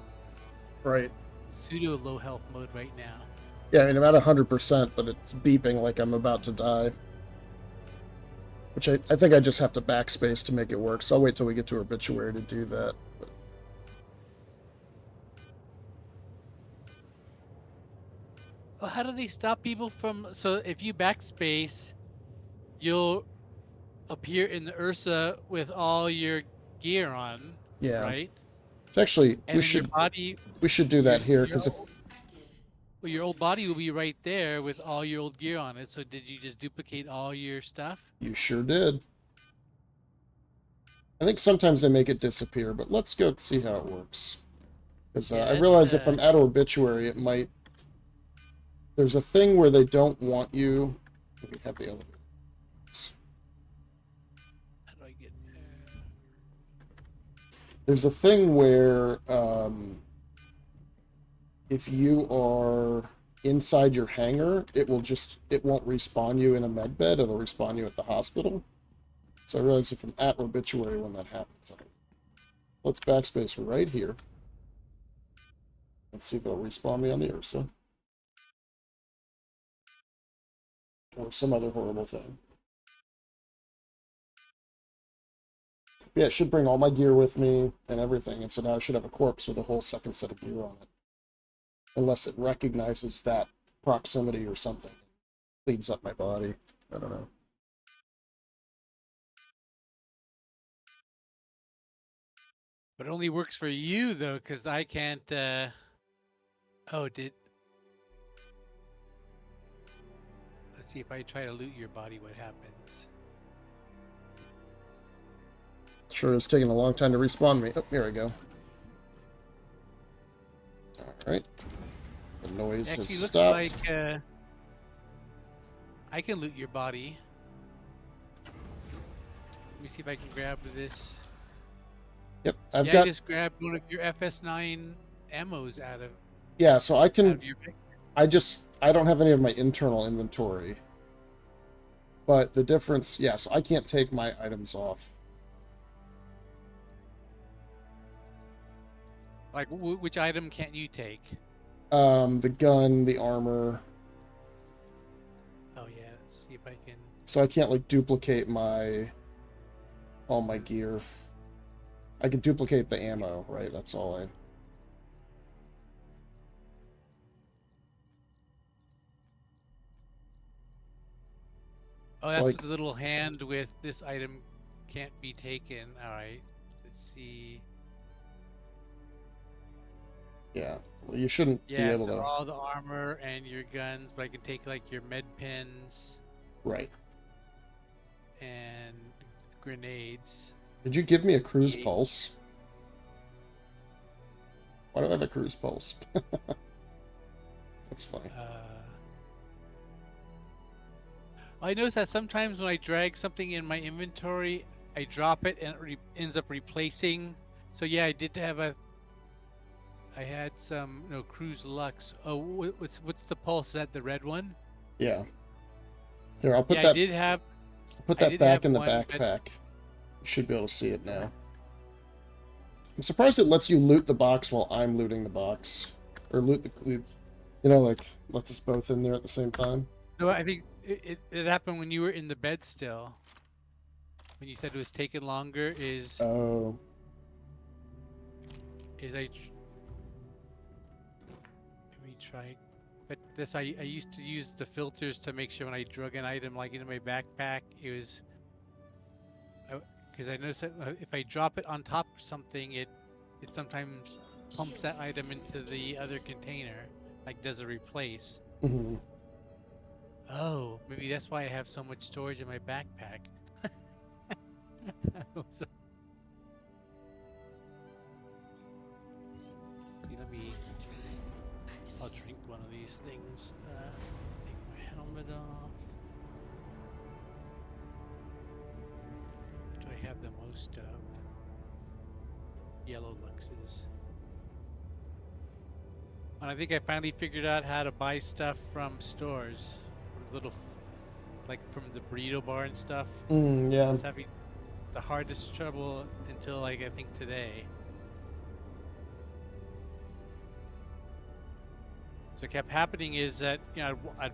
right.
pseudo low health mode right now.
Yeah, I mean, I'm at 100%, but it's beeping like I'm about to die. Which I think I just have to backspace to make it work, so I'll wait till we get to Obituary to do that.
Well, how do they stop people from? So if you backspace, you'll appear in the Ursa with all your gear on,
Yeah.
right?
Actually,
And
we
then your
should
body,
do that here,
your
because if...
well, your old body will be right there with all your old gear on it. So did you just duplicate all your stuff?
You sure did. I think sometimes they make it disappear, but let's go see how it works. Because
Yeah,
I realize if
that's,
I'm at Obituary, it might... There's a thing where they don't want you... Let me have the elevator.
How do I get there?
There's a thing where if you are inside your hangar, it won't respawn you in a med bed, it'll respawn you at the hospital. So I realize if I'm at Obituary when that happens. Let's backspace right here. Let's see if it'll respawn me on the Ursa. Or some other horrible thing. Yeah, it should bring all my gear with me and everything, and so now I should have a corpse with a whole second set of gear on it. Unless it recognizes that proximity or something. Cleans up my body. I don't know.
But it only works for you though, because I can't. Oh, let's see if I try to loot your body. What happens?
Sure, it's taking a long time to respawn me. Oh, here we go. Alright. The noise
Actually,
has
looks
stopped.
like I can loot your body. Let me see if I can grab this.
Yep,
I
I've got...
just grabbed one of your FS9 ammos out of
Yeah, so I can...
your pick.
I don't have any of my internal inventory. But the difference... Yeah, so I can't take my items off.
Like, which item can't you take?
The gun, the armor.
Oh yeah, let's see if I can.
So I can't, like, duplicate all my gear. I can duplicate the ammo, right? That's all I...
Oh,
So,
that's
like-
the little hand with this item can't be taken. All right, let's see.
Yeah, well, you shouldn't be
Yeah,
able
so
to...
all the armor and your guns, but I can take like your med pens
Right.
and grenades.
Did you give me a cruise
Yeah.
pulse? Why do I have a cruise pulse? That's funny.
I notice that sometimes when I drag something in my inventory, I drop it and it ends up replacing. So yeah, I did have a. I had some, Cruise Lux. Oh, what's the pulse? Is that the red one?
Yeah. Here, I'll
Yeah,
put
I
that
did have
back in the
one, but
backpack. You should be able to see it now. I'm surprised it lets you loot the box while I'm looting the box. Or like, lets us both in there at the same time.
no, I think it happened when you were in the bed still. When you said it was taking longer,
Oh.
is I tr- let me try. But this I used to use the filters to make sure when I drug an item like into my backpack, it was because I noticed that if I drop it on top of something, it sometimes pumps that item into the other container, like does a replace.
Hmm.
Oh, maybe that's why I have so much storage in my backpack. So, see, I'll drink one of these things. Take my helmet off. What do I have the most of? Yellow Luxes. And I think I finally figured out how to buy stuff from stores. Little, like from the burrito bar and stuff. I
Yeah.
was having the hardest trouble until like I think today. So what kept happening is that I'd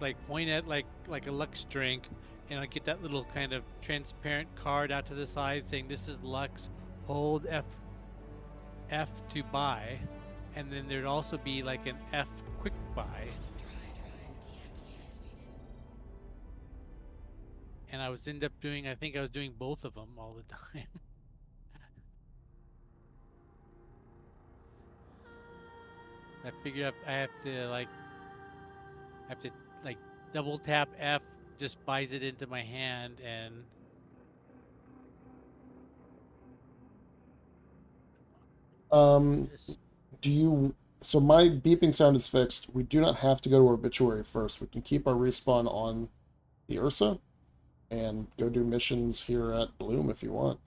like point at like a Lux drink, and I'd get that little kind of transparent card out to the side saying this is Lux. Hold F to buy, and then there'd also be like an F quick buy. And I think I was doing both of them all the time. I figured I have to like double tap F, just buys it into my hand, and
Um,
just
so my beeping sound is fixed. We do not have to go to Obituary first. We can keep our respawn on the Ursa and go do missions here at Bloom if you want.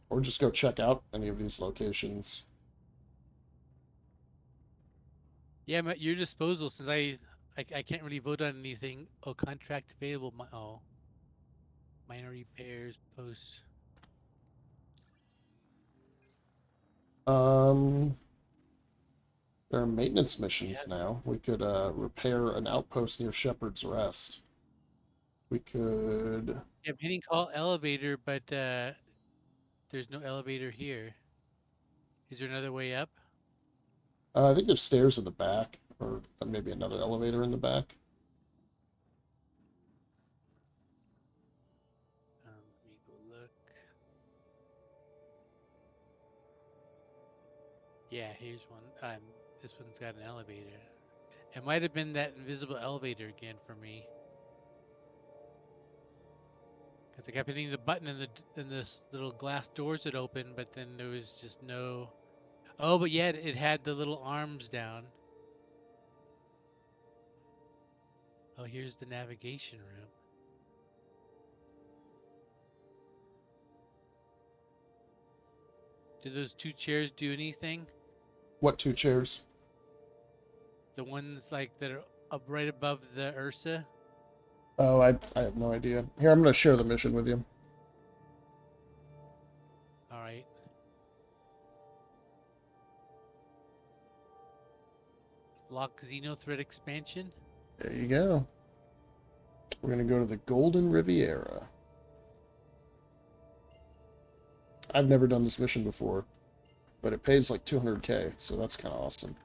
Or just go check out any of these locations.
yeah, I'm at your disposal since I can't really vote on anything. Oh, contract available. Minor repairs, posts.
Um, there are maintenance
Yeah,
missions now. We could repair an outpost near Shepherd's Rest. We could...
I'm hitting call elevator, but there's no elevator here. Is there another way up?
I think there's stairs in the back, or maybe another elevator in the back.
Let me go look. Yeah, here's one. This one's got an elevator. It might have been that invisible elevator again for me. Because I kept hitting the button and this little glass doors would open, but then there was just no. Oh, but yeah, it had the little arms down. Oh, here's the navigation room. Do those two chairs do anything?
What two chairs?
The ones like that are up right above the Ursa?
Oh, I have no idea. Here, I'm going to share the mission with you.
All right. Lock Xeno threat expansion.
There you go. We're going to go to the Golden Riviera. I've never done this mission before, but it pays like 200k, so that's kind of awesome.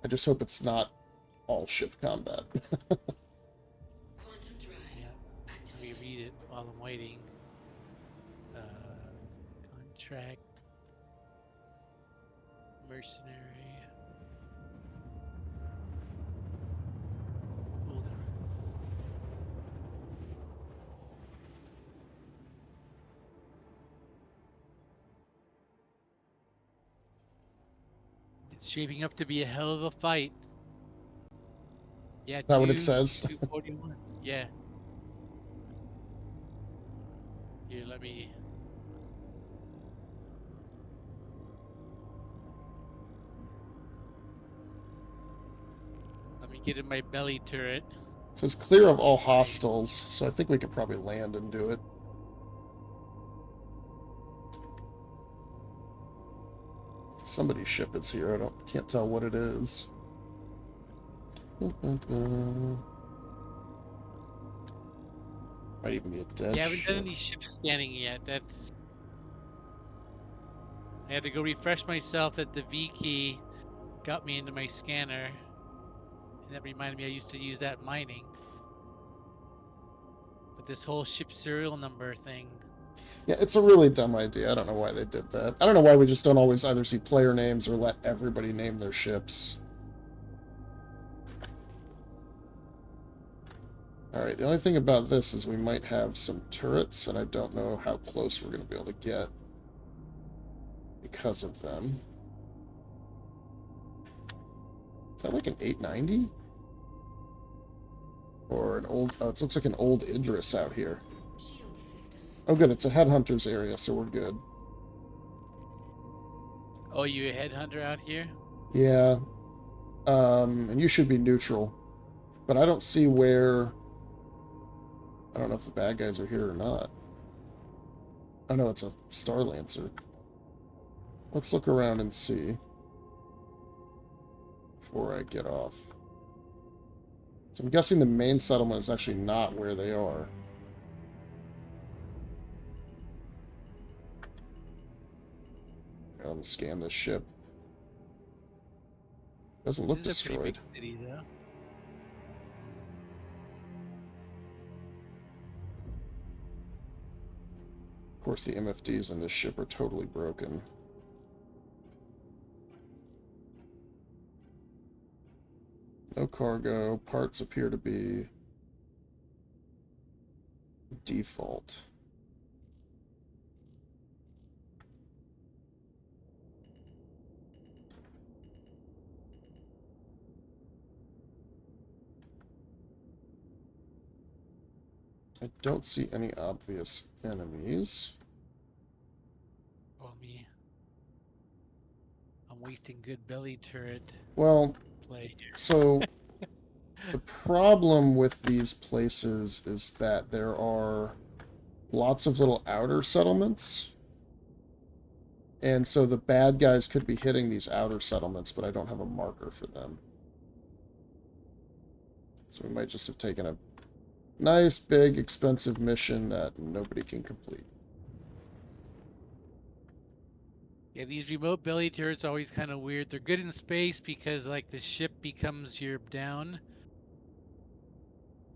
I just hope it's not all ship combat.
Yeah. Let me read it while I'm waiting. Contract. Mercenary. Golden. It's shaping up to be a hell of a fight. Yeah,
Is that what it says?
241. Yeah. Here, let me. Let me get in my belly turret.
It says clear of all hostiles, so I think we could probably land and do it. Somebody's ship is here. Can't tell what it is. Might even be a dead
Yeah, I haven't
ship.
done any ship scanning yet. That's. I had to go refresh myself that the V key got me into my scanner. And that reminded me I used to use that mining. But this whole ship serial number thing.
Yeah, it's a really dumb idea. I don't know why they did that. I don't know why we just don't always either see player names or let everybody name their ships. Alright, the only thing about this is we might have some turrets, and I don't know how close we're going to be able to get because of them. Is that like an 890? Or an old... Oh, it looks like an old Idris out here. Oh, good. It's a headhunter's area, so we're good.
Oh, you a headhunter out here?
Yeah. And you should be neutral. But I don't see where... I don't know if the bad guys are here or not. Oh, no, it's a Star Lancer. Let's look around and see. Before I get off. So I'm guessing the main settlement is actually not where they are. Here, let me scan this ship. Doesn't look
This is a pretty
destroyed.
big city, though.
Of course, the MFDs in this ship are totally broken. No cargo. Parts appear to be default. I don't see any obvious enemies.
Oh, me. I'm wasting good belly turret
Well,
play here.
so the problem with these places is that there are lots of little outer settlements. And so the bad guys could be hitting these outer settlements, but I don't have a marker for them. So we might just have taken a nice, big, expensive mission that nobody can complete.
Yeah, these remote belly turrets are always kind of weird. They're good in space because, like, the ship becomes your down.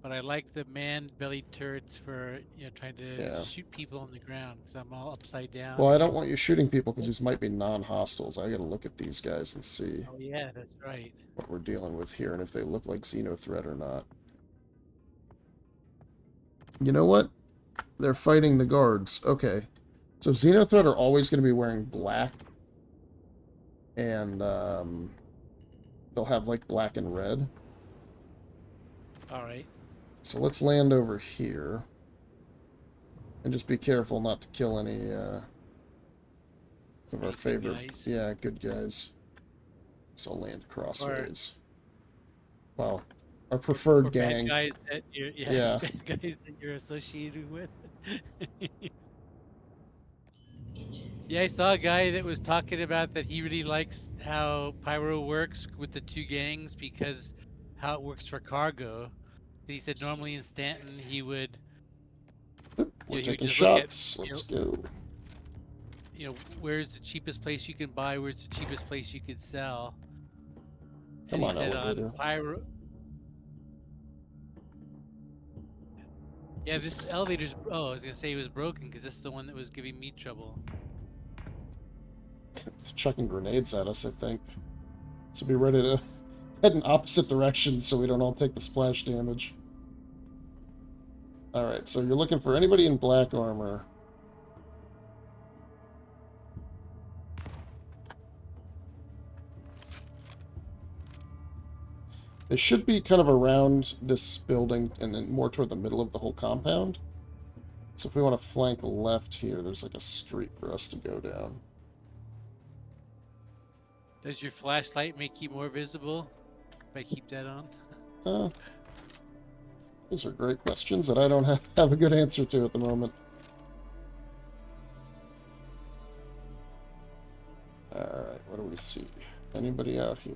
But I like the manned belly turrets for, trying to
Yeah.
shoot people on the ground because I'm all upside down.
Well, I don't want you shooting people because these might be non-hostiles. I gotta look at these guys and see
Oh, yeah, that's right.
what we're dealing with here and if they look like Xenothreat or not. You know what? They're fighting the guards. Okay. So Xenothreat are always going to be wearing black. And they'll have like black and red.
All right.
So let's land over here. And just be careful not to kill any of our
Any good
favorite...
guys?
Yeah, good guys. So I'll land crossways. Well, our
Or
preferred
bad
gang.
guys that you're,
Yeah.
bad guys that you're associated with. Yeah, I saw a guy that was talking about that he really likes how Pyro works with the two gangs because how it works for cargo. He said normally in Stanton he would,
We're
he would
taking
just look at,
shots. Let's go.
Where's the cheapest place you can buy, where's the cheapest place you could sell.
Come
And
on,
he said
elevator.
on Pyro. Yeah, this elevator's. Oh, I was gonna say it was broken because this is the one that was giving me trouble.
Chucking grenades at us, I think. So be ready to head in opposite directions so we don't all take the splash damage. Alright, so you're looking for anybody in black armor. They should be kind of around this building and then more toward the middle of the whole compound. So if we want to flank left here, there's like a street for us to go down.
Does your flashlight make you more visible if I keep that on?
Those are great questions that I don't have a good answer to at the moment. Alright, what do we see? Anybody out here?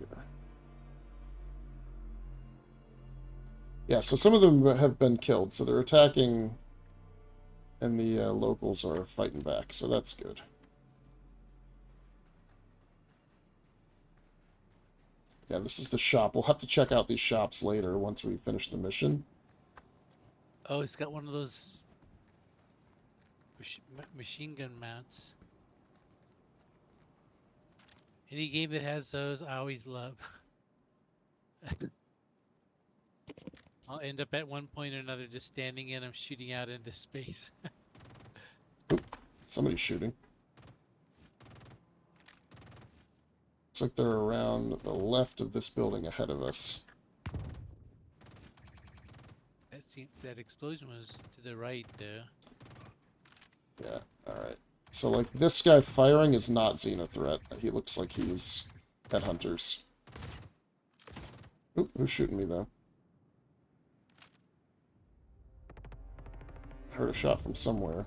Yeah, so some of them have been killed, so they're attacking, and the locals are fighting back, so that's good. Yeah, this is the shop. We'll have to check out these shops later once we finish the mission.
Oh, it's got one of those machine gun mounts. Any game that has those, I always love. I'll end up at one point or another just standing in them, shooting out into space.
Oop, somebody's shooting. Looks like they're around the left of this building ahead of us.
That explosion was to the right, though.
Yeah, alright. So, like, this guy firing is not Xenothreat. He looks like he's headhunters. Oop, who's shooting me, though? Heard a shot from somewhere.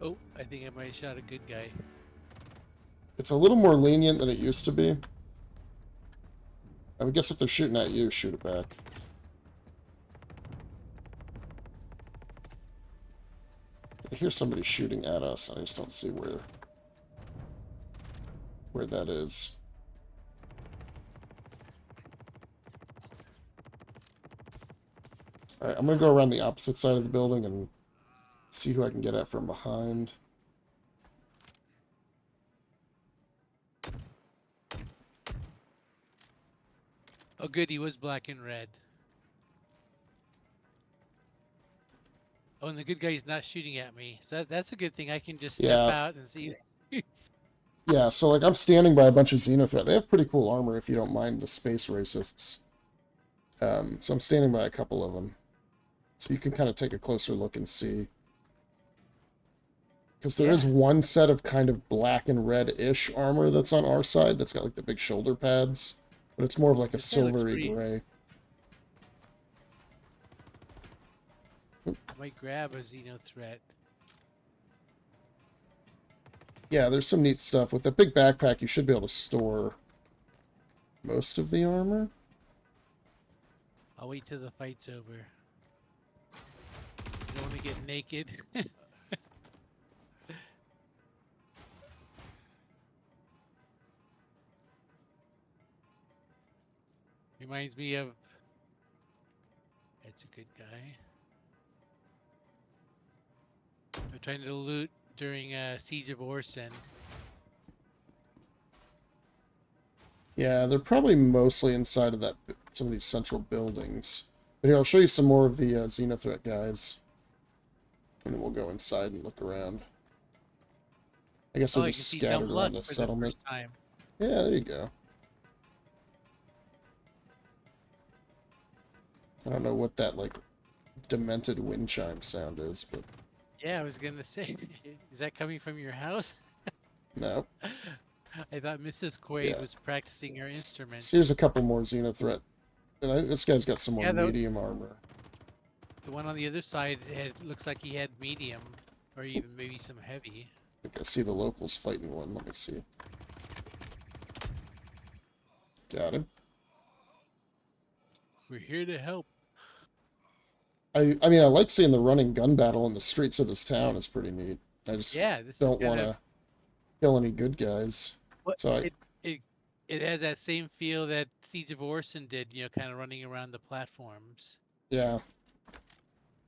Oh, I think I might have shot a good guy.
It's a little more lenient than it used to be. I would guess if they're shooting at you, shoot it back. I hear somebody shooting at us. I just don't see where that is. Alright, I'm gonna go around the opposite side of the building and see who I can get at from behind.
Oh, good, he was black and red. Oh, and the good guy's not shooting at me. So that's a good thing. I can just step out and see.
Yeah, so like I'm standing by a bunch of Xenothreat. They have pretty cool armor if you don't mind the space racists. So I'm standing by a couple of them. So you can kind of take a closer look and see. Because there is one set of kind of black and red-ish armor that's on our side that's got like the big shoulder pads. But it's more of like a silvery gray.
I might grab a Xenothreat.
Yeah, there's some neat stuff. With the big backpack, you should be able to store most of the armor.
I'll wait till the fight's over. I don't want to get naked. Reminds me of... That's a good guy. We're trying to loot during Siege of Orson.
Yeah, they're probably mostly inside of some of these central buildings. But here, I'll show you some more of the Xenothreat guys. And then we'll go inside and look around. I guess they're just scattered around the settlement. Yeah, there you go. I don't know what that, like, demented wind chime sound is, but...
Yeah, I was gonna say, is that coming from your house?
No.
I thought Mrs. Quade was practicing her instruments.
So here's a couple more Xenothreat. And this guy's got some more medium armor.
The one on the other side looks like he had medium, or even maybe some heavy.
I think I see the locals fighting one. Let me see. Got him.
We're here to help.
I mean, I like seeing the running gun battle in the streets of this town. It's pretty neat. I just don't want to kill any good guys. So
it has that same feel that Siege of Orson did, you know, kind of running around the platforms.
Yeah.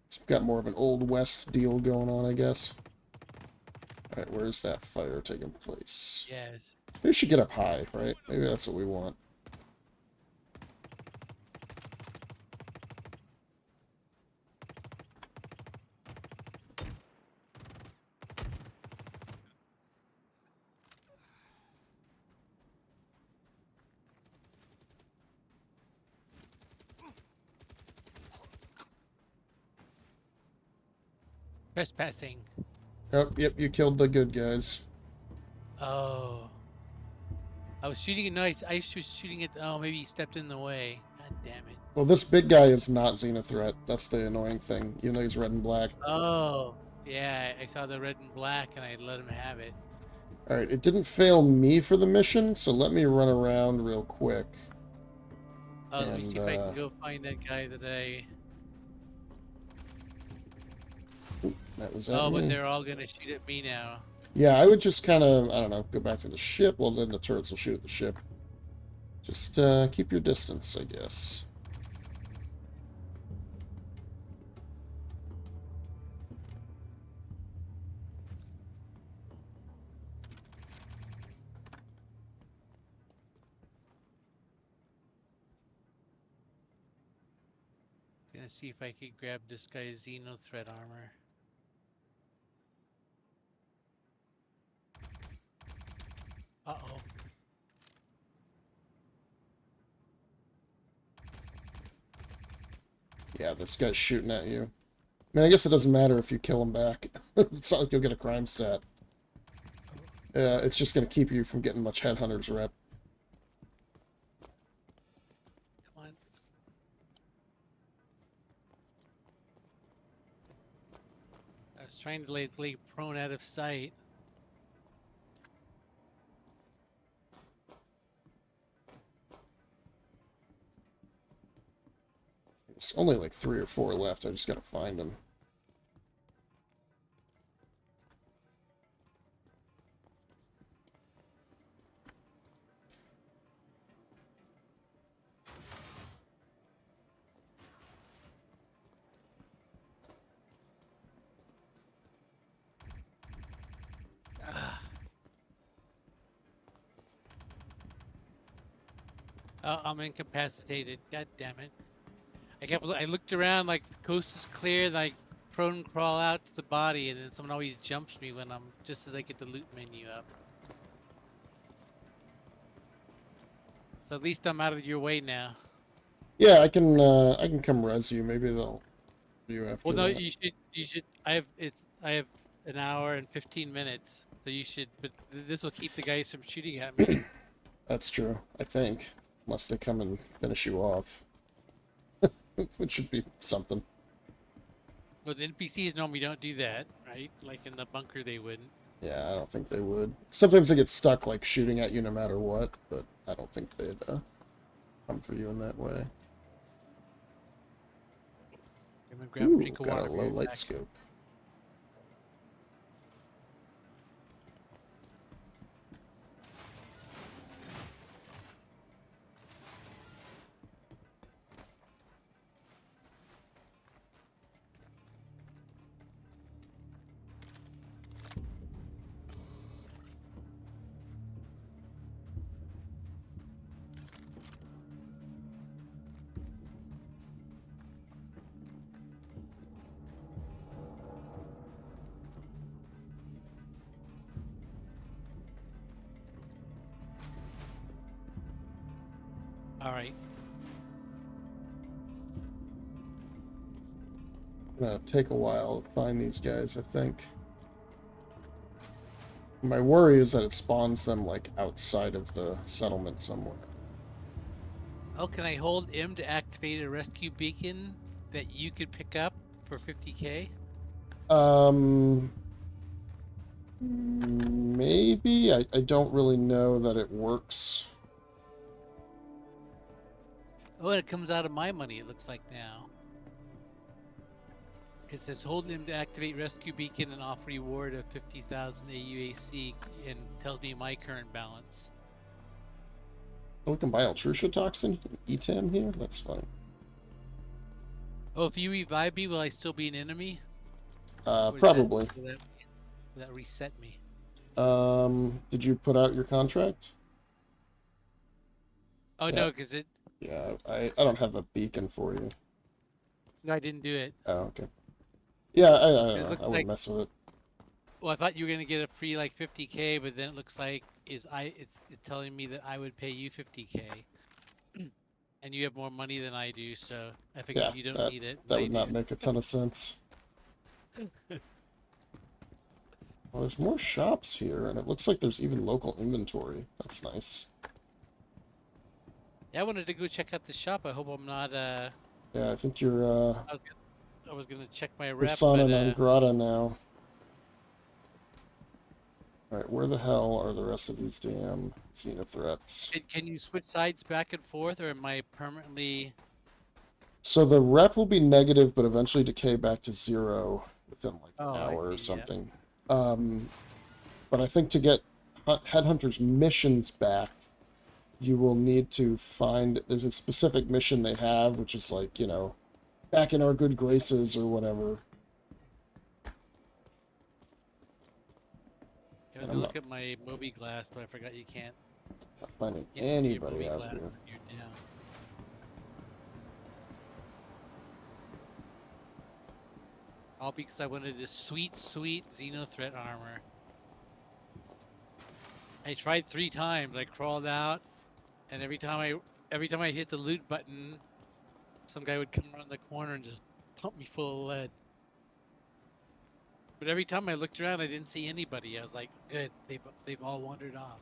It's got more of an Old West deal going on, I guess. Alright, where's that fire taking place?
Yes.
Maybe we should get up high, right? Maybe that's what we want.
Trespassing.
Yep, you killed the good guys.
Oh. I was shooting it nice. I was shooting it. Oh, maybe he stepped in the way. God damn it.
Well, this big guy is not Xenothreat. That's the annoying thing, even though he's red and black.
Oh. Yeah, I saw the red and black and I let him have it.
Alright, it didn't fail me for the mission, so let me run around real quick.
Oh, let me
And,
see if I can go find that guy that I...
That was at
Oh,
me.
but they're all gonna shoot at me now.
Yeah, I would just kind of, I don't know, go back to the ship. Well, then the turrets will shoot at the ship. Just keep your distance, I guess.
Gonna see if I could grab this guy's Xenothreat armor. Uh-oh.
Yeah, this guy's shooting at you. I mean, I guess it doesn't matter if you kill him back. It's not like you'll get a crime stat. It's just going to keep you from getting much Headhunter's rep.
Come on. I was trying to lay prone out of sight.
There's only like 3 or 4 left. I just got to find them.
Oh, I'm incapacitated. God damn it. I looked around like the coast is clear, and I prone crawl out to the body, and then someone always jumps me when I'm just as I get the loot menu up. So at least I'm out of your way now.
Yeah, I can come res you. Maybe they'll you after
Well, no,
that.
you should. I have an hour and 15 minutes, so you should. But this will keep the guys from shooting at me.
That's true, I think. Unless they come and finish you off. Which should be something.
Well, the NPCs normally don't do that, right? Like in the bunker, they wouldn't.
Yeah, I don't think they would. Sometimes they get stuck, like, shooting at you no matter what, but I don't think they'd come for you in that way.
I'm gonna grab a
Ooh,
drink of
got
water.
a
Be
low
right
light
back.
scope.
All right.
Gonna take a while to find these guys, I think. My worry is that it spawns them, like, outside of the settlement somewhere.
Oh, can I hold M to activate a rescue beacon that you could pick up for 50k?
Maybe? I don't really know that it works.
Oh, and it comes out of my money, it looks like now. It says hold M to activate rescue beacon and offer reward of 50,000 AUAC and tells me my current balance.
Oh, we can buy Altrucia Toxin? ETAM here? That's fine.
Oh, if you revive me, will I still be an enemy?
Probably.
Will that reset me?
Did you put out your contract?
Oh,
Yeah.
no, because it...
Yeah, I don't have a beacon for you.
No, I didn't do it.
Oh, okay. Yeah, I don't know.
looks
I wouldn't
like-
mess with it.
Well, I thought you were going to get a free, like, 50k, but then it looks like it's telling me that I would pay you 50k. And you have more money than I do, so I figured
Yeah,
you don't need it.
That
I
would not
do.
make a ton of sense. Well, there's more shops here, and it looks like there's even local inventory. That's nice.
Yeah, I wanted to go check out the shop. I hope I'm not.
Yeah, I think you're
I was gonna check my rep,
persona
but
non grata now. Alright, where the hell are the rest of these damn Xena threats?
can you switch sides back and forth, or am I permanently?
So the rep will be negative, but eventually decay back to 0 within like an
Oh, I
hour or
see. Yeah.
something. But I think to get Headhunter's missions back, you will need to find... There's a specific mission they have, which is like, you know, back in our good graces or whatever.
I was gonna look at my Moby glass, but I forgot you can't.
Not finding
Can't look at your
anybody
Moby
out
glass
here.
when you're down. All because I wanted this sweet, sweet Xenothreat armor. I tried 3 times. I crawled out, and every time I hit the loot button, some guy would come around the corner and just pump me full of lead. But every time I looked around, I didn't see anybody. I was like, good, they've all wandered off.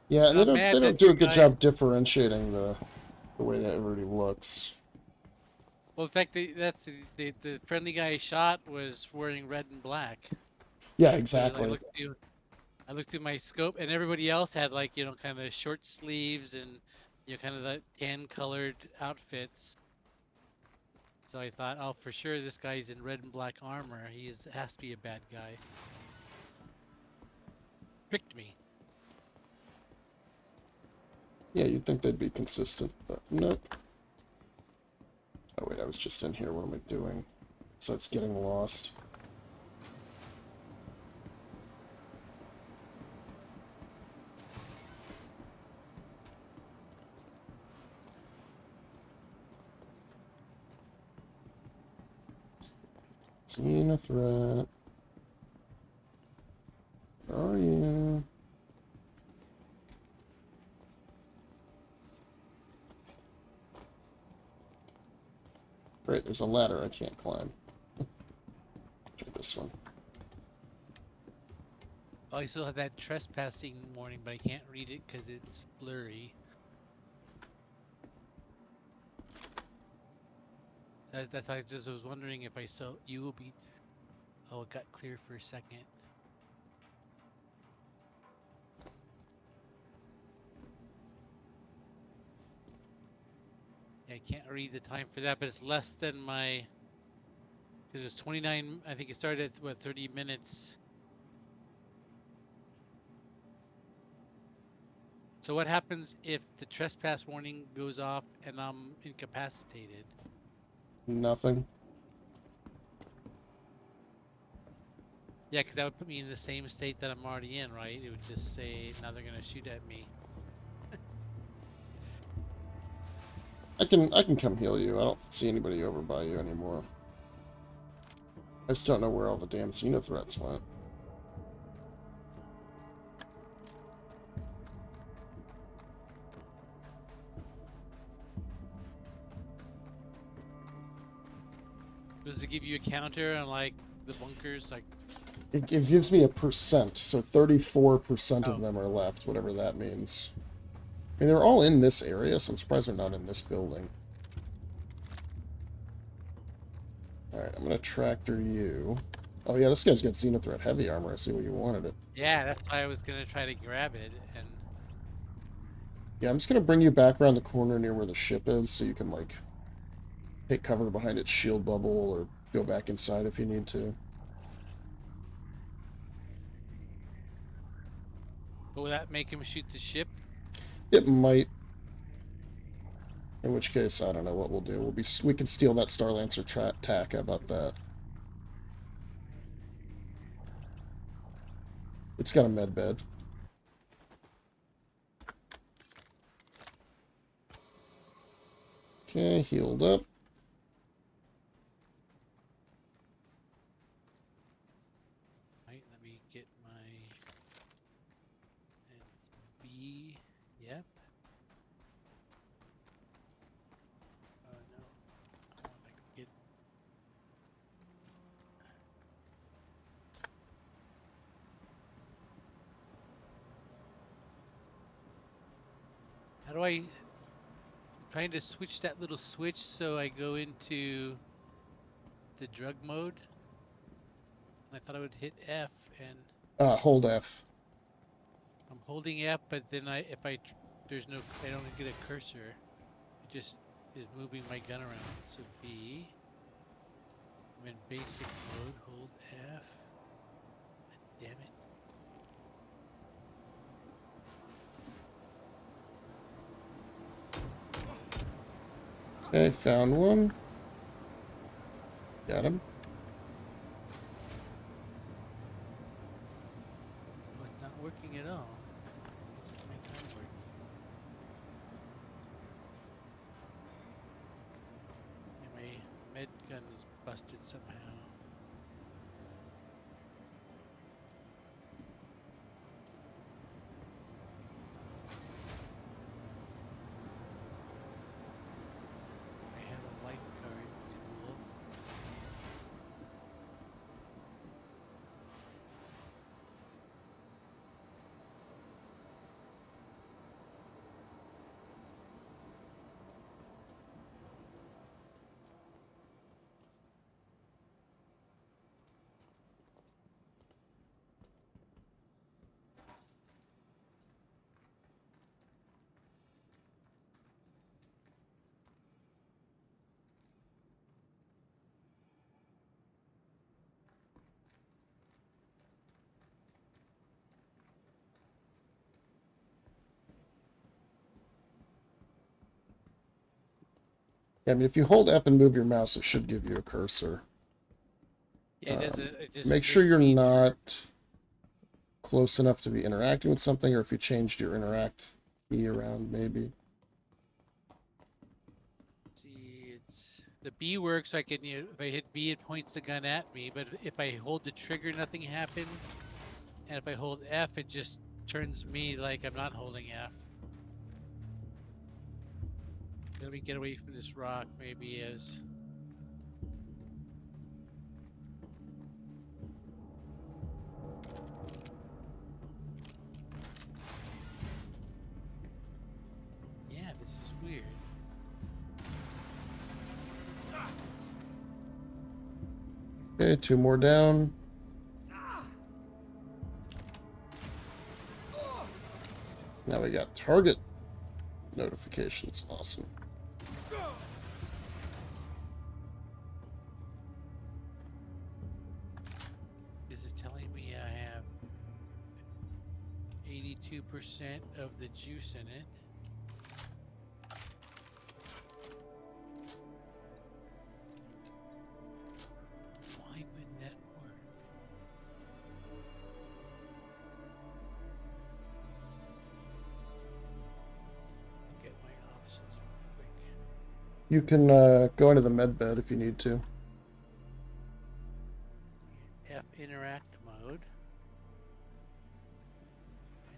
Yeah,
But
and
I'm
they
mad
don't
that
do
your
a good
guy.
job differentiating the way that everybody looks.
Well, in fact, the friendly guy I shot was wearing red and black.
Yeah,
So
exactly.
I looked through my scope, and everybody else had like kind of short sleeves and kind of the tan colored outfits. So I thought, oh, for sure this guy's in red and black armor. Has to be a bad guy. Tricked me.
Yeah, you'd think they'd be consistent, but nope. Oh wait, I was just in here. What am I doing? So it's getting lost. Xena threat. Where are you? Great, there's a ladder I can't climb. Try this one.
Oh, I still have that trespassing warning, but I can't read it because it's blurry. That's why I just was wondering if I saw you will be. Oh, it got clear for a second. Yeah, I can't read the time for that, but it's less than my. Because it's 29. I think it started at 30 minutes. So what happens if the trespass warning goes off and I'm incapacitated?
Nothing.
Yeah, because that would put me in the same state that I'm already in, right? It would just say, now they're gonna shoot at me.
I can come heal you. I don't see anybody over by you anymore. I just don't know where all the damn Xena threats went.
Does it give you a counter on like the bunkers? Like,
It gives me a percent, so 34% of
Oh.
them are left, whatever that means. I mean, they're all in this area, so I'm surprised they're not in this building. Alright, I'm gonna tractor you. Oh yeah, this guy's got Xenothreat heavy armor. I see where you wanted it.
yeah, that's why I was gonna try to grab it, and
Yeah, I'm just gonna bring you back around the corner near where the ship is, so you can, like, take cover behind its shield bubble, or go back inside if you need to.
will that make him shoot the ship?
It might. In which case, I don't know what we'll do. We can steal that Star Lancer tack. How about that? It's got a med bed. Okay, healed up.
Right, let me get my. It's B. Yep. Oh no. I want to get. do I'm trying to switch that little switch so I go into the drug mode. I thought I would hit F, and
Hold F.
I'm holding F, but then there's no, I don't get a cursor. It just is moving my gun around. So B. I'm in basic mode. Hold F. Damn it.
Okay, found one. Got him.
Oh, it's not working at all. This is my gun working. And my med gun is busted somehow. I have a lifeguard tool.
Yeah, I mean, if you hold F and move your mouse, it should give you a cursor.
Yeah, it just
Make sure
makes
you're
me-
not close enough to be interacting with something, or if you changed your interact key around, maybe.
See, it's the B works. I can, if I hit B, it points the gun at me. But if I hold the trigger, nothing happens. And if I hold F, it just turns me like I'm not holding F. Let me get away from this rock. Maybe as yeah, this is weird.
Okay, 2 more down. Now we got target notifications. Awesome.
This is telling me I have 82% of the juice in it. Why wouldn't that work? Get my options real quick.
You can go into the med bed if you need to.
F interact mode.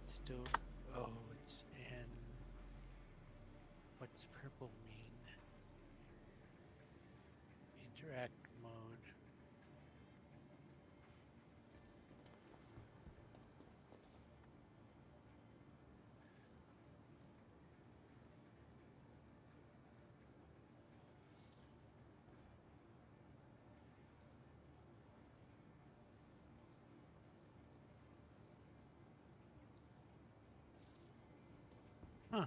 It's still, oh, it's in, what's purple mean? Interact mode. Huh.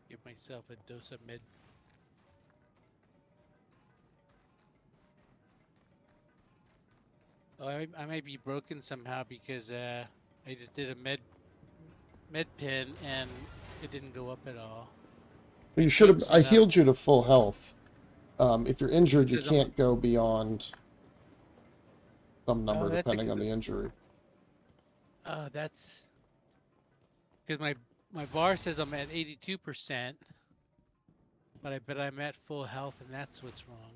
Give myself a dose of med. Oh, I might be broken somehow because I just did a med pin and it didn't go up at all.
Well, you should have.
Close
I
enough.
healed you to full health. If you're injured, you
Because I'm-
can't go beyond some number
that's a
depending on
good-
the injury.
That's because my bar says I'm at 82%, but I'm at full health, and that's what's wrong.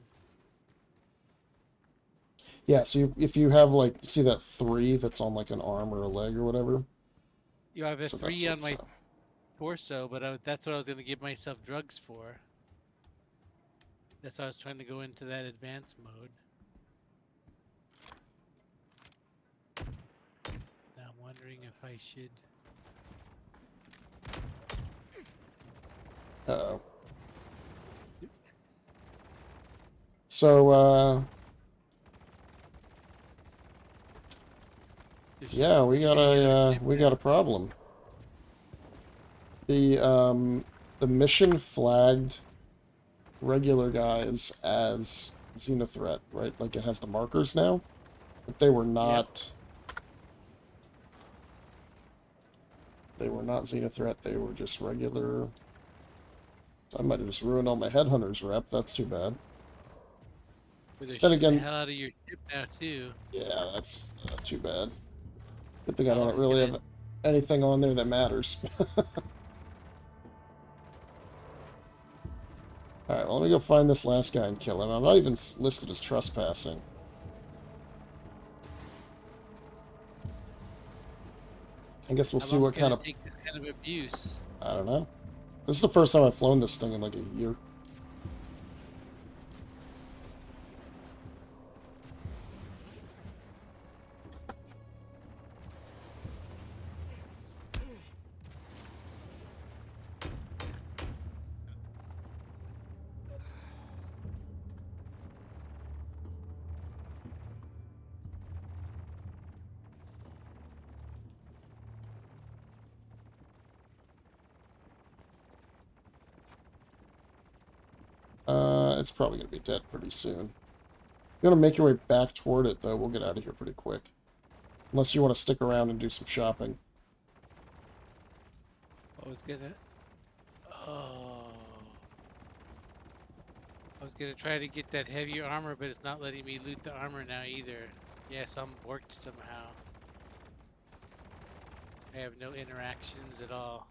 Yeah, so if you have, like, see that 3 that's on, like, an arm or a leg or whatever?
You have a
So that's
3 on
what's,
my torso, but that's what I was going to give myself drugs for. That's why I was trying to go into that advanced mode. wondering if I should.
Uh-oh. So, yeah, we got a problem. The mission flagged regular guys as Xenothreat, right? Like it has the markers now, but they were not. They were not Xenothreat. They were just regular. I might have just ruined all my Headhunters rep. That's too bad.
Then
again,
the hell out of your ship now too.
Yeah, that's too bad. Good thing I
Oh,
don't really have anything on there that matters. Alright, well, let me go find this last guy and kill him. I'm not even listed as trespassing. I guess we'll see what kind of...
Take this kind of abuse.
I don't know. This is the first time I've flown this thing in like a year. It's probably going to be dead pretty soon. You're going to make your way back toward it, though. We'll get out of here pretty quick. Unless you want to stick around and do some shopping.
I was gonna... Oh... I was gonna try to get that heavier armor, but it's not letting me loot the armor now either. Yes, I'm worked somehow. I have no interactions at all.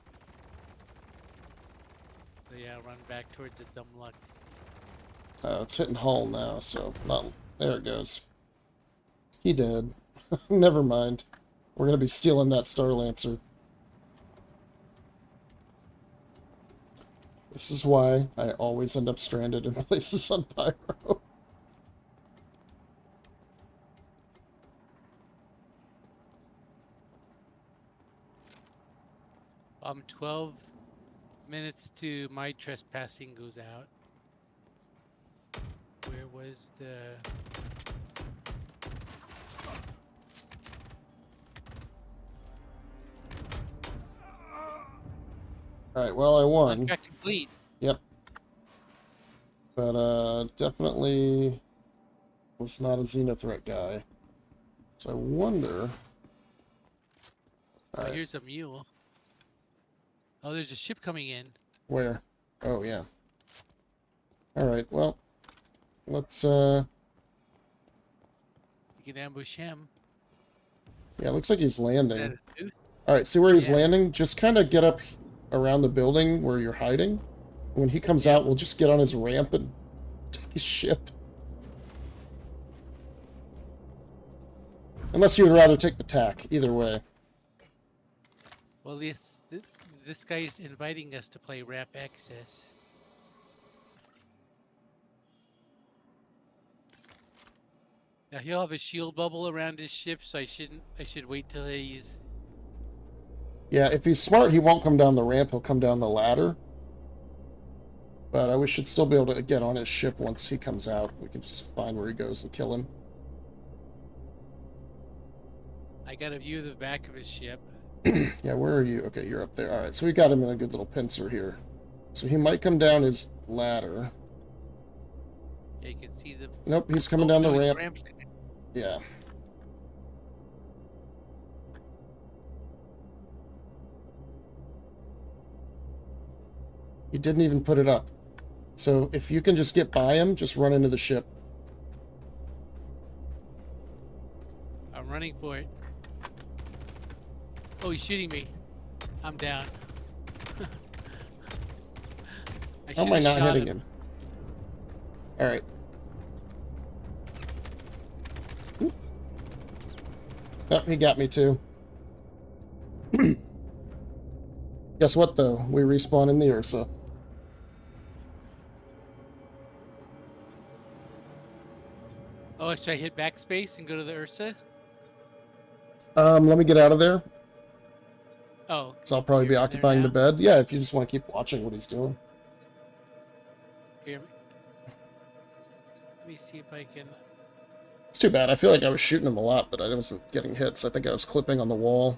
So yeah, I'll run back towards the dumb luck.
It's hitting hull now, so not... There it goes. He did. Never mind. We're going to be stealing that Star Lancer. This is why I always end up stranded in places on Pyro.
I'm 12 minutes to my trespassing goes out. Where was the...
Alright, well, I won.
Contract complete.
Yep. But, definitely was not a Xenothreat guy. So I wonder...
Oh, here's a mule. Oh, there's a ship coming in.
Where? Oh, yeah. Alright, well, let's, You
can ambush him.
Yeah, it looks like he's landing.
Dude?
Alright, see where he's landing? Just kind of get up around the building where you're hiding. When he comes out, we'll just get on his ramp and take his ship. Unless you would rather take the tack. Either way.
Well, this guy is inviting us to play Rap Access. Now he'll have a shield bubble around his ship, so I should wait till he's...
Yeah, if he's smart, he won't come down the ramp, he'll come down the ladder. But we should still be able to get on his ship once he comes out. We can just find where he goes and kill him.
I got a view of the back of his ship.
Yeah, where are you? Okay, you're up there. Alright, so we got him in a good little pincer here. So he might come down his ladder.
Yeah, you can see them.
Nope, he's coming down the ramp.
Ramp's...
Yeah. He didn't even put it up. So if you can just get by him, just run into the ship.
I'm running for it. Oh, he's shooting me. I'm down.
How am I not hitting him? Alright. Oh, he got me too. Guess what, though? We respawn in the Ursa.
Oh, should I hit backspace and go to the Ursa?
Let me get out of there.
Oh.
So I'll probably be
you're in there
occupying the
now?
bed. Yeah, if you just want to keep watching what he's doing.
Here, let me see if I can.
It's too bad. I feel like I was shooting him a lot, but I wasn't getting hits. I think I was clipping on the wall.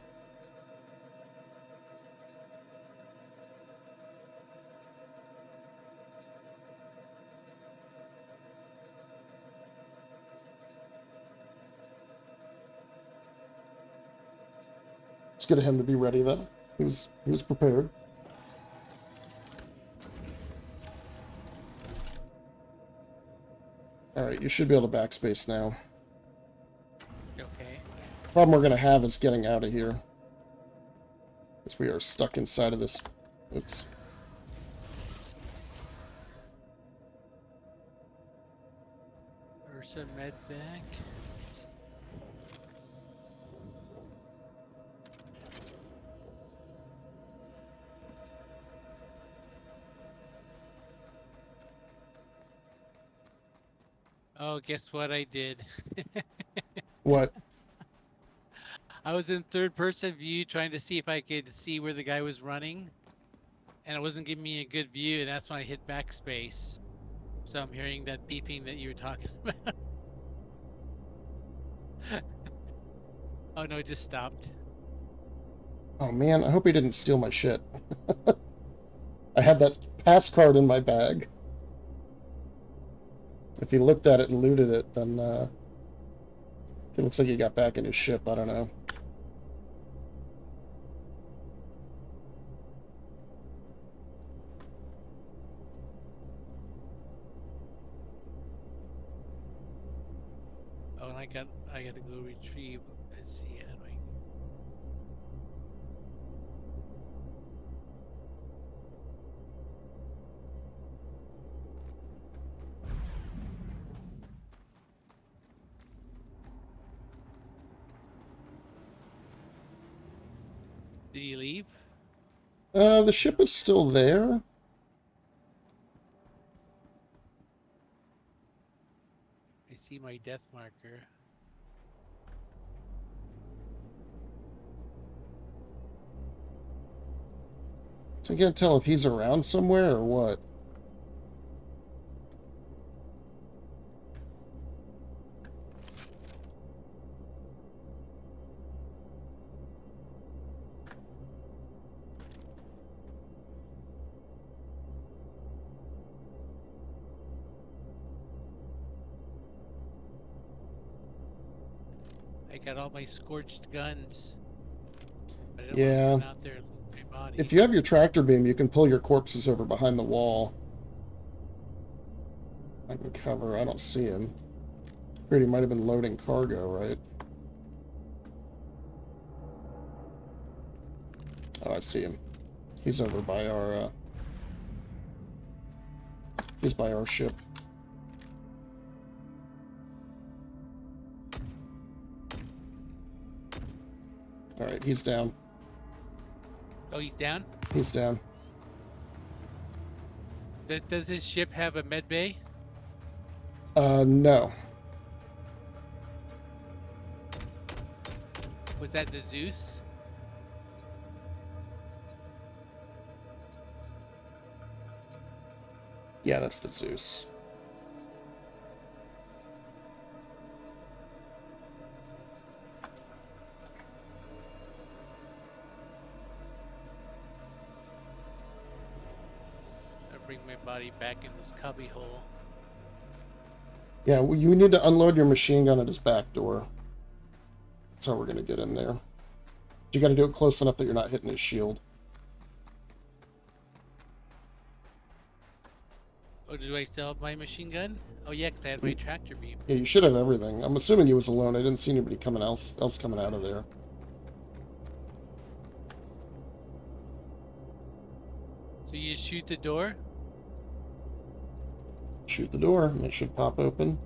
It's good of him to be ready, though. He was prepared. Alright, you should be able to backspace now.
Okay.
Problem we're going to have is getting out of here. Because we are stuck inside of this... Oops.
Ursa med bag. Oh, guess what I did?
What?
I was in third person view trying to see if I could see where the guy was running. And it wasn't giving me a good view, and that's when I hit backspace. So I'm hearing that beeping that you were talking about. Oh no, it just stopped.
Oh man, I hope he didn't steal my shit. I had that pass card in my bag. If he looked at it and looted it, then it looks like he got back in his ship. I don't know.
Oh, and I gotta go retrieve. Let's see how do I. Did he leave?
The ship is still there.
I see my death marker.
So I can't tell if he's around somewhere or what.
I got all my scorched guns. But I don't
Yeah.
want to run out there and loot my body.
If you have your tractor beam, you can pull your corpses over behind the wall. I can cover. I don't see him. Afraid he might have been loading cargo, right? Oh, I see him. He's over by our, he's by our ship. Alright, he's down.
Oh, he's down?
He's down.
Does his ship have a med bay?
No.
Was that the Zeus?
Yeah, that's the Zeus.
I'll bring my body back in this cubby hole.
Yeah, well, you need to unload your machine gun at his back door. That's how we're going to get in there. You got to do it close enough that you're not hitting his shield.
Oh, do I still have my machine gun? Oh yeah, 'cause I had my tractor beam.
Yeah, you should have everything. I'm assuming he was alone. I didn't see anybody else coming out of there.
So you shoot the door?
Shoot the door, and it should pop open.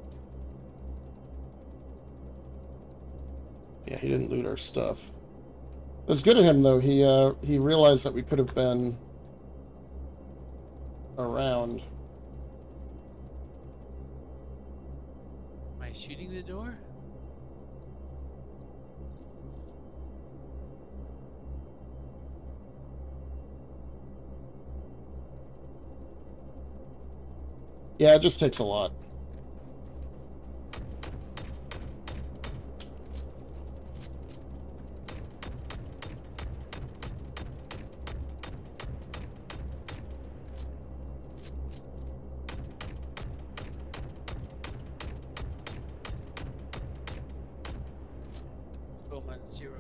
Yeah, he didn't loot our stuff. It was good of him, though. He realized that we could have been around.
Am I shooting the door?
Yeah, it just takes a lot.
Roman 0.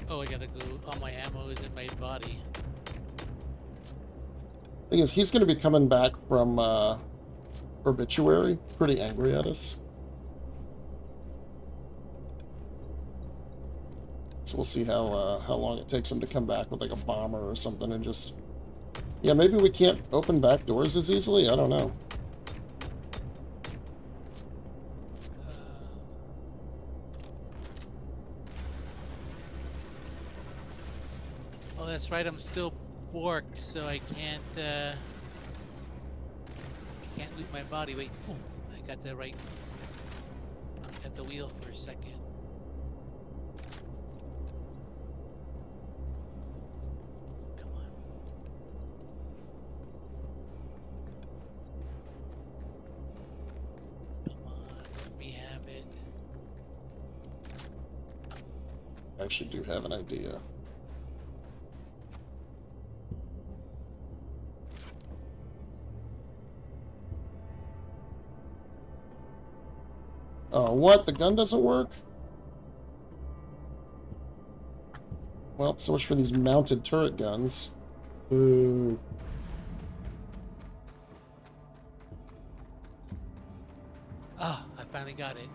Oh, I gotta go. All my ammo is in my body.
Thing is, he's going to be coming back from Obituary, pretty angry at us. So we'll see how long it takes him to come back with like a bomber or something and just... Yeah, maybe we can't open back doors as easily? I don't know.
Oh, that's right. I'm still Bork, so I can't loot my body. Wait, oh, I got the right. At the wheel for a second. Come on. Come on, let me have it.
I actually do have an idea. Oh, what? The gun doesn't work? Well, so much for these mounted turret guns. Boo.
Ah, I finally got it.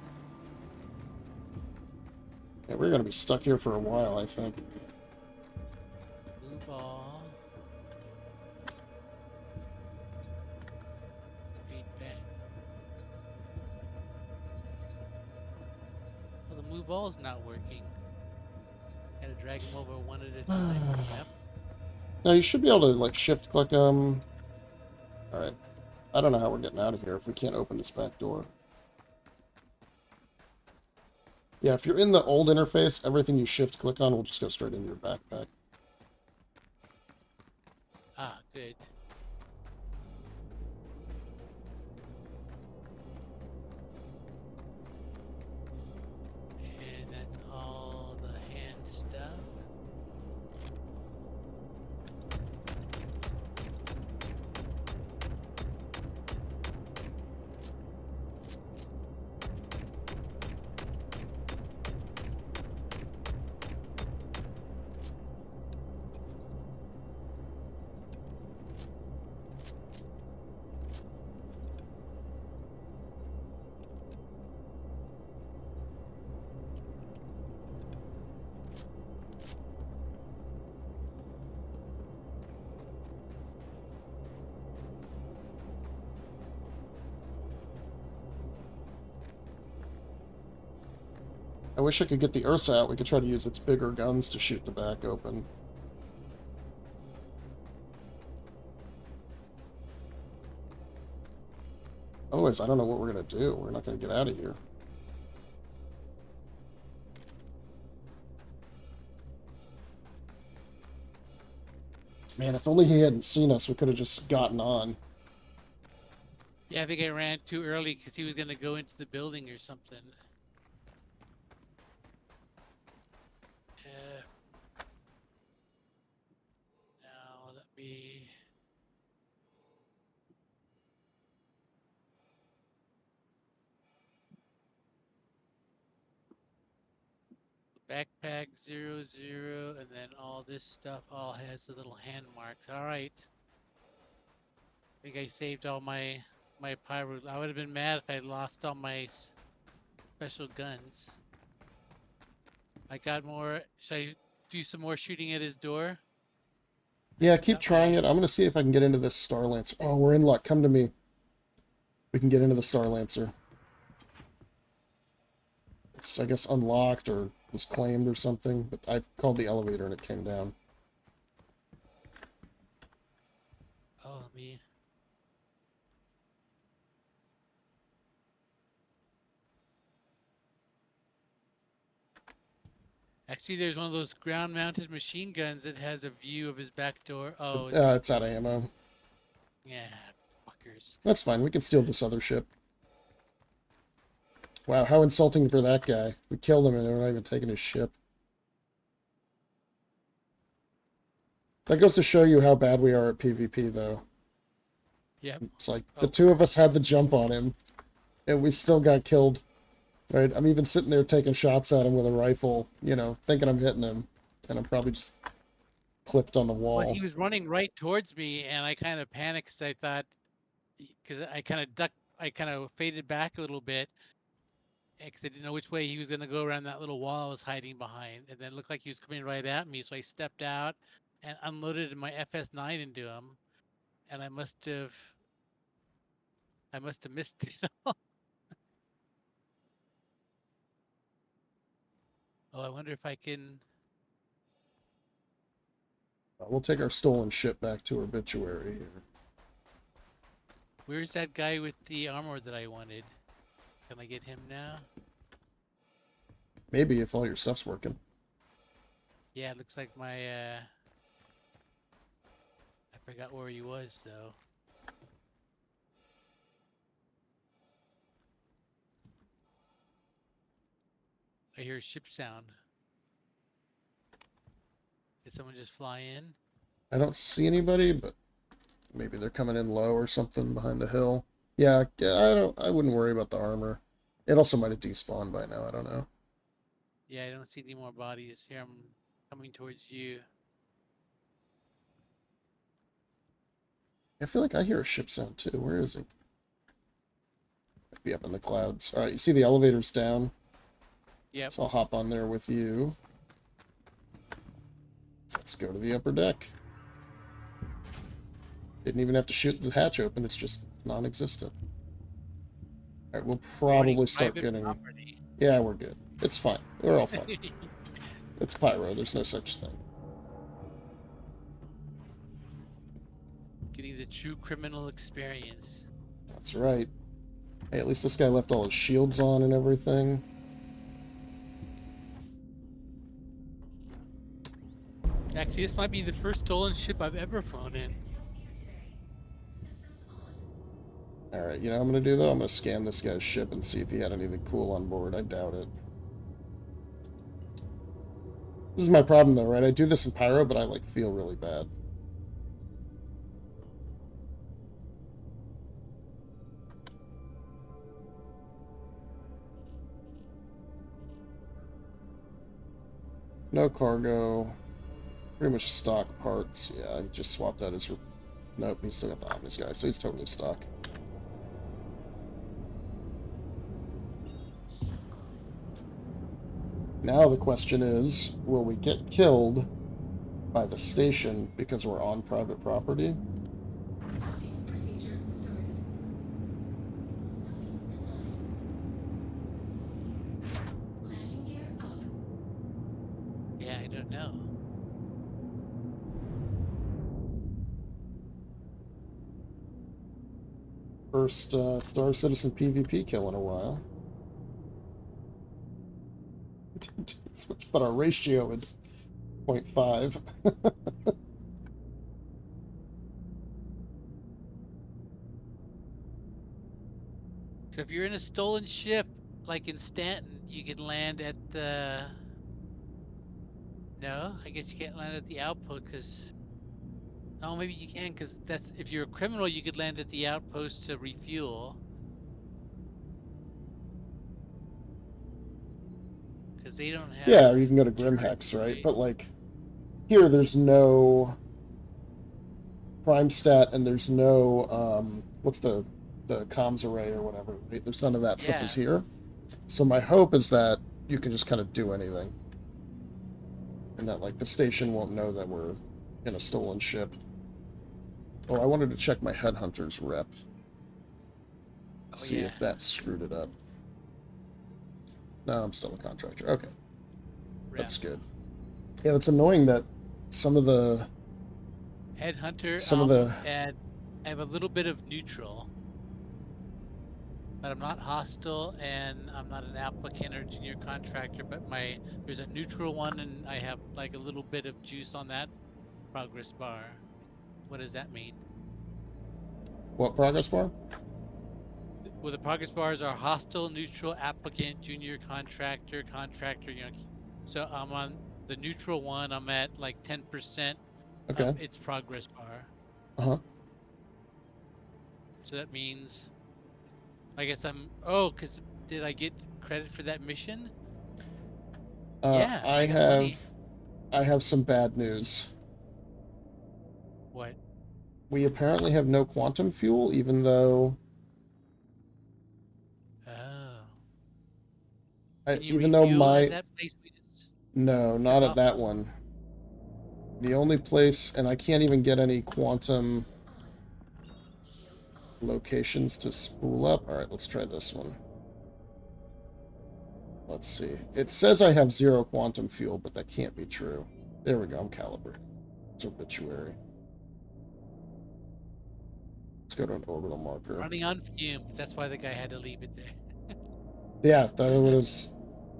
Yeah, we're gonna be stuck here for a while, I think.
Blue ball. Feedback. Well, the move ball's not working. Gotta drag him over one at a time. Yep.
Now, you should be able to, like, shift-click them. Alright. I don't know how we're getting out of here if we can't open this back door. Yeah, if you're in the old interface, everything you shift-click on will just go straight into your backpack.
Ah, good. And that's all the hand stuff.
I wish I could get the Ursa out. We could try to use its bigger guns to shoot the back open. Otherwise, I don't know what we're going to do. We're not going to get out of here. Man, if only he hadn't seen us, we could have just gotten on.
Yeah, I think I ran too early because he was gonna go into the building or something. Now let me. Backpack 00, and then all this stuff all has the little hand marks. All right. I think I saved all my pyro. I would have been mad if I lost all my special guns. I got more. Should I do some more shooting at his door?
Yeah, keep trying it. I'm going to see if I can get into this Star Lancer. Oh, we're in luck. Come to me. We can get into the Star Lancer. It's, I guess, unlocked or was claimed or something, but I called the elevator and it came down.
Oh, me. Actually, there's one of those ground-mounted machine guns that has a view of his back door. Oh,
It's out of ammo.
yeah, fuckers.
That's fine. We can steal this other ship. Wow, how insulting for that guy. We killed him and we're not even taking his ship. That goes to show you how bad we are at PvP, though.
Yep.
It's like the two of us had the jump on him, and we still got killed. Right? I'm even sitting there taking shots at him with a rifle, you know, thinking I'm hitting him, and I'm probably just clipped on the wall.
Well, he was running right towards me, and I kind of panicked because I thought, because I kind of ducked, I kind of faded back a little bit, because I didn't know which way he was going to go around that little wall I was hiding behind, and then it looked like he was coming right at me, so I stepped out and unloaded my FS9 into him, and I must have missed it all. Oh, I wonder if I can.
We'll take our stolen ship back to Obituary here.
Where's that guy with the armor that I wanted? Can I get him now?
Maybe if all your stuff's working.
Yeah, it looks like my, I forgot where he was, though. I hear a ship sound. Did someone just fly in?
I don't see anybody, but maybe they're coming in low or something behind the hill. Yeah, I wouldn't worry about the armor. It also might have despawned by now, I don't know.
Yeah, I don't see any more bodies. Here, I'm coming towards you.
I feel like I hear a ship sound too. Where is he? Might be up in the clouds. Alright, you see the elevators down?
Yep.
So I'll hop on there with you. Let's go to the upper deck. Didn't even have to shoot the hatch open, it's just non-existent. Alright, we'll probably start getting...
Property.
Yeah, we're good. It's fine. We're all fine. It's Pyro, there's no such thing.
Getting the true criminal experience.
That's right. Hey, at least this guy left all his shields on and everything.
Actually, this might be the first stolen ship I've ever flown in.
Alright, you know what I'm going to do, though? I'm going to scan this guy's ship and see if he had anything cool on board. I doubt it. This is my problem, though, right? I do this in Pyro, but I, like, feel really bad. No cargo. Pretty much stock parts. Yeah, he just swapped out his... Nope, he's still got the Omnis guy, so he's totally stock. Now the question is, will we get killed by the station because we're on private property?
Yeah, I don't know.
First Star Citizen PvP kill in a while. But our ratio is 0.5.
So if you're in a stolen ship, like in Stanton, you can land at the... No, I guess you can't land at the outpost because... Oh, maybe you can because that's... If you're a criminal, you could land at the outpost to refuel. Because they don't have...
Yeah, or you can go to Grimhex, right? But, like, here there's no prime stat and there's no, what's the comms array or whatever, right? There's none of that stuff is here. So my hope is that you can just kind of do anything. And that, like, the station won't know that we're in a stolen ship. Oh, I wanted to check my Headhunter's rep. See if that screwed it up. No, I'm still a contractor. Okay. That's good. Yeah, it's annoying that some of the...
Headhunter,
some of the...
have a little bit of neutral. but I'm not hostile, and I'm not an applicant or junior contractor. But there's a neutral one, and I have like a little bit of juice on that progress bar. What does that mean?
What progress bar?
Well, the progress bars are hostile, neutral, applicant, junior contractor, contractor. So I'm on the neutral one. I'm at like 10% of
Okay.
its progress bar.
Uh-huh.
So that means, I guess because did I get credit for that mission? Yeah, I got money.
I have some bad news.
What?
We apparently have no quantum fuel, even though
Oh. Can you
even though
refuel at
my
that place we just
no,
took
not at
off
that
from?
one. The only place, and I can't even get any quantum locations to spool up. All right, let's try this one. Let's see. It says I have 0 quantum fuel, but that can't be true. There we go. I'm calibrated. It's obituary. Let's go to an orbital marker.
Running on fumes. That's why the guy had to leave it there.
Yeah, that was.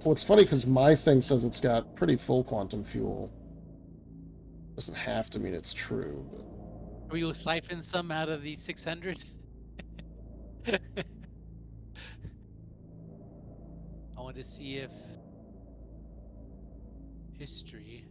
Well, it's funny because my thing says it's got pretty full quantum fuel. Doesn't have to mean it's true, but
Will you siphon some out of the 600? I want to see if history.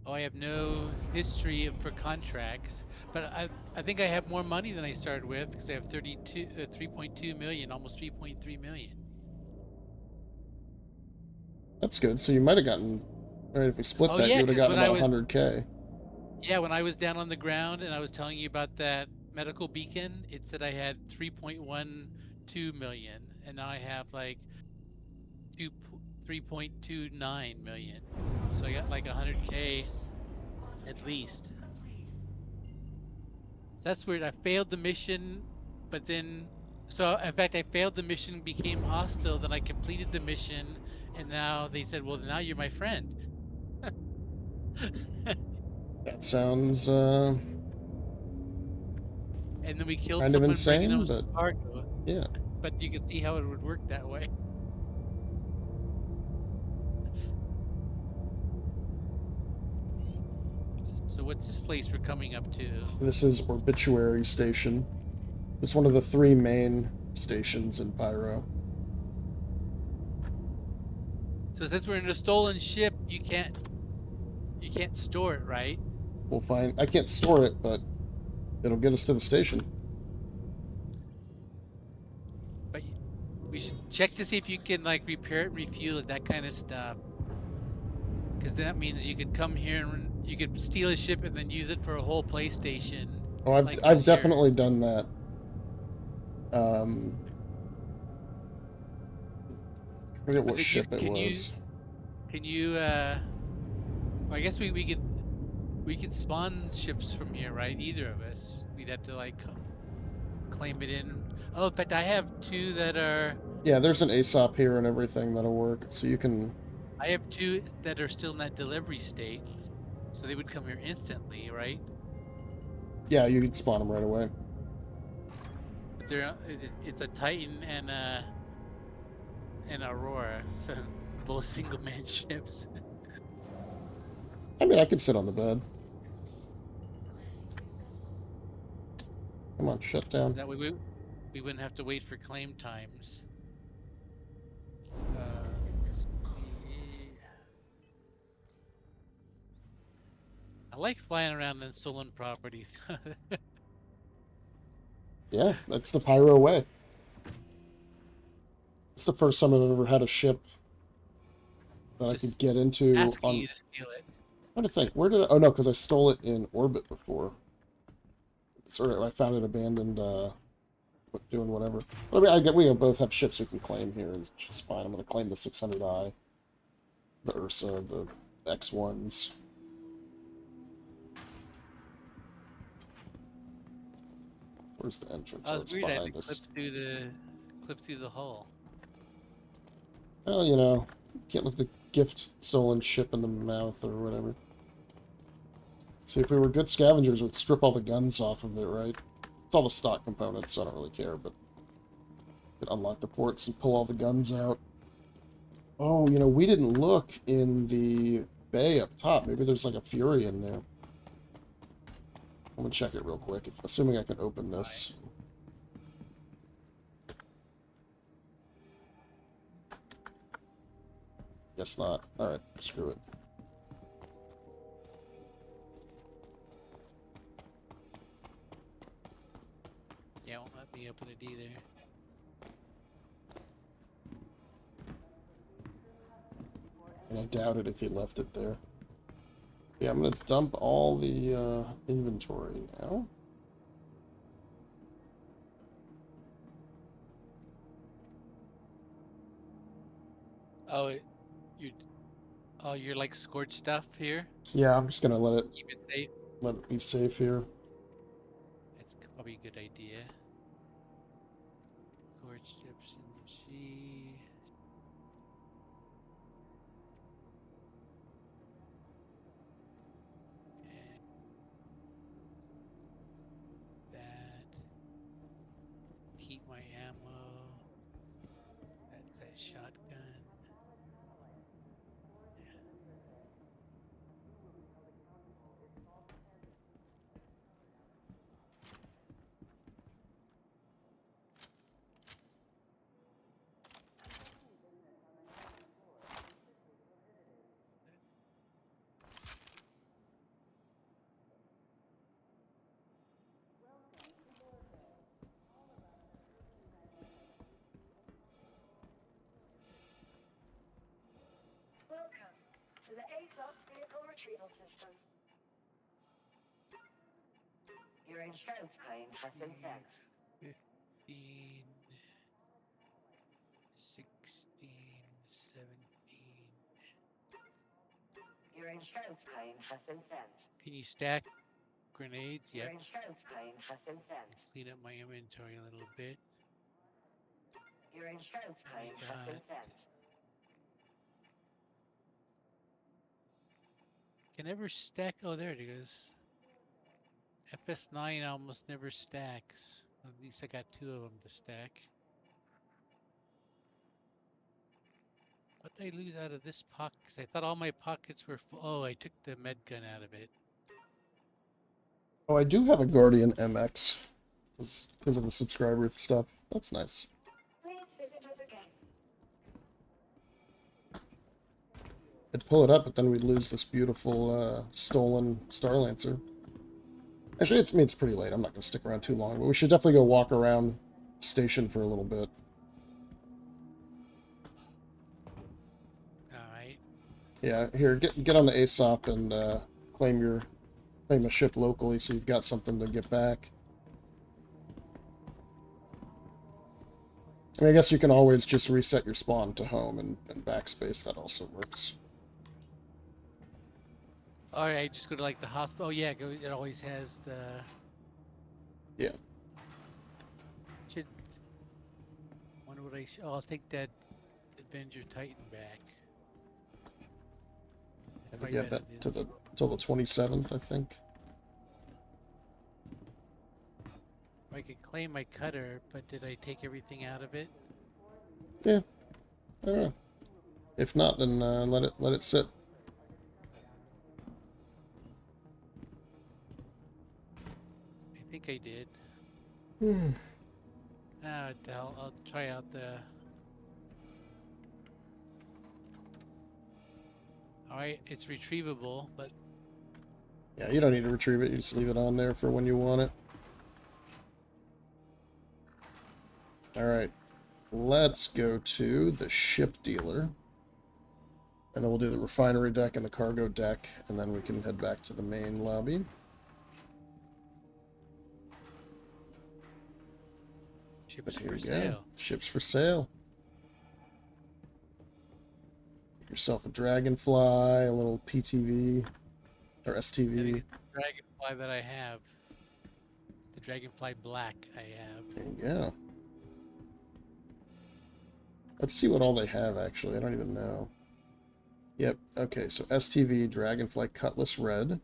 Oh, I have no history for contracts, but I think I have more money than I started with because I have 3.2 million, almost 3.3 million.
that's good. So you might have gotten. All right, if we split
Oh
that, you
yeah,
would have
because
gotten about 100K.
yeah, when I was down on the ground and I was telling you about that medical beacon, it said I had 3.12 million, and now I have like 3.29 million. So I got like 100K at least. So that's weird. I failed the mission, but then, so in fact, I failed the mission, became hostile. Then I completed the mission, and now they said, "Well, now you're my friend."
That sounds
And then we killed
kind of
someone bringing
insane,
them some
but
cargo.
yeah.
But you can see how it would work that way. So what's this place we're coming up to?
This is Obituary Station. It's one of the 3 main stations in Pyro.
So since we're in a stolen ship, you can't store it, right?
We'll find. I can't store it, but it'll get us to the station.
But we should check to see if you can like repair it and refuel it, that kind of stuff. Because that means you could come here and you could steal a ship and then use it for a whole PlayStation.
Oh,
Like
I've
was your.
definitely done that. I forget
But
what
did you?
ship it
Can you?
was.
Can you? Well, I guess we could spawn ships from here, right? Either of us. We'd have to like claim it in. Oh, in fact, I have 2 that are.
Yeah, there's an ASOP here and everything that'll work, so you can.
I have 2 that are still in that delivery state, so they would come here instantly, right?
Yeah, you can spawn them right away.
But it's a Titan and Aurora, so both single man ships.
I mean, I could sit on the bed. Come on, shut down.
That way we wouldn't have to wait for claim times. I like flying around in stolen property.
Yeah, that's the Pyro way. It's the first time I've ever had a ship that I could get into
asking
on.
you to steal it.
I'm trying to think. Where did I... Oh, no, because I stole it in orbit before. Sorry, I found it abandoned, doing whatever. But I mean, we both have ships we can claim here. It's just fine. I'm going to claim the 600i. The Ursa, the X1s. Where's the entrance?
Oh,
Oh,
it's
it's
weird. I had to
behind us.
clip through the hull.
Well, you know, can't look the gift stolen ship in the mouth or whatever. See, if we were good scavengers, we'd strip all the guns off of it, right? It's all the stock components, so I don't really care, but... Could unlock the ports and pull all the guns out. Oh, you know, we didn't look in the bay up top. Maybe there's like a Fury in there. I'm gonna check it real quick, assuming I can open this. Guess not. Alright, screw it.
Yeah, won't let me open it either.
And I doubt it if he left it there. Yeah, I'm gonna dump all the inventory now.
Oh, you're like scorched stuff here.
Yeah, I'm just gonna let
Keep it safe.
it be safe here.
That's probably a good idea. Scorched Epsom G. And that. Keep my ammo. That's a shotgun. Yeah.
Welcome to the ASOS vehicle retrieval system. Your insurance claim has been sent.
15, 16, 17.
Your insurance claim has been sent.
Can you stack grenades?
Your
Yep.
insurance claim has been sent.
Clean up my inventory a little bit.
Your insurance claim has been sent.
Can never stack. Oh, there it goes. FS9 almost never stacks. At least I got 2 of them to stack. What did I lose out of this pocket? 'Cause I thought all my pockets were full. Oh, I took the med gun out of it.
Oh, I do have a Guardian MX. Because of the subscriber stuff. That's nice.
Please visit us again.
I'd pull it up, but then we'd lose this beautiful stolen Starlancer. Actually, it's pretty late. I'm not going to stick around too long, but we should definitely go walk around the station for a little bit.
Alright.
Yeah, here, get on the ASOP and claim a ship locally so you've got something to get back. I mean, I guess you can always just reset your spawn to home and backspace. That also works.
Alright, just go to like the hospital. Oh, yeah, it always has the.
Yeah.
Should. Wonder what oh, I'll take that Avenger Titan back.
I think you have that till the 27th, I think.
I could claim my cutter, but did I take everything out of it?
Yeah. I don't know. If not, then let it sit.
I think I did.
Hmm.
I'll try out the. Alright, it's retrievable, but.
Yeah, you don't need to retrieve it. You just leave it on there for when you want it. Alright. Let's go to the ship dealer. And then we'll do the refinery deck and the cargo deck, and then we can head back to the main lobby.
Ships
But here
for
we go.
sale.
Ships for sale. Get yourself a Dragonfly, a little PTV, or STV.
Dragonfly that I have. The Dragonfly Black I have.
There you go. Let's see what all they have, actually. I don't even know. Yep, okay, so STV, Dragonfly Cutlass Red,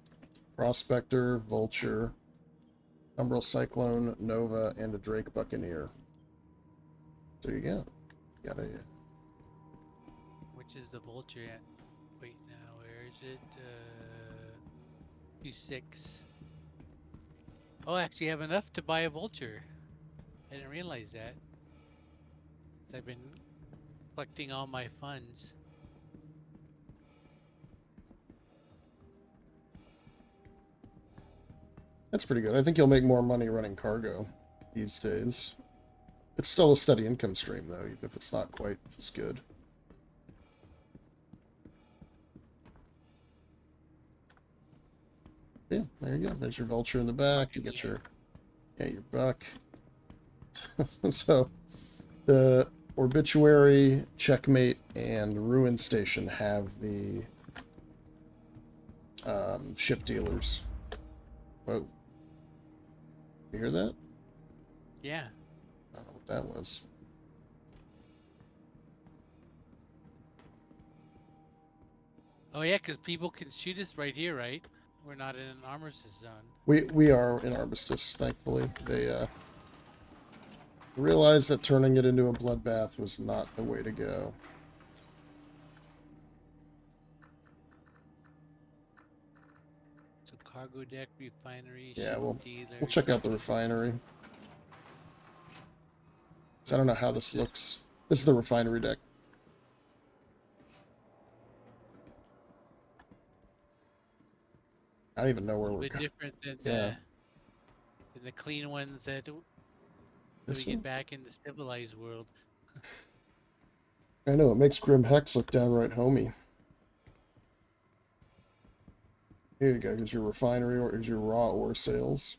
Prospector, Vulture, Umbral Cyclone, Nova, and a Drake Buccaneer. There you go. Got a...
Which is the vulture at? Wait, now where is it? 2-6. Oh, I actually have enough to buy a vulture. I didn't realize that. 'Cause I've been collecting all my funds.
That's pretty good. I think you'll make more money running cargo these days. It's still a steady income stream, though, even if it's not quite as good. Yeah, there you go. There's your vulture in the back. You get your... Yeah, your buck. So, the Obituary, Checkmate, and Ruin Station have the ship dealers. Whoa. You hear that?
Yeah.
I don't know what that was.
Oh yeah, because people can shoot us right here, right? We're not in an armistice zone.
We are in Armistice, thankfully. They realized that turning it into a bloodbath was not the way to go.
So cargo deck, refinery,
Yeah,
ship
we'll
dealer.
check out the refinery. So I don't know how this looks. This is the refinery deck. I don't even know
A
where
little
we're
bit
going.
different than
Yeah.
the clean ones that we
This
get
one?
back in the civilized world.
I know, it makes Grim Hex look downright homey. Here you go. Here's your refinery, or here's your raw ore sales.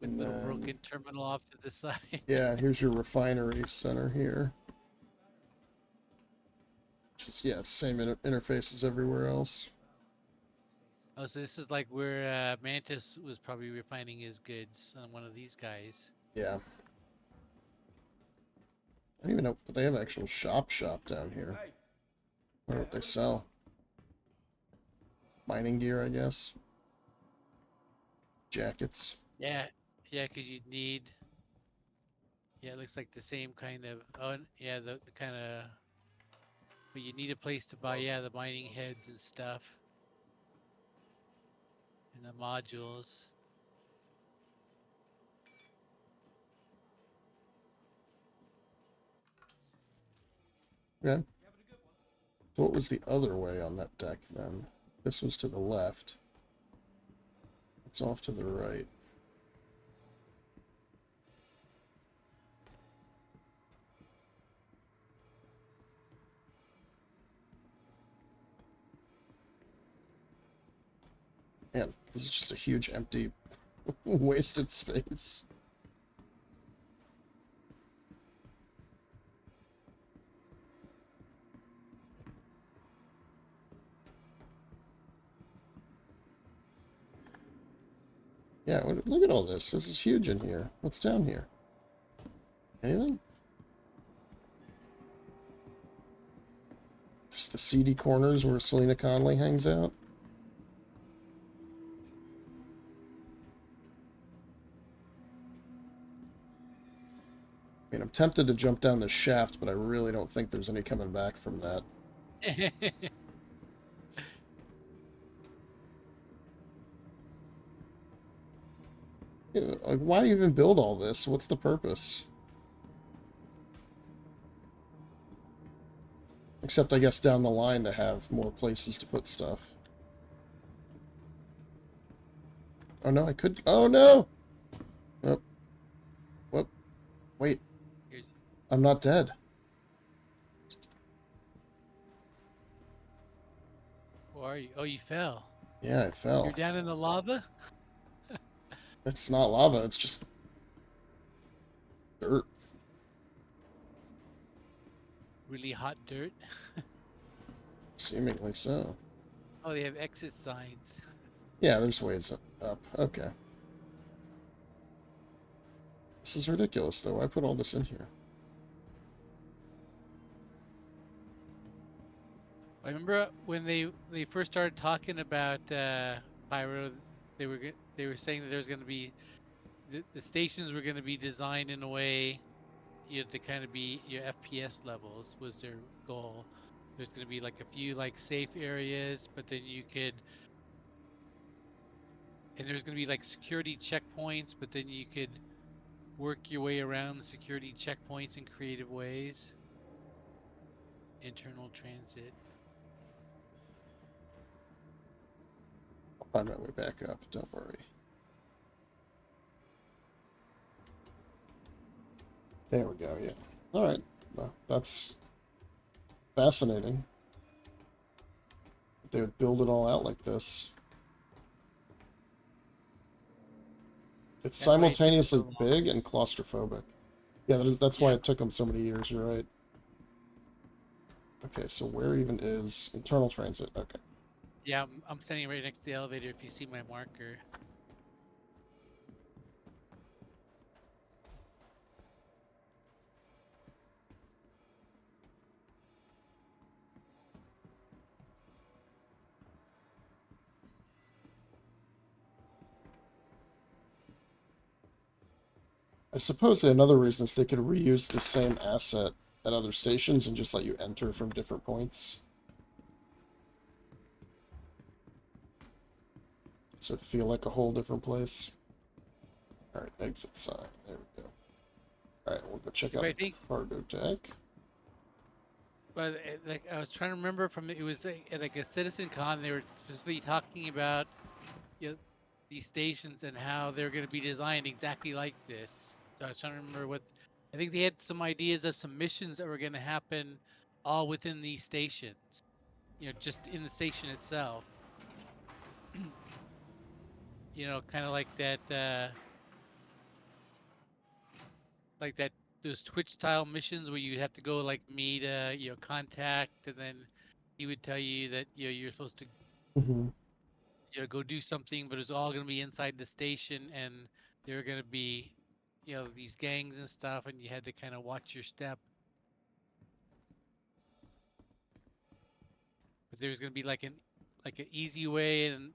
With
And
the
then,
broken terminal off to the side.
yeah, here's your refinery center here. Just, yeah, it's same interface as everywhere else.
Oh, so this is like where Mantis was probably refining his goods on one of these guys.
Yeah. I don't even know, but they have actual shop down here. I wonder what they sell. Mining gear, I guess. Jackets.
Yeah, yeah, because you'd need. Yeah, it looks like the same kind of. Oh, yeah, the kind of. But you need a place to buy, yeah, the mining heads and stuff. And the modules.
Yeah. So what was the other way on that deck then? This was to the left. It's off to the right. Man, this is just a huge empty wasted space. Yeah, look at all this. This is huge in here. What's down here? Anything? Just the seedy corners where Selena Conley hangs out? I mean, I'm tempted to jump down this shaft, but I really don't think there's any coming back from that. Yeah, like, why even build all this? What's the purpose? Except, I guess, down the line to have more places to put stuff. Oh, no, I could... Oh, no! Oh. Whoop. Wait. I'm not dead.
Where are you? Oh, you fell.
Yeah, I fell.
You're down in the lava?
It's not lava, it's just... dirt.
Really hot dirt?
Seemingly so.
Oh, they have exit signs.
Yeah, there's ways up. Okay. This is ridiculous, though. I put all this in here.
I remember when they first started talking about Pyro, they were saying that there's going to be the stations were going to be designed in a way, to kind of be your FPS levels was their goal. There's going to be like a few like safe areas, but then and there's going to be like security checkpoints, but then you could work your way around the security checkpoints in creative ways. Internal transit.
I'll find my way back up, don't worry. There we go, yeah. Alright, well, that's fascinating. They would build it all out like this. It's
That's why it took so
simultaneously
long.
big and claustrophobic. Yeah, that's why
Yeah.
it took them so many years, you're right. Okay, so where even is internal transit? Okay.
Yeah, I'm standing right next to the elevator if you see my marker.
I suppose another reason is they could reuse the same asset at other stations and just let you enter from different points. So it'd feel like a whole different place. Alright, exit sign. There we go. Alright, we'll go check out
But I
the
think,
cargo deck.
but like I was trying to remember from it was at like a citizen con they were specifically talking about these stations and how they're going to be designed exactly like this. So I was trying to remember what I think they had some ideas of some missions that were going to happen all within these stations. Just in the station itself. Kind of like that those Twitch style missions where you'd have to go like meet contact, and then he would tell you that you're supposed to
Mm-hmm.
go do something, but it's all going to be inside the station, and there are going to be these gangs and stuff, and you had to kind of watch your step. But there's going to be like an easy way and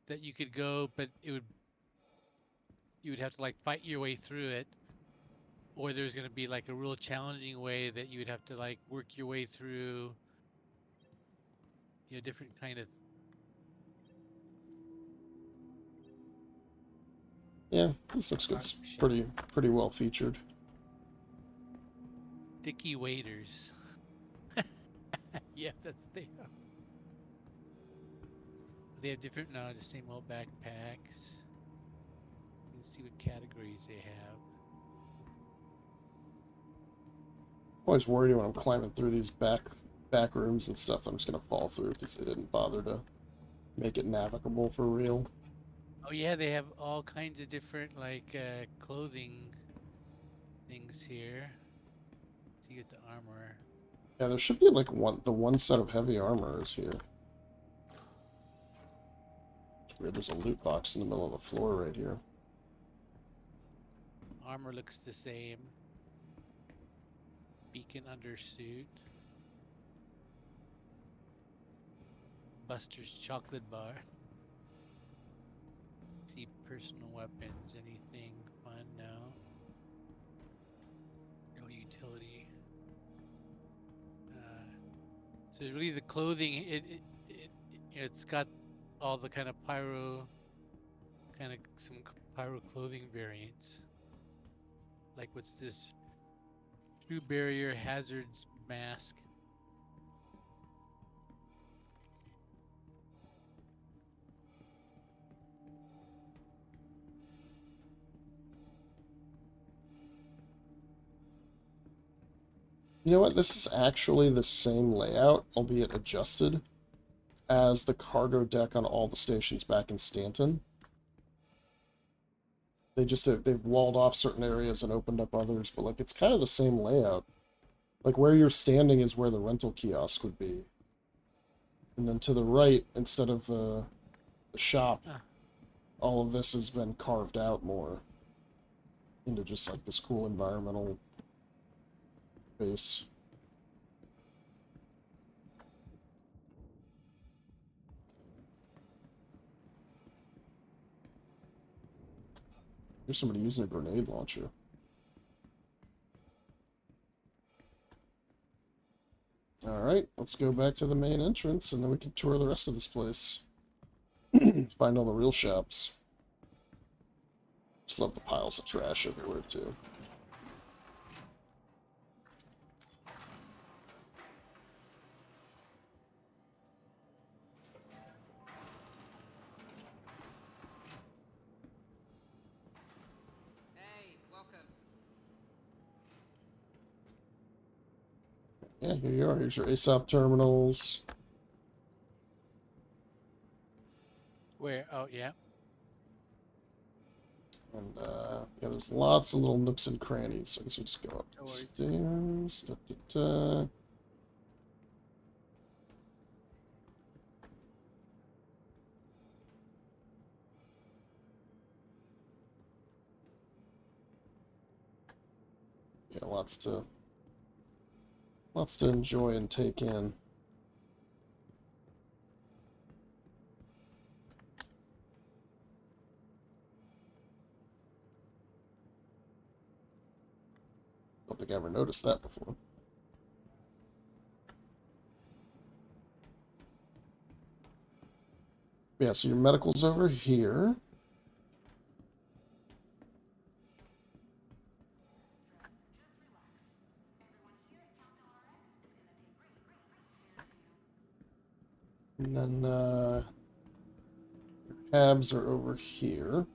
that you could go, but you would have to like fight your way through it, or there's going to be like a real challenging way that you would have to like work your way through different kind of
Yeah, this looks good. It's pretty well featured.
sticky waders. Yeah, that's they are. They have different, no, the same old backpacks. Let's see what categories they have.
I'm always worried when I'm climbing through these back rooms and stuff, I'm just gonna fall through because they didn't bother to make it navigable for real.
Oh yeah, they have all kinds of different like clothing things here. Let's see what the armor.
Yeah, there should be like the one set of heavy armor is here. It's weird, there's a loot box in the middle of the floor right here.
Armor looks the same. Beacon undersuit. Buster's chocolate bar. See personal weapons. Anything fun? No. No utility. So it's really the clothing. It's got all the kind of some pyro clothing variants. Like what's this? True barrier hazards mask.
You know what? This is actually the same layout, albeit adjusted, as the cargo deck on all the stations back in Stanton. They've walled off certain areas and opened up others, but like it's kind of the same layout. Like where you're standing is where the rental kiosk would be. And then to the right, instead of the shop, all of this has been carved out more into just like this cool environmental base. There's somebody using a grenade launcher. Alright, let's go back to the main entrance, and then we can tour the rest of this place. Find all the real shops. Just love the piles of trash everywhere, too.
Hey, welcome.
Yeah, here you are. Here's your ASOP terminals.
Where? Oh, yeah.
And, yeah, there's lots of little nooks and crannies. So I guess we just go up the stairs. Da, da, da. Yeah, lots to enjoy and take in. Don't think I ever noticed that before. Yeah, so your medical's over here. And then, your habs are over here.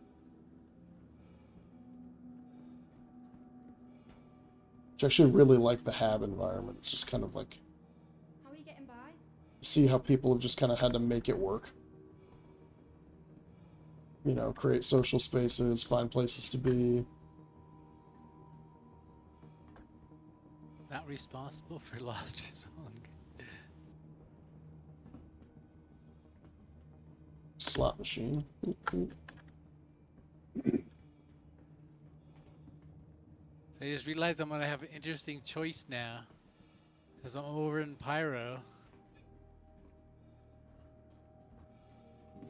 Which I actually really like the hab environment. It's just kind of like,
How are you getting by?
see how people have just kind of had to make it work. You know, create social spaces, find places to be.
Not responsible for lost song.
Slot machine. Boop, boop.
I just realized I'm gonna have an interesting choice now, because I'm over in Pyro.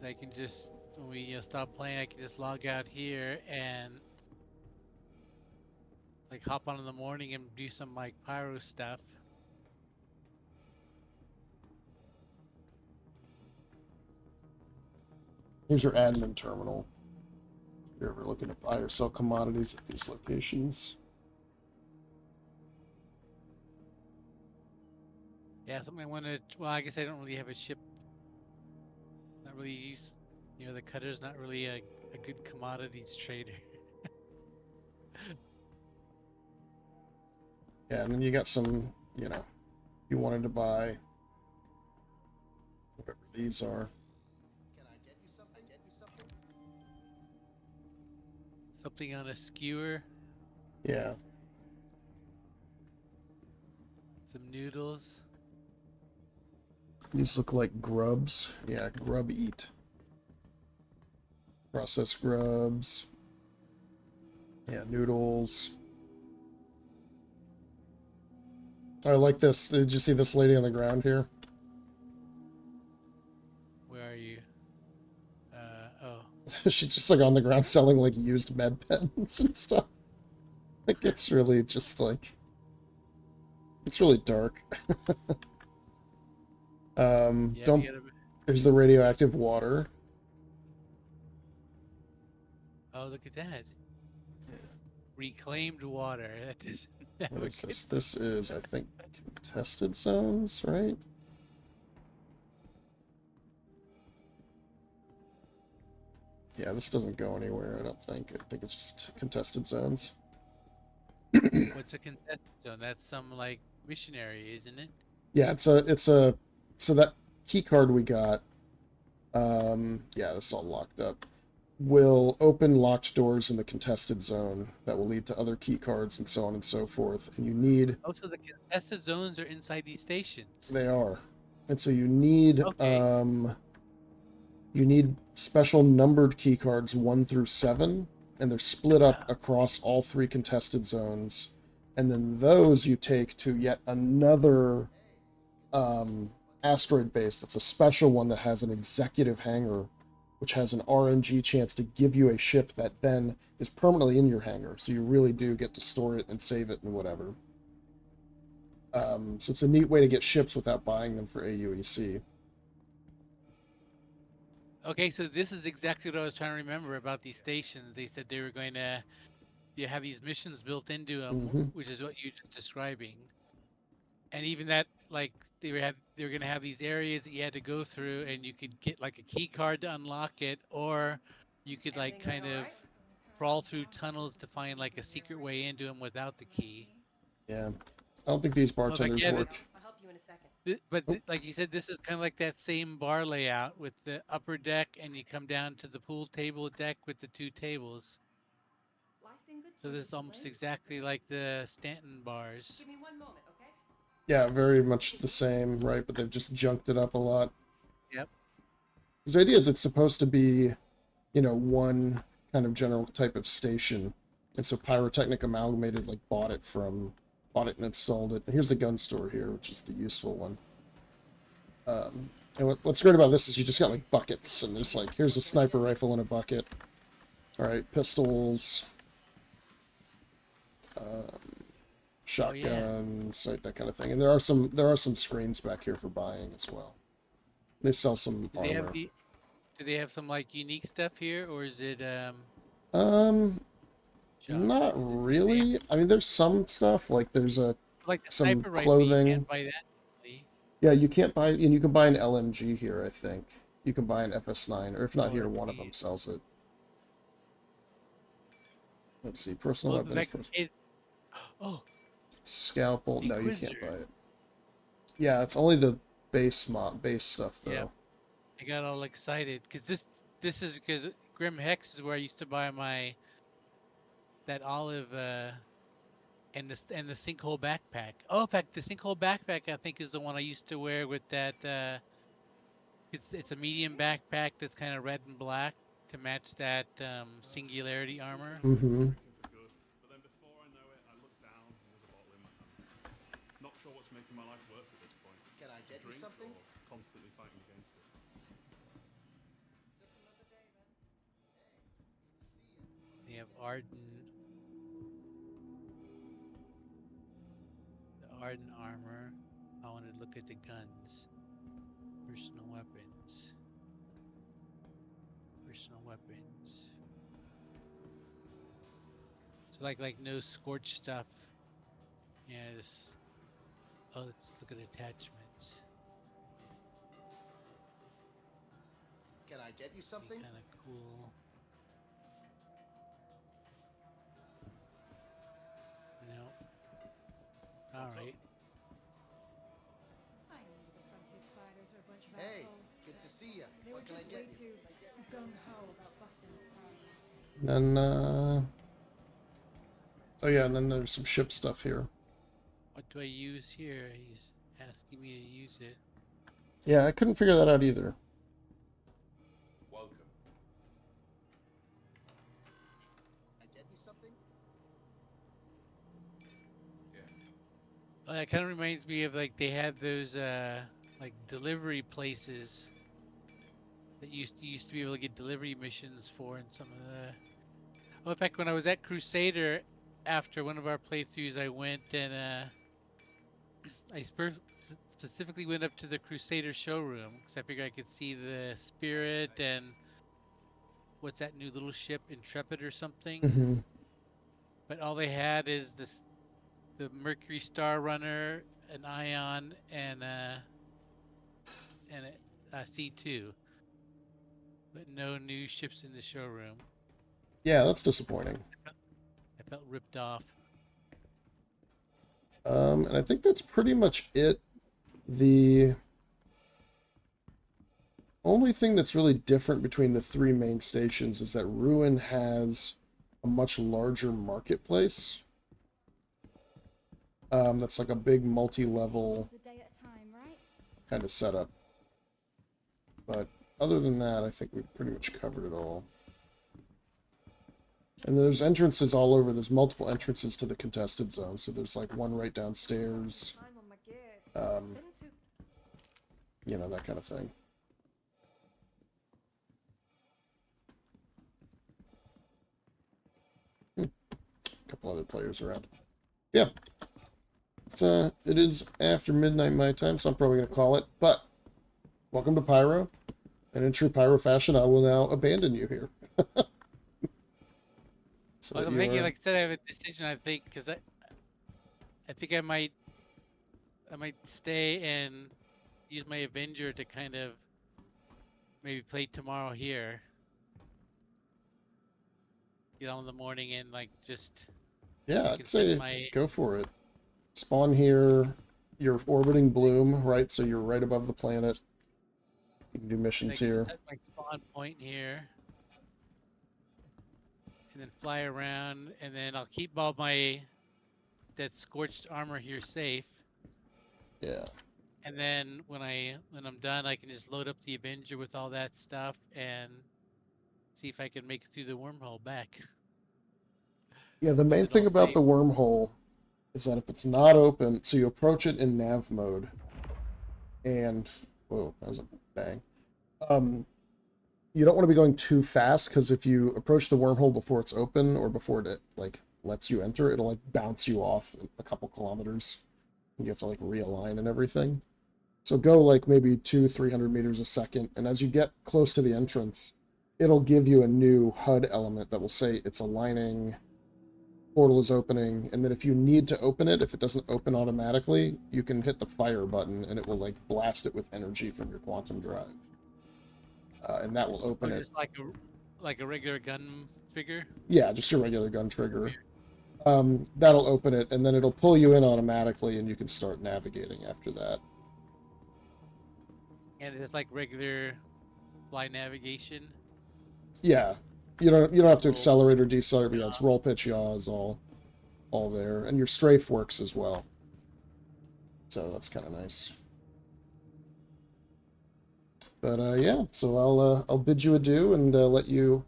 So I can just, when we stop playing, I can just log out here and like hop on in the morning and do some like Pyro stuff.
Here's your admin terminal. If you're ever looking to buy or sell commodities at these locations.
Yeah, something I want to. Well, I guess I don't really have a ship. Not really use. You know, the cutter's not really a good commodities trader.
Yeah, and then you got some, you know, you wanted to buy whatever these are.
Something on a skewer.
Yeah.
Some noodles.
These look like grubs. Yeah, grub eat. Processed grubs. Yeah, noodles. I like this. Did you see this lady on the ground here?
Where are you? Oh.
She's just like on the ground selling like used med pens and stuff. Like it's really just like it's really dark.
Yeah,
Don't. There's the radioactive water.
Oh, look at that. Reclaimed water. That is.
What is this? This is, I think, contested zones, right? Yeah, this doesn't go anywhere, I don't think. I think it's just contested zones.
What's a contested zone? That's some like missionary, isn't it?
Yeah, so that key card we got, yeah, this is all locked up, will open locked doors in the contested zone that will lead to other key cards and so on and so forth. And you need,
Oh, so the contested zones are inside these stations.
they are. And so you need,
Okay.
you need special numbered key cards 1 through 7, and they're split up across all 3 contested zones. And then those you take to yet another asteroid base that's a special one that has an executive hangar which has an RNG chance to give you a ship that then is permanently in your hangar. So you really do get to store it and save it and whatever. So it's a neat way to get ships without buying them for AUEC.
Okay, so this is exactly what I was trying to remember about these stations. They said they were going to have these missions built into them,
Mm-hmm.
which is what you're just describing. And even that, like they were going to have these areas that you had to go through, and you could get like a key card to unlock it, or you could like kind of crawl through tunnels to find like a secret way into them without the key.
Yeah. I don't think these
Well, in fact,
bartenders
yeah,
work.
I'll help you in a second.
Oh.
like you said, this is kind of like that same bar layout with the upper deck, and you come down to the pool table deck with the 2 tables.
Life been good
So
to
this
you,
is almost
Pileus?
exactly like the Stanton bars.
Give me 1 moment, okay?
Yeah, very much the same, right? But they've just junked it up a lot.
Yep.
Because the idea is it's supposed to be, you know, one kind of general type of station. And so Pyrotechnic Amalgamated, like, bought it and installed it. And here's the gun store here, which is the useful one. And what's great about this is you just got, like, buckets. And there's, like, here's a sniper rifle in a bucket. Alright, pistols. Shotguns, right, that kind of thing. And there are some screens back here for buying as well. They sell some
Do they
armor.
do they have some like unique stuff here, or is it
Not really. I mean, there's some stuff like there's
like the
some
sniper rifle?
clothing.
You can't buy that. Really.
Yeah, you can't buy, and you can buy an LMG here, I think. You can buy an FS9, or if not here, one of them sells it. Let's see, personal
Well,
weapons.
oh,
Scalpel. No, you can't
Inquisitor.
buy it. Yeah, it's only the base stuff though.
Yeah. I got all excited because this is because Grim Hex is where I used to buy that olive and the sinkhole backpack. Oh, in fact, the sinkhole backpack I think is the one I used to wear with that. It's a medium backpack that's kind of red and black to match that singularity armor.
Mm-hmm.
But then before I know it, I look down and there's a bottle in my hand. Not sure what's making my life worse at this point.
Can I get you
Drink
something?
or constantly fighting against it.
They have the Arden armor. I want to look at the guns. Personal weapons. So like no scorch stuff. Yeah, oh, let's look at attachments.
Can I get you something?
Kind of cool. No. All right.
I knew the frontier fighters were a bunch of
Hey,
assholes.
good to see you.
They were
What can I
just
get
way
you?
too gung-ho about busting into Pyro.
Then oh yeah, and then there's some ship stuff here.
What do I use here? He's asking me to use it.
Yeah, I couldn't figure that out either.
Welcome.
I get you something?
It kind of reminds me of like they had those like delivery places that you used to be able to get delivery missions for in some of the. Oh, in fact, when I was at Crusader, after one of our playthroughs, I went and I specifically went up to the Crusader showroom because I figured I could see the Spirit and what's that new little ship, Intrepid or something.
Mm-hmm.
But all they had is the Mercury Star Runner, an Ion, and a C2. But no new ships in the showroom.
Yeah, that's disappointing.
I felt ripped off.
And I think that's pretty much it. The only thing that's really different between the 3 main stations is that Ruin has a much larger marketplace. That's like a big multi-level
A day at a time, right?
kind of setup. But other than that, I think we've pretty much covered it all. And there's entrances all over. There's multiple entrances to the contested zone. So there's like one right downstairs.
Time on my gear.
Um,
Been to
you know, that kind of thing. a couple other players around. Yeah. It is after midnight my time, so I'm probably going to call it. But, welcome to Pyro. And in true Pyro fashion, I will now abandon you here. So
Like,
that
I'm
you
thinking,
are...
like I said, I have a decision. I think because I think I might stay and use my Avenger to kind of maybe play tomorrow here. Get on in the morning and like just
Yeah, I'd
can
say
set my
go for it. Spawn here. You're orbiting Bloom, right? So you're right above the planet. You can do
I
missions
can
here.
set my spawn point here, and then fly around, and then I'll keep all my that scorched armor here safe.
Yeah.
And then when I'm done, I can just load up the Avenger with all that stuff and see if I can make it through the wormhole back.
Yeah, the main
It all
thing about
safe.
the wormhole is that if it's not open, so you approach it in nav mode, and whoa, that was a bang. You don't want to be going too fast because if you approach the wormhole before it's open or before it like lets you enter, it'll like bounce you off a couple kilometers, and you have to like realign and everything. So go like maybe 200-300 meters a second, and as you get close to the entrance, it'll give you a new HUD element that will say it's aligning. Portal is opening, and then if you need to open it, if it doesn't open automatically, you can hit the fire button and it will like blast it with energy from your quantum drive, and that will open it.
Just like a regular gun trigger.
Yeah, just your regular gun trigger. That'll open it, and then it'll pull you in automatically, and you can start navigating after that.
And it's like regular fly navigation.
Yeah, you don't have to accelerate or decelerate. But yeah, it's roll, pitch, yaw is all there, and your strafe works as well. So that's kind of nice. But yeah, so I'll bid you adieu and let you,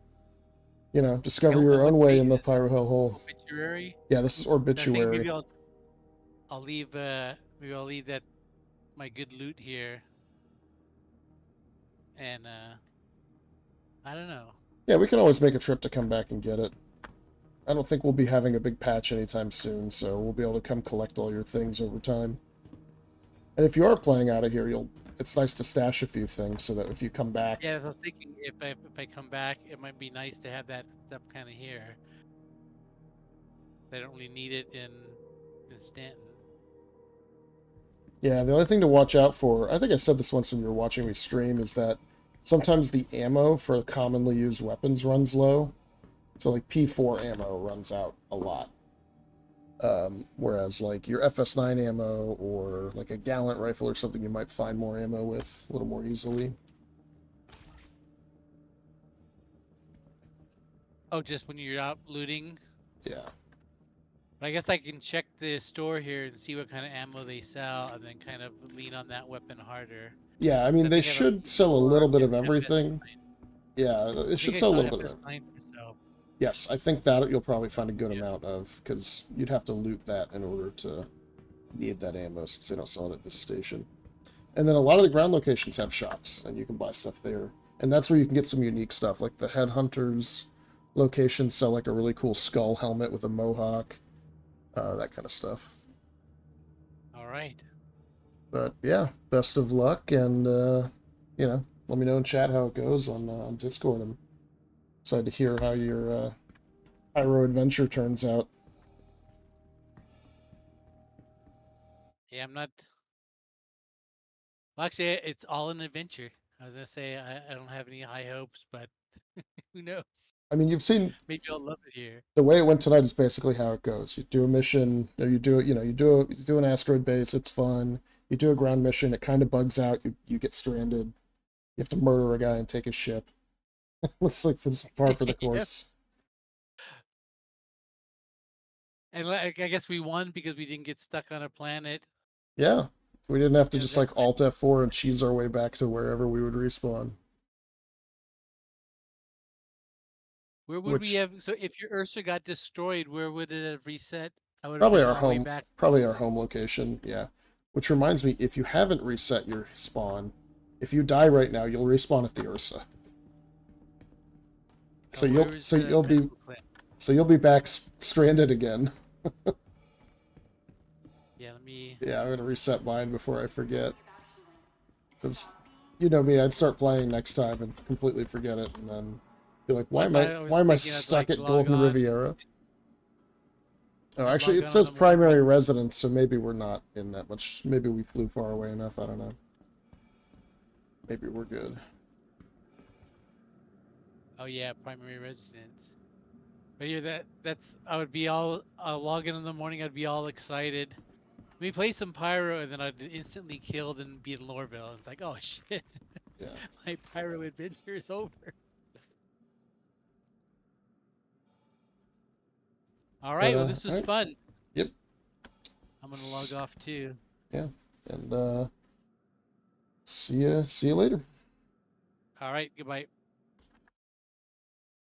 discover your own way in the Pyro hellhole.
Obituary.
Yeah, this is Obituary.
Maybe I'll leave that my good loot here. And I don't know.
Yeah, we can always make a trip to come back and get it. I don't think we'll be having a big patch anytime soon, so we'll be able to come collect all your things over time. And if you are playing out of here, it's nice to stash a few things so that if you come back...
Yeah, I was thinking if I come back, it might be nice to have that stuff kind of here. I don't really need it in Stanton.
Yeah, the only thing to watch out for, I think I said this once when you were watching me stream, is that sometimes the ammo for commonly used weapons runs low. So like P4 ammo runs out a lot. Whereas like your FS9 ammo or like a Gallant rifle or something, you might find more ammo with a little more easily.
Oh, just when you're out looting?
Yeah.
I guess I can check the store here and see what kind of ammo they sell and then kind of lean on that weapon harder.
Yeah, I mean, they should sell a little bit of everything. Yeah, it should sell a little bit of everything. Yes, I think that you'll probably find a good amount of, because you'd have to loot that in order to need that ammo, since they don't sell it at this station. And then a lot of the ground locations have shops, and you can buy stuff there. And that's where you can get some unique stuff, like the Headhunters locations sell like a really cool skull helmet with a mohawk, that kind of stuff.
All right.
But yeah, best of luck, and let me know in chat how it goes on Discord. I'm excited to hear how your Pyro adventure turns out.
Yeah, I'm not. Well, actually, it's all an adventure. I was gonna say I don't have any high hopes, but who knows?
I mean, you've seen.
Maybe I'll love it here.
The way it went tonight is basically how it goes. You do a mission, or you do an asteroid base. It's fun. You do a ground mission. It kind of bugs out. You get stranded. You have to murder a guy and take his ship. It's like it's par for the course.
And I guess we won because we didn't get stuck on a planet.
Yeah, we didn't have to just like Alt F4 and cheese our way back to wherever we would respawn.
Where would we have? So if your Ursa got destroyed, where would it have reset?
Probably our home. Probably our home location. Yeah. Which reminds me, if you haven't reset your spawn, if you die right now, you'll respawn at the Ursa. So you'll be So you'll be back stranded again.
Yeah, let me.
Yeah, I'm gonna reset mine before I forget. Because, you know me, I'd start playing next time and completely forget it, and then be like, why
Well,
am
was
I
thinking I'd,
stuck
like,
at
log
Golden
on.
Riviera? Oh,
I'd
actually,
log
it
on
says
in the morning.
primary residence, so maybe we're not in that much. Maybe we flew far away enough. I don't know. Maybe we're good.
Oh yeah, primary residence. But yeah, that's I would be all log in the morning. I'd be all excited. We play some Pyro, and then I'd instantly killed and be in Lorville. It's like, oh shit,
Yeah.
my Pyro adventure is over. All right, well this was
alright.
fun.
Yep.
I'm gonna log off too.
Yeah. And see you later.
All right, goodbye.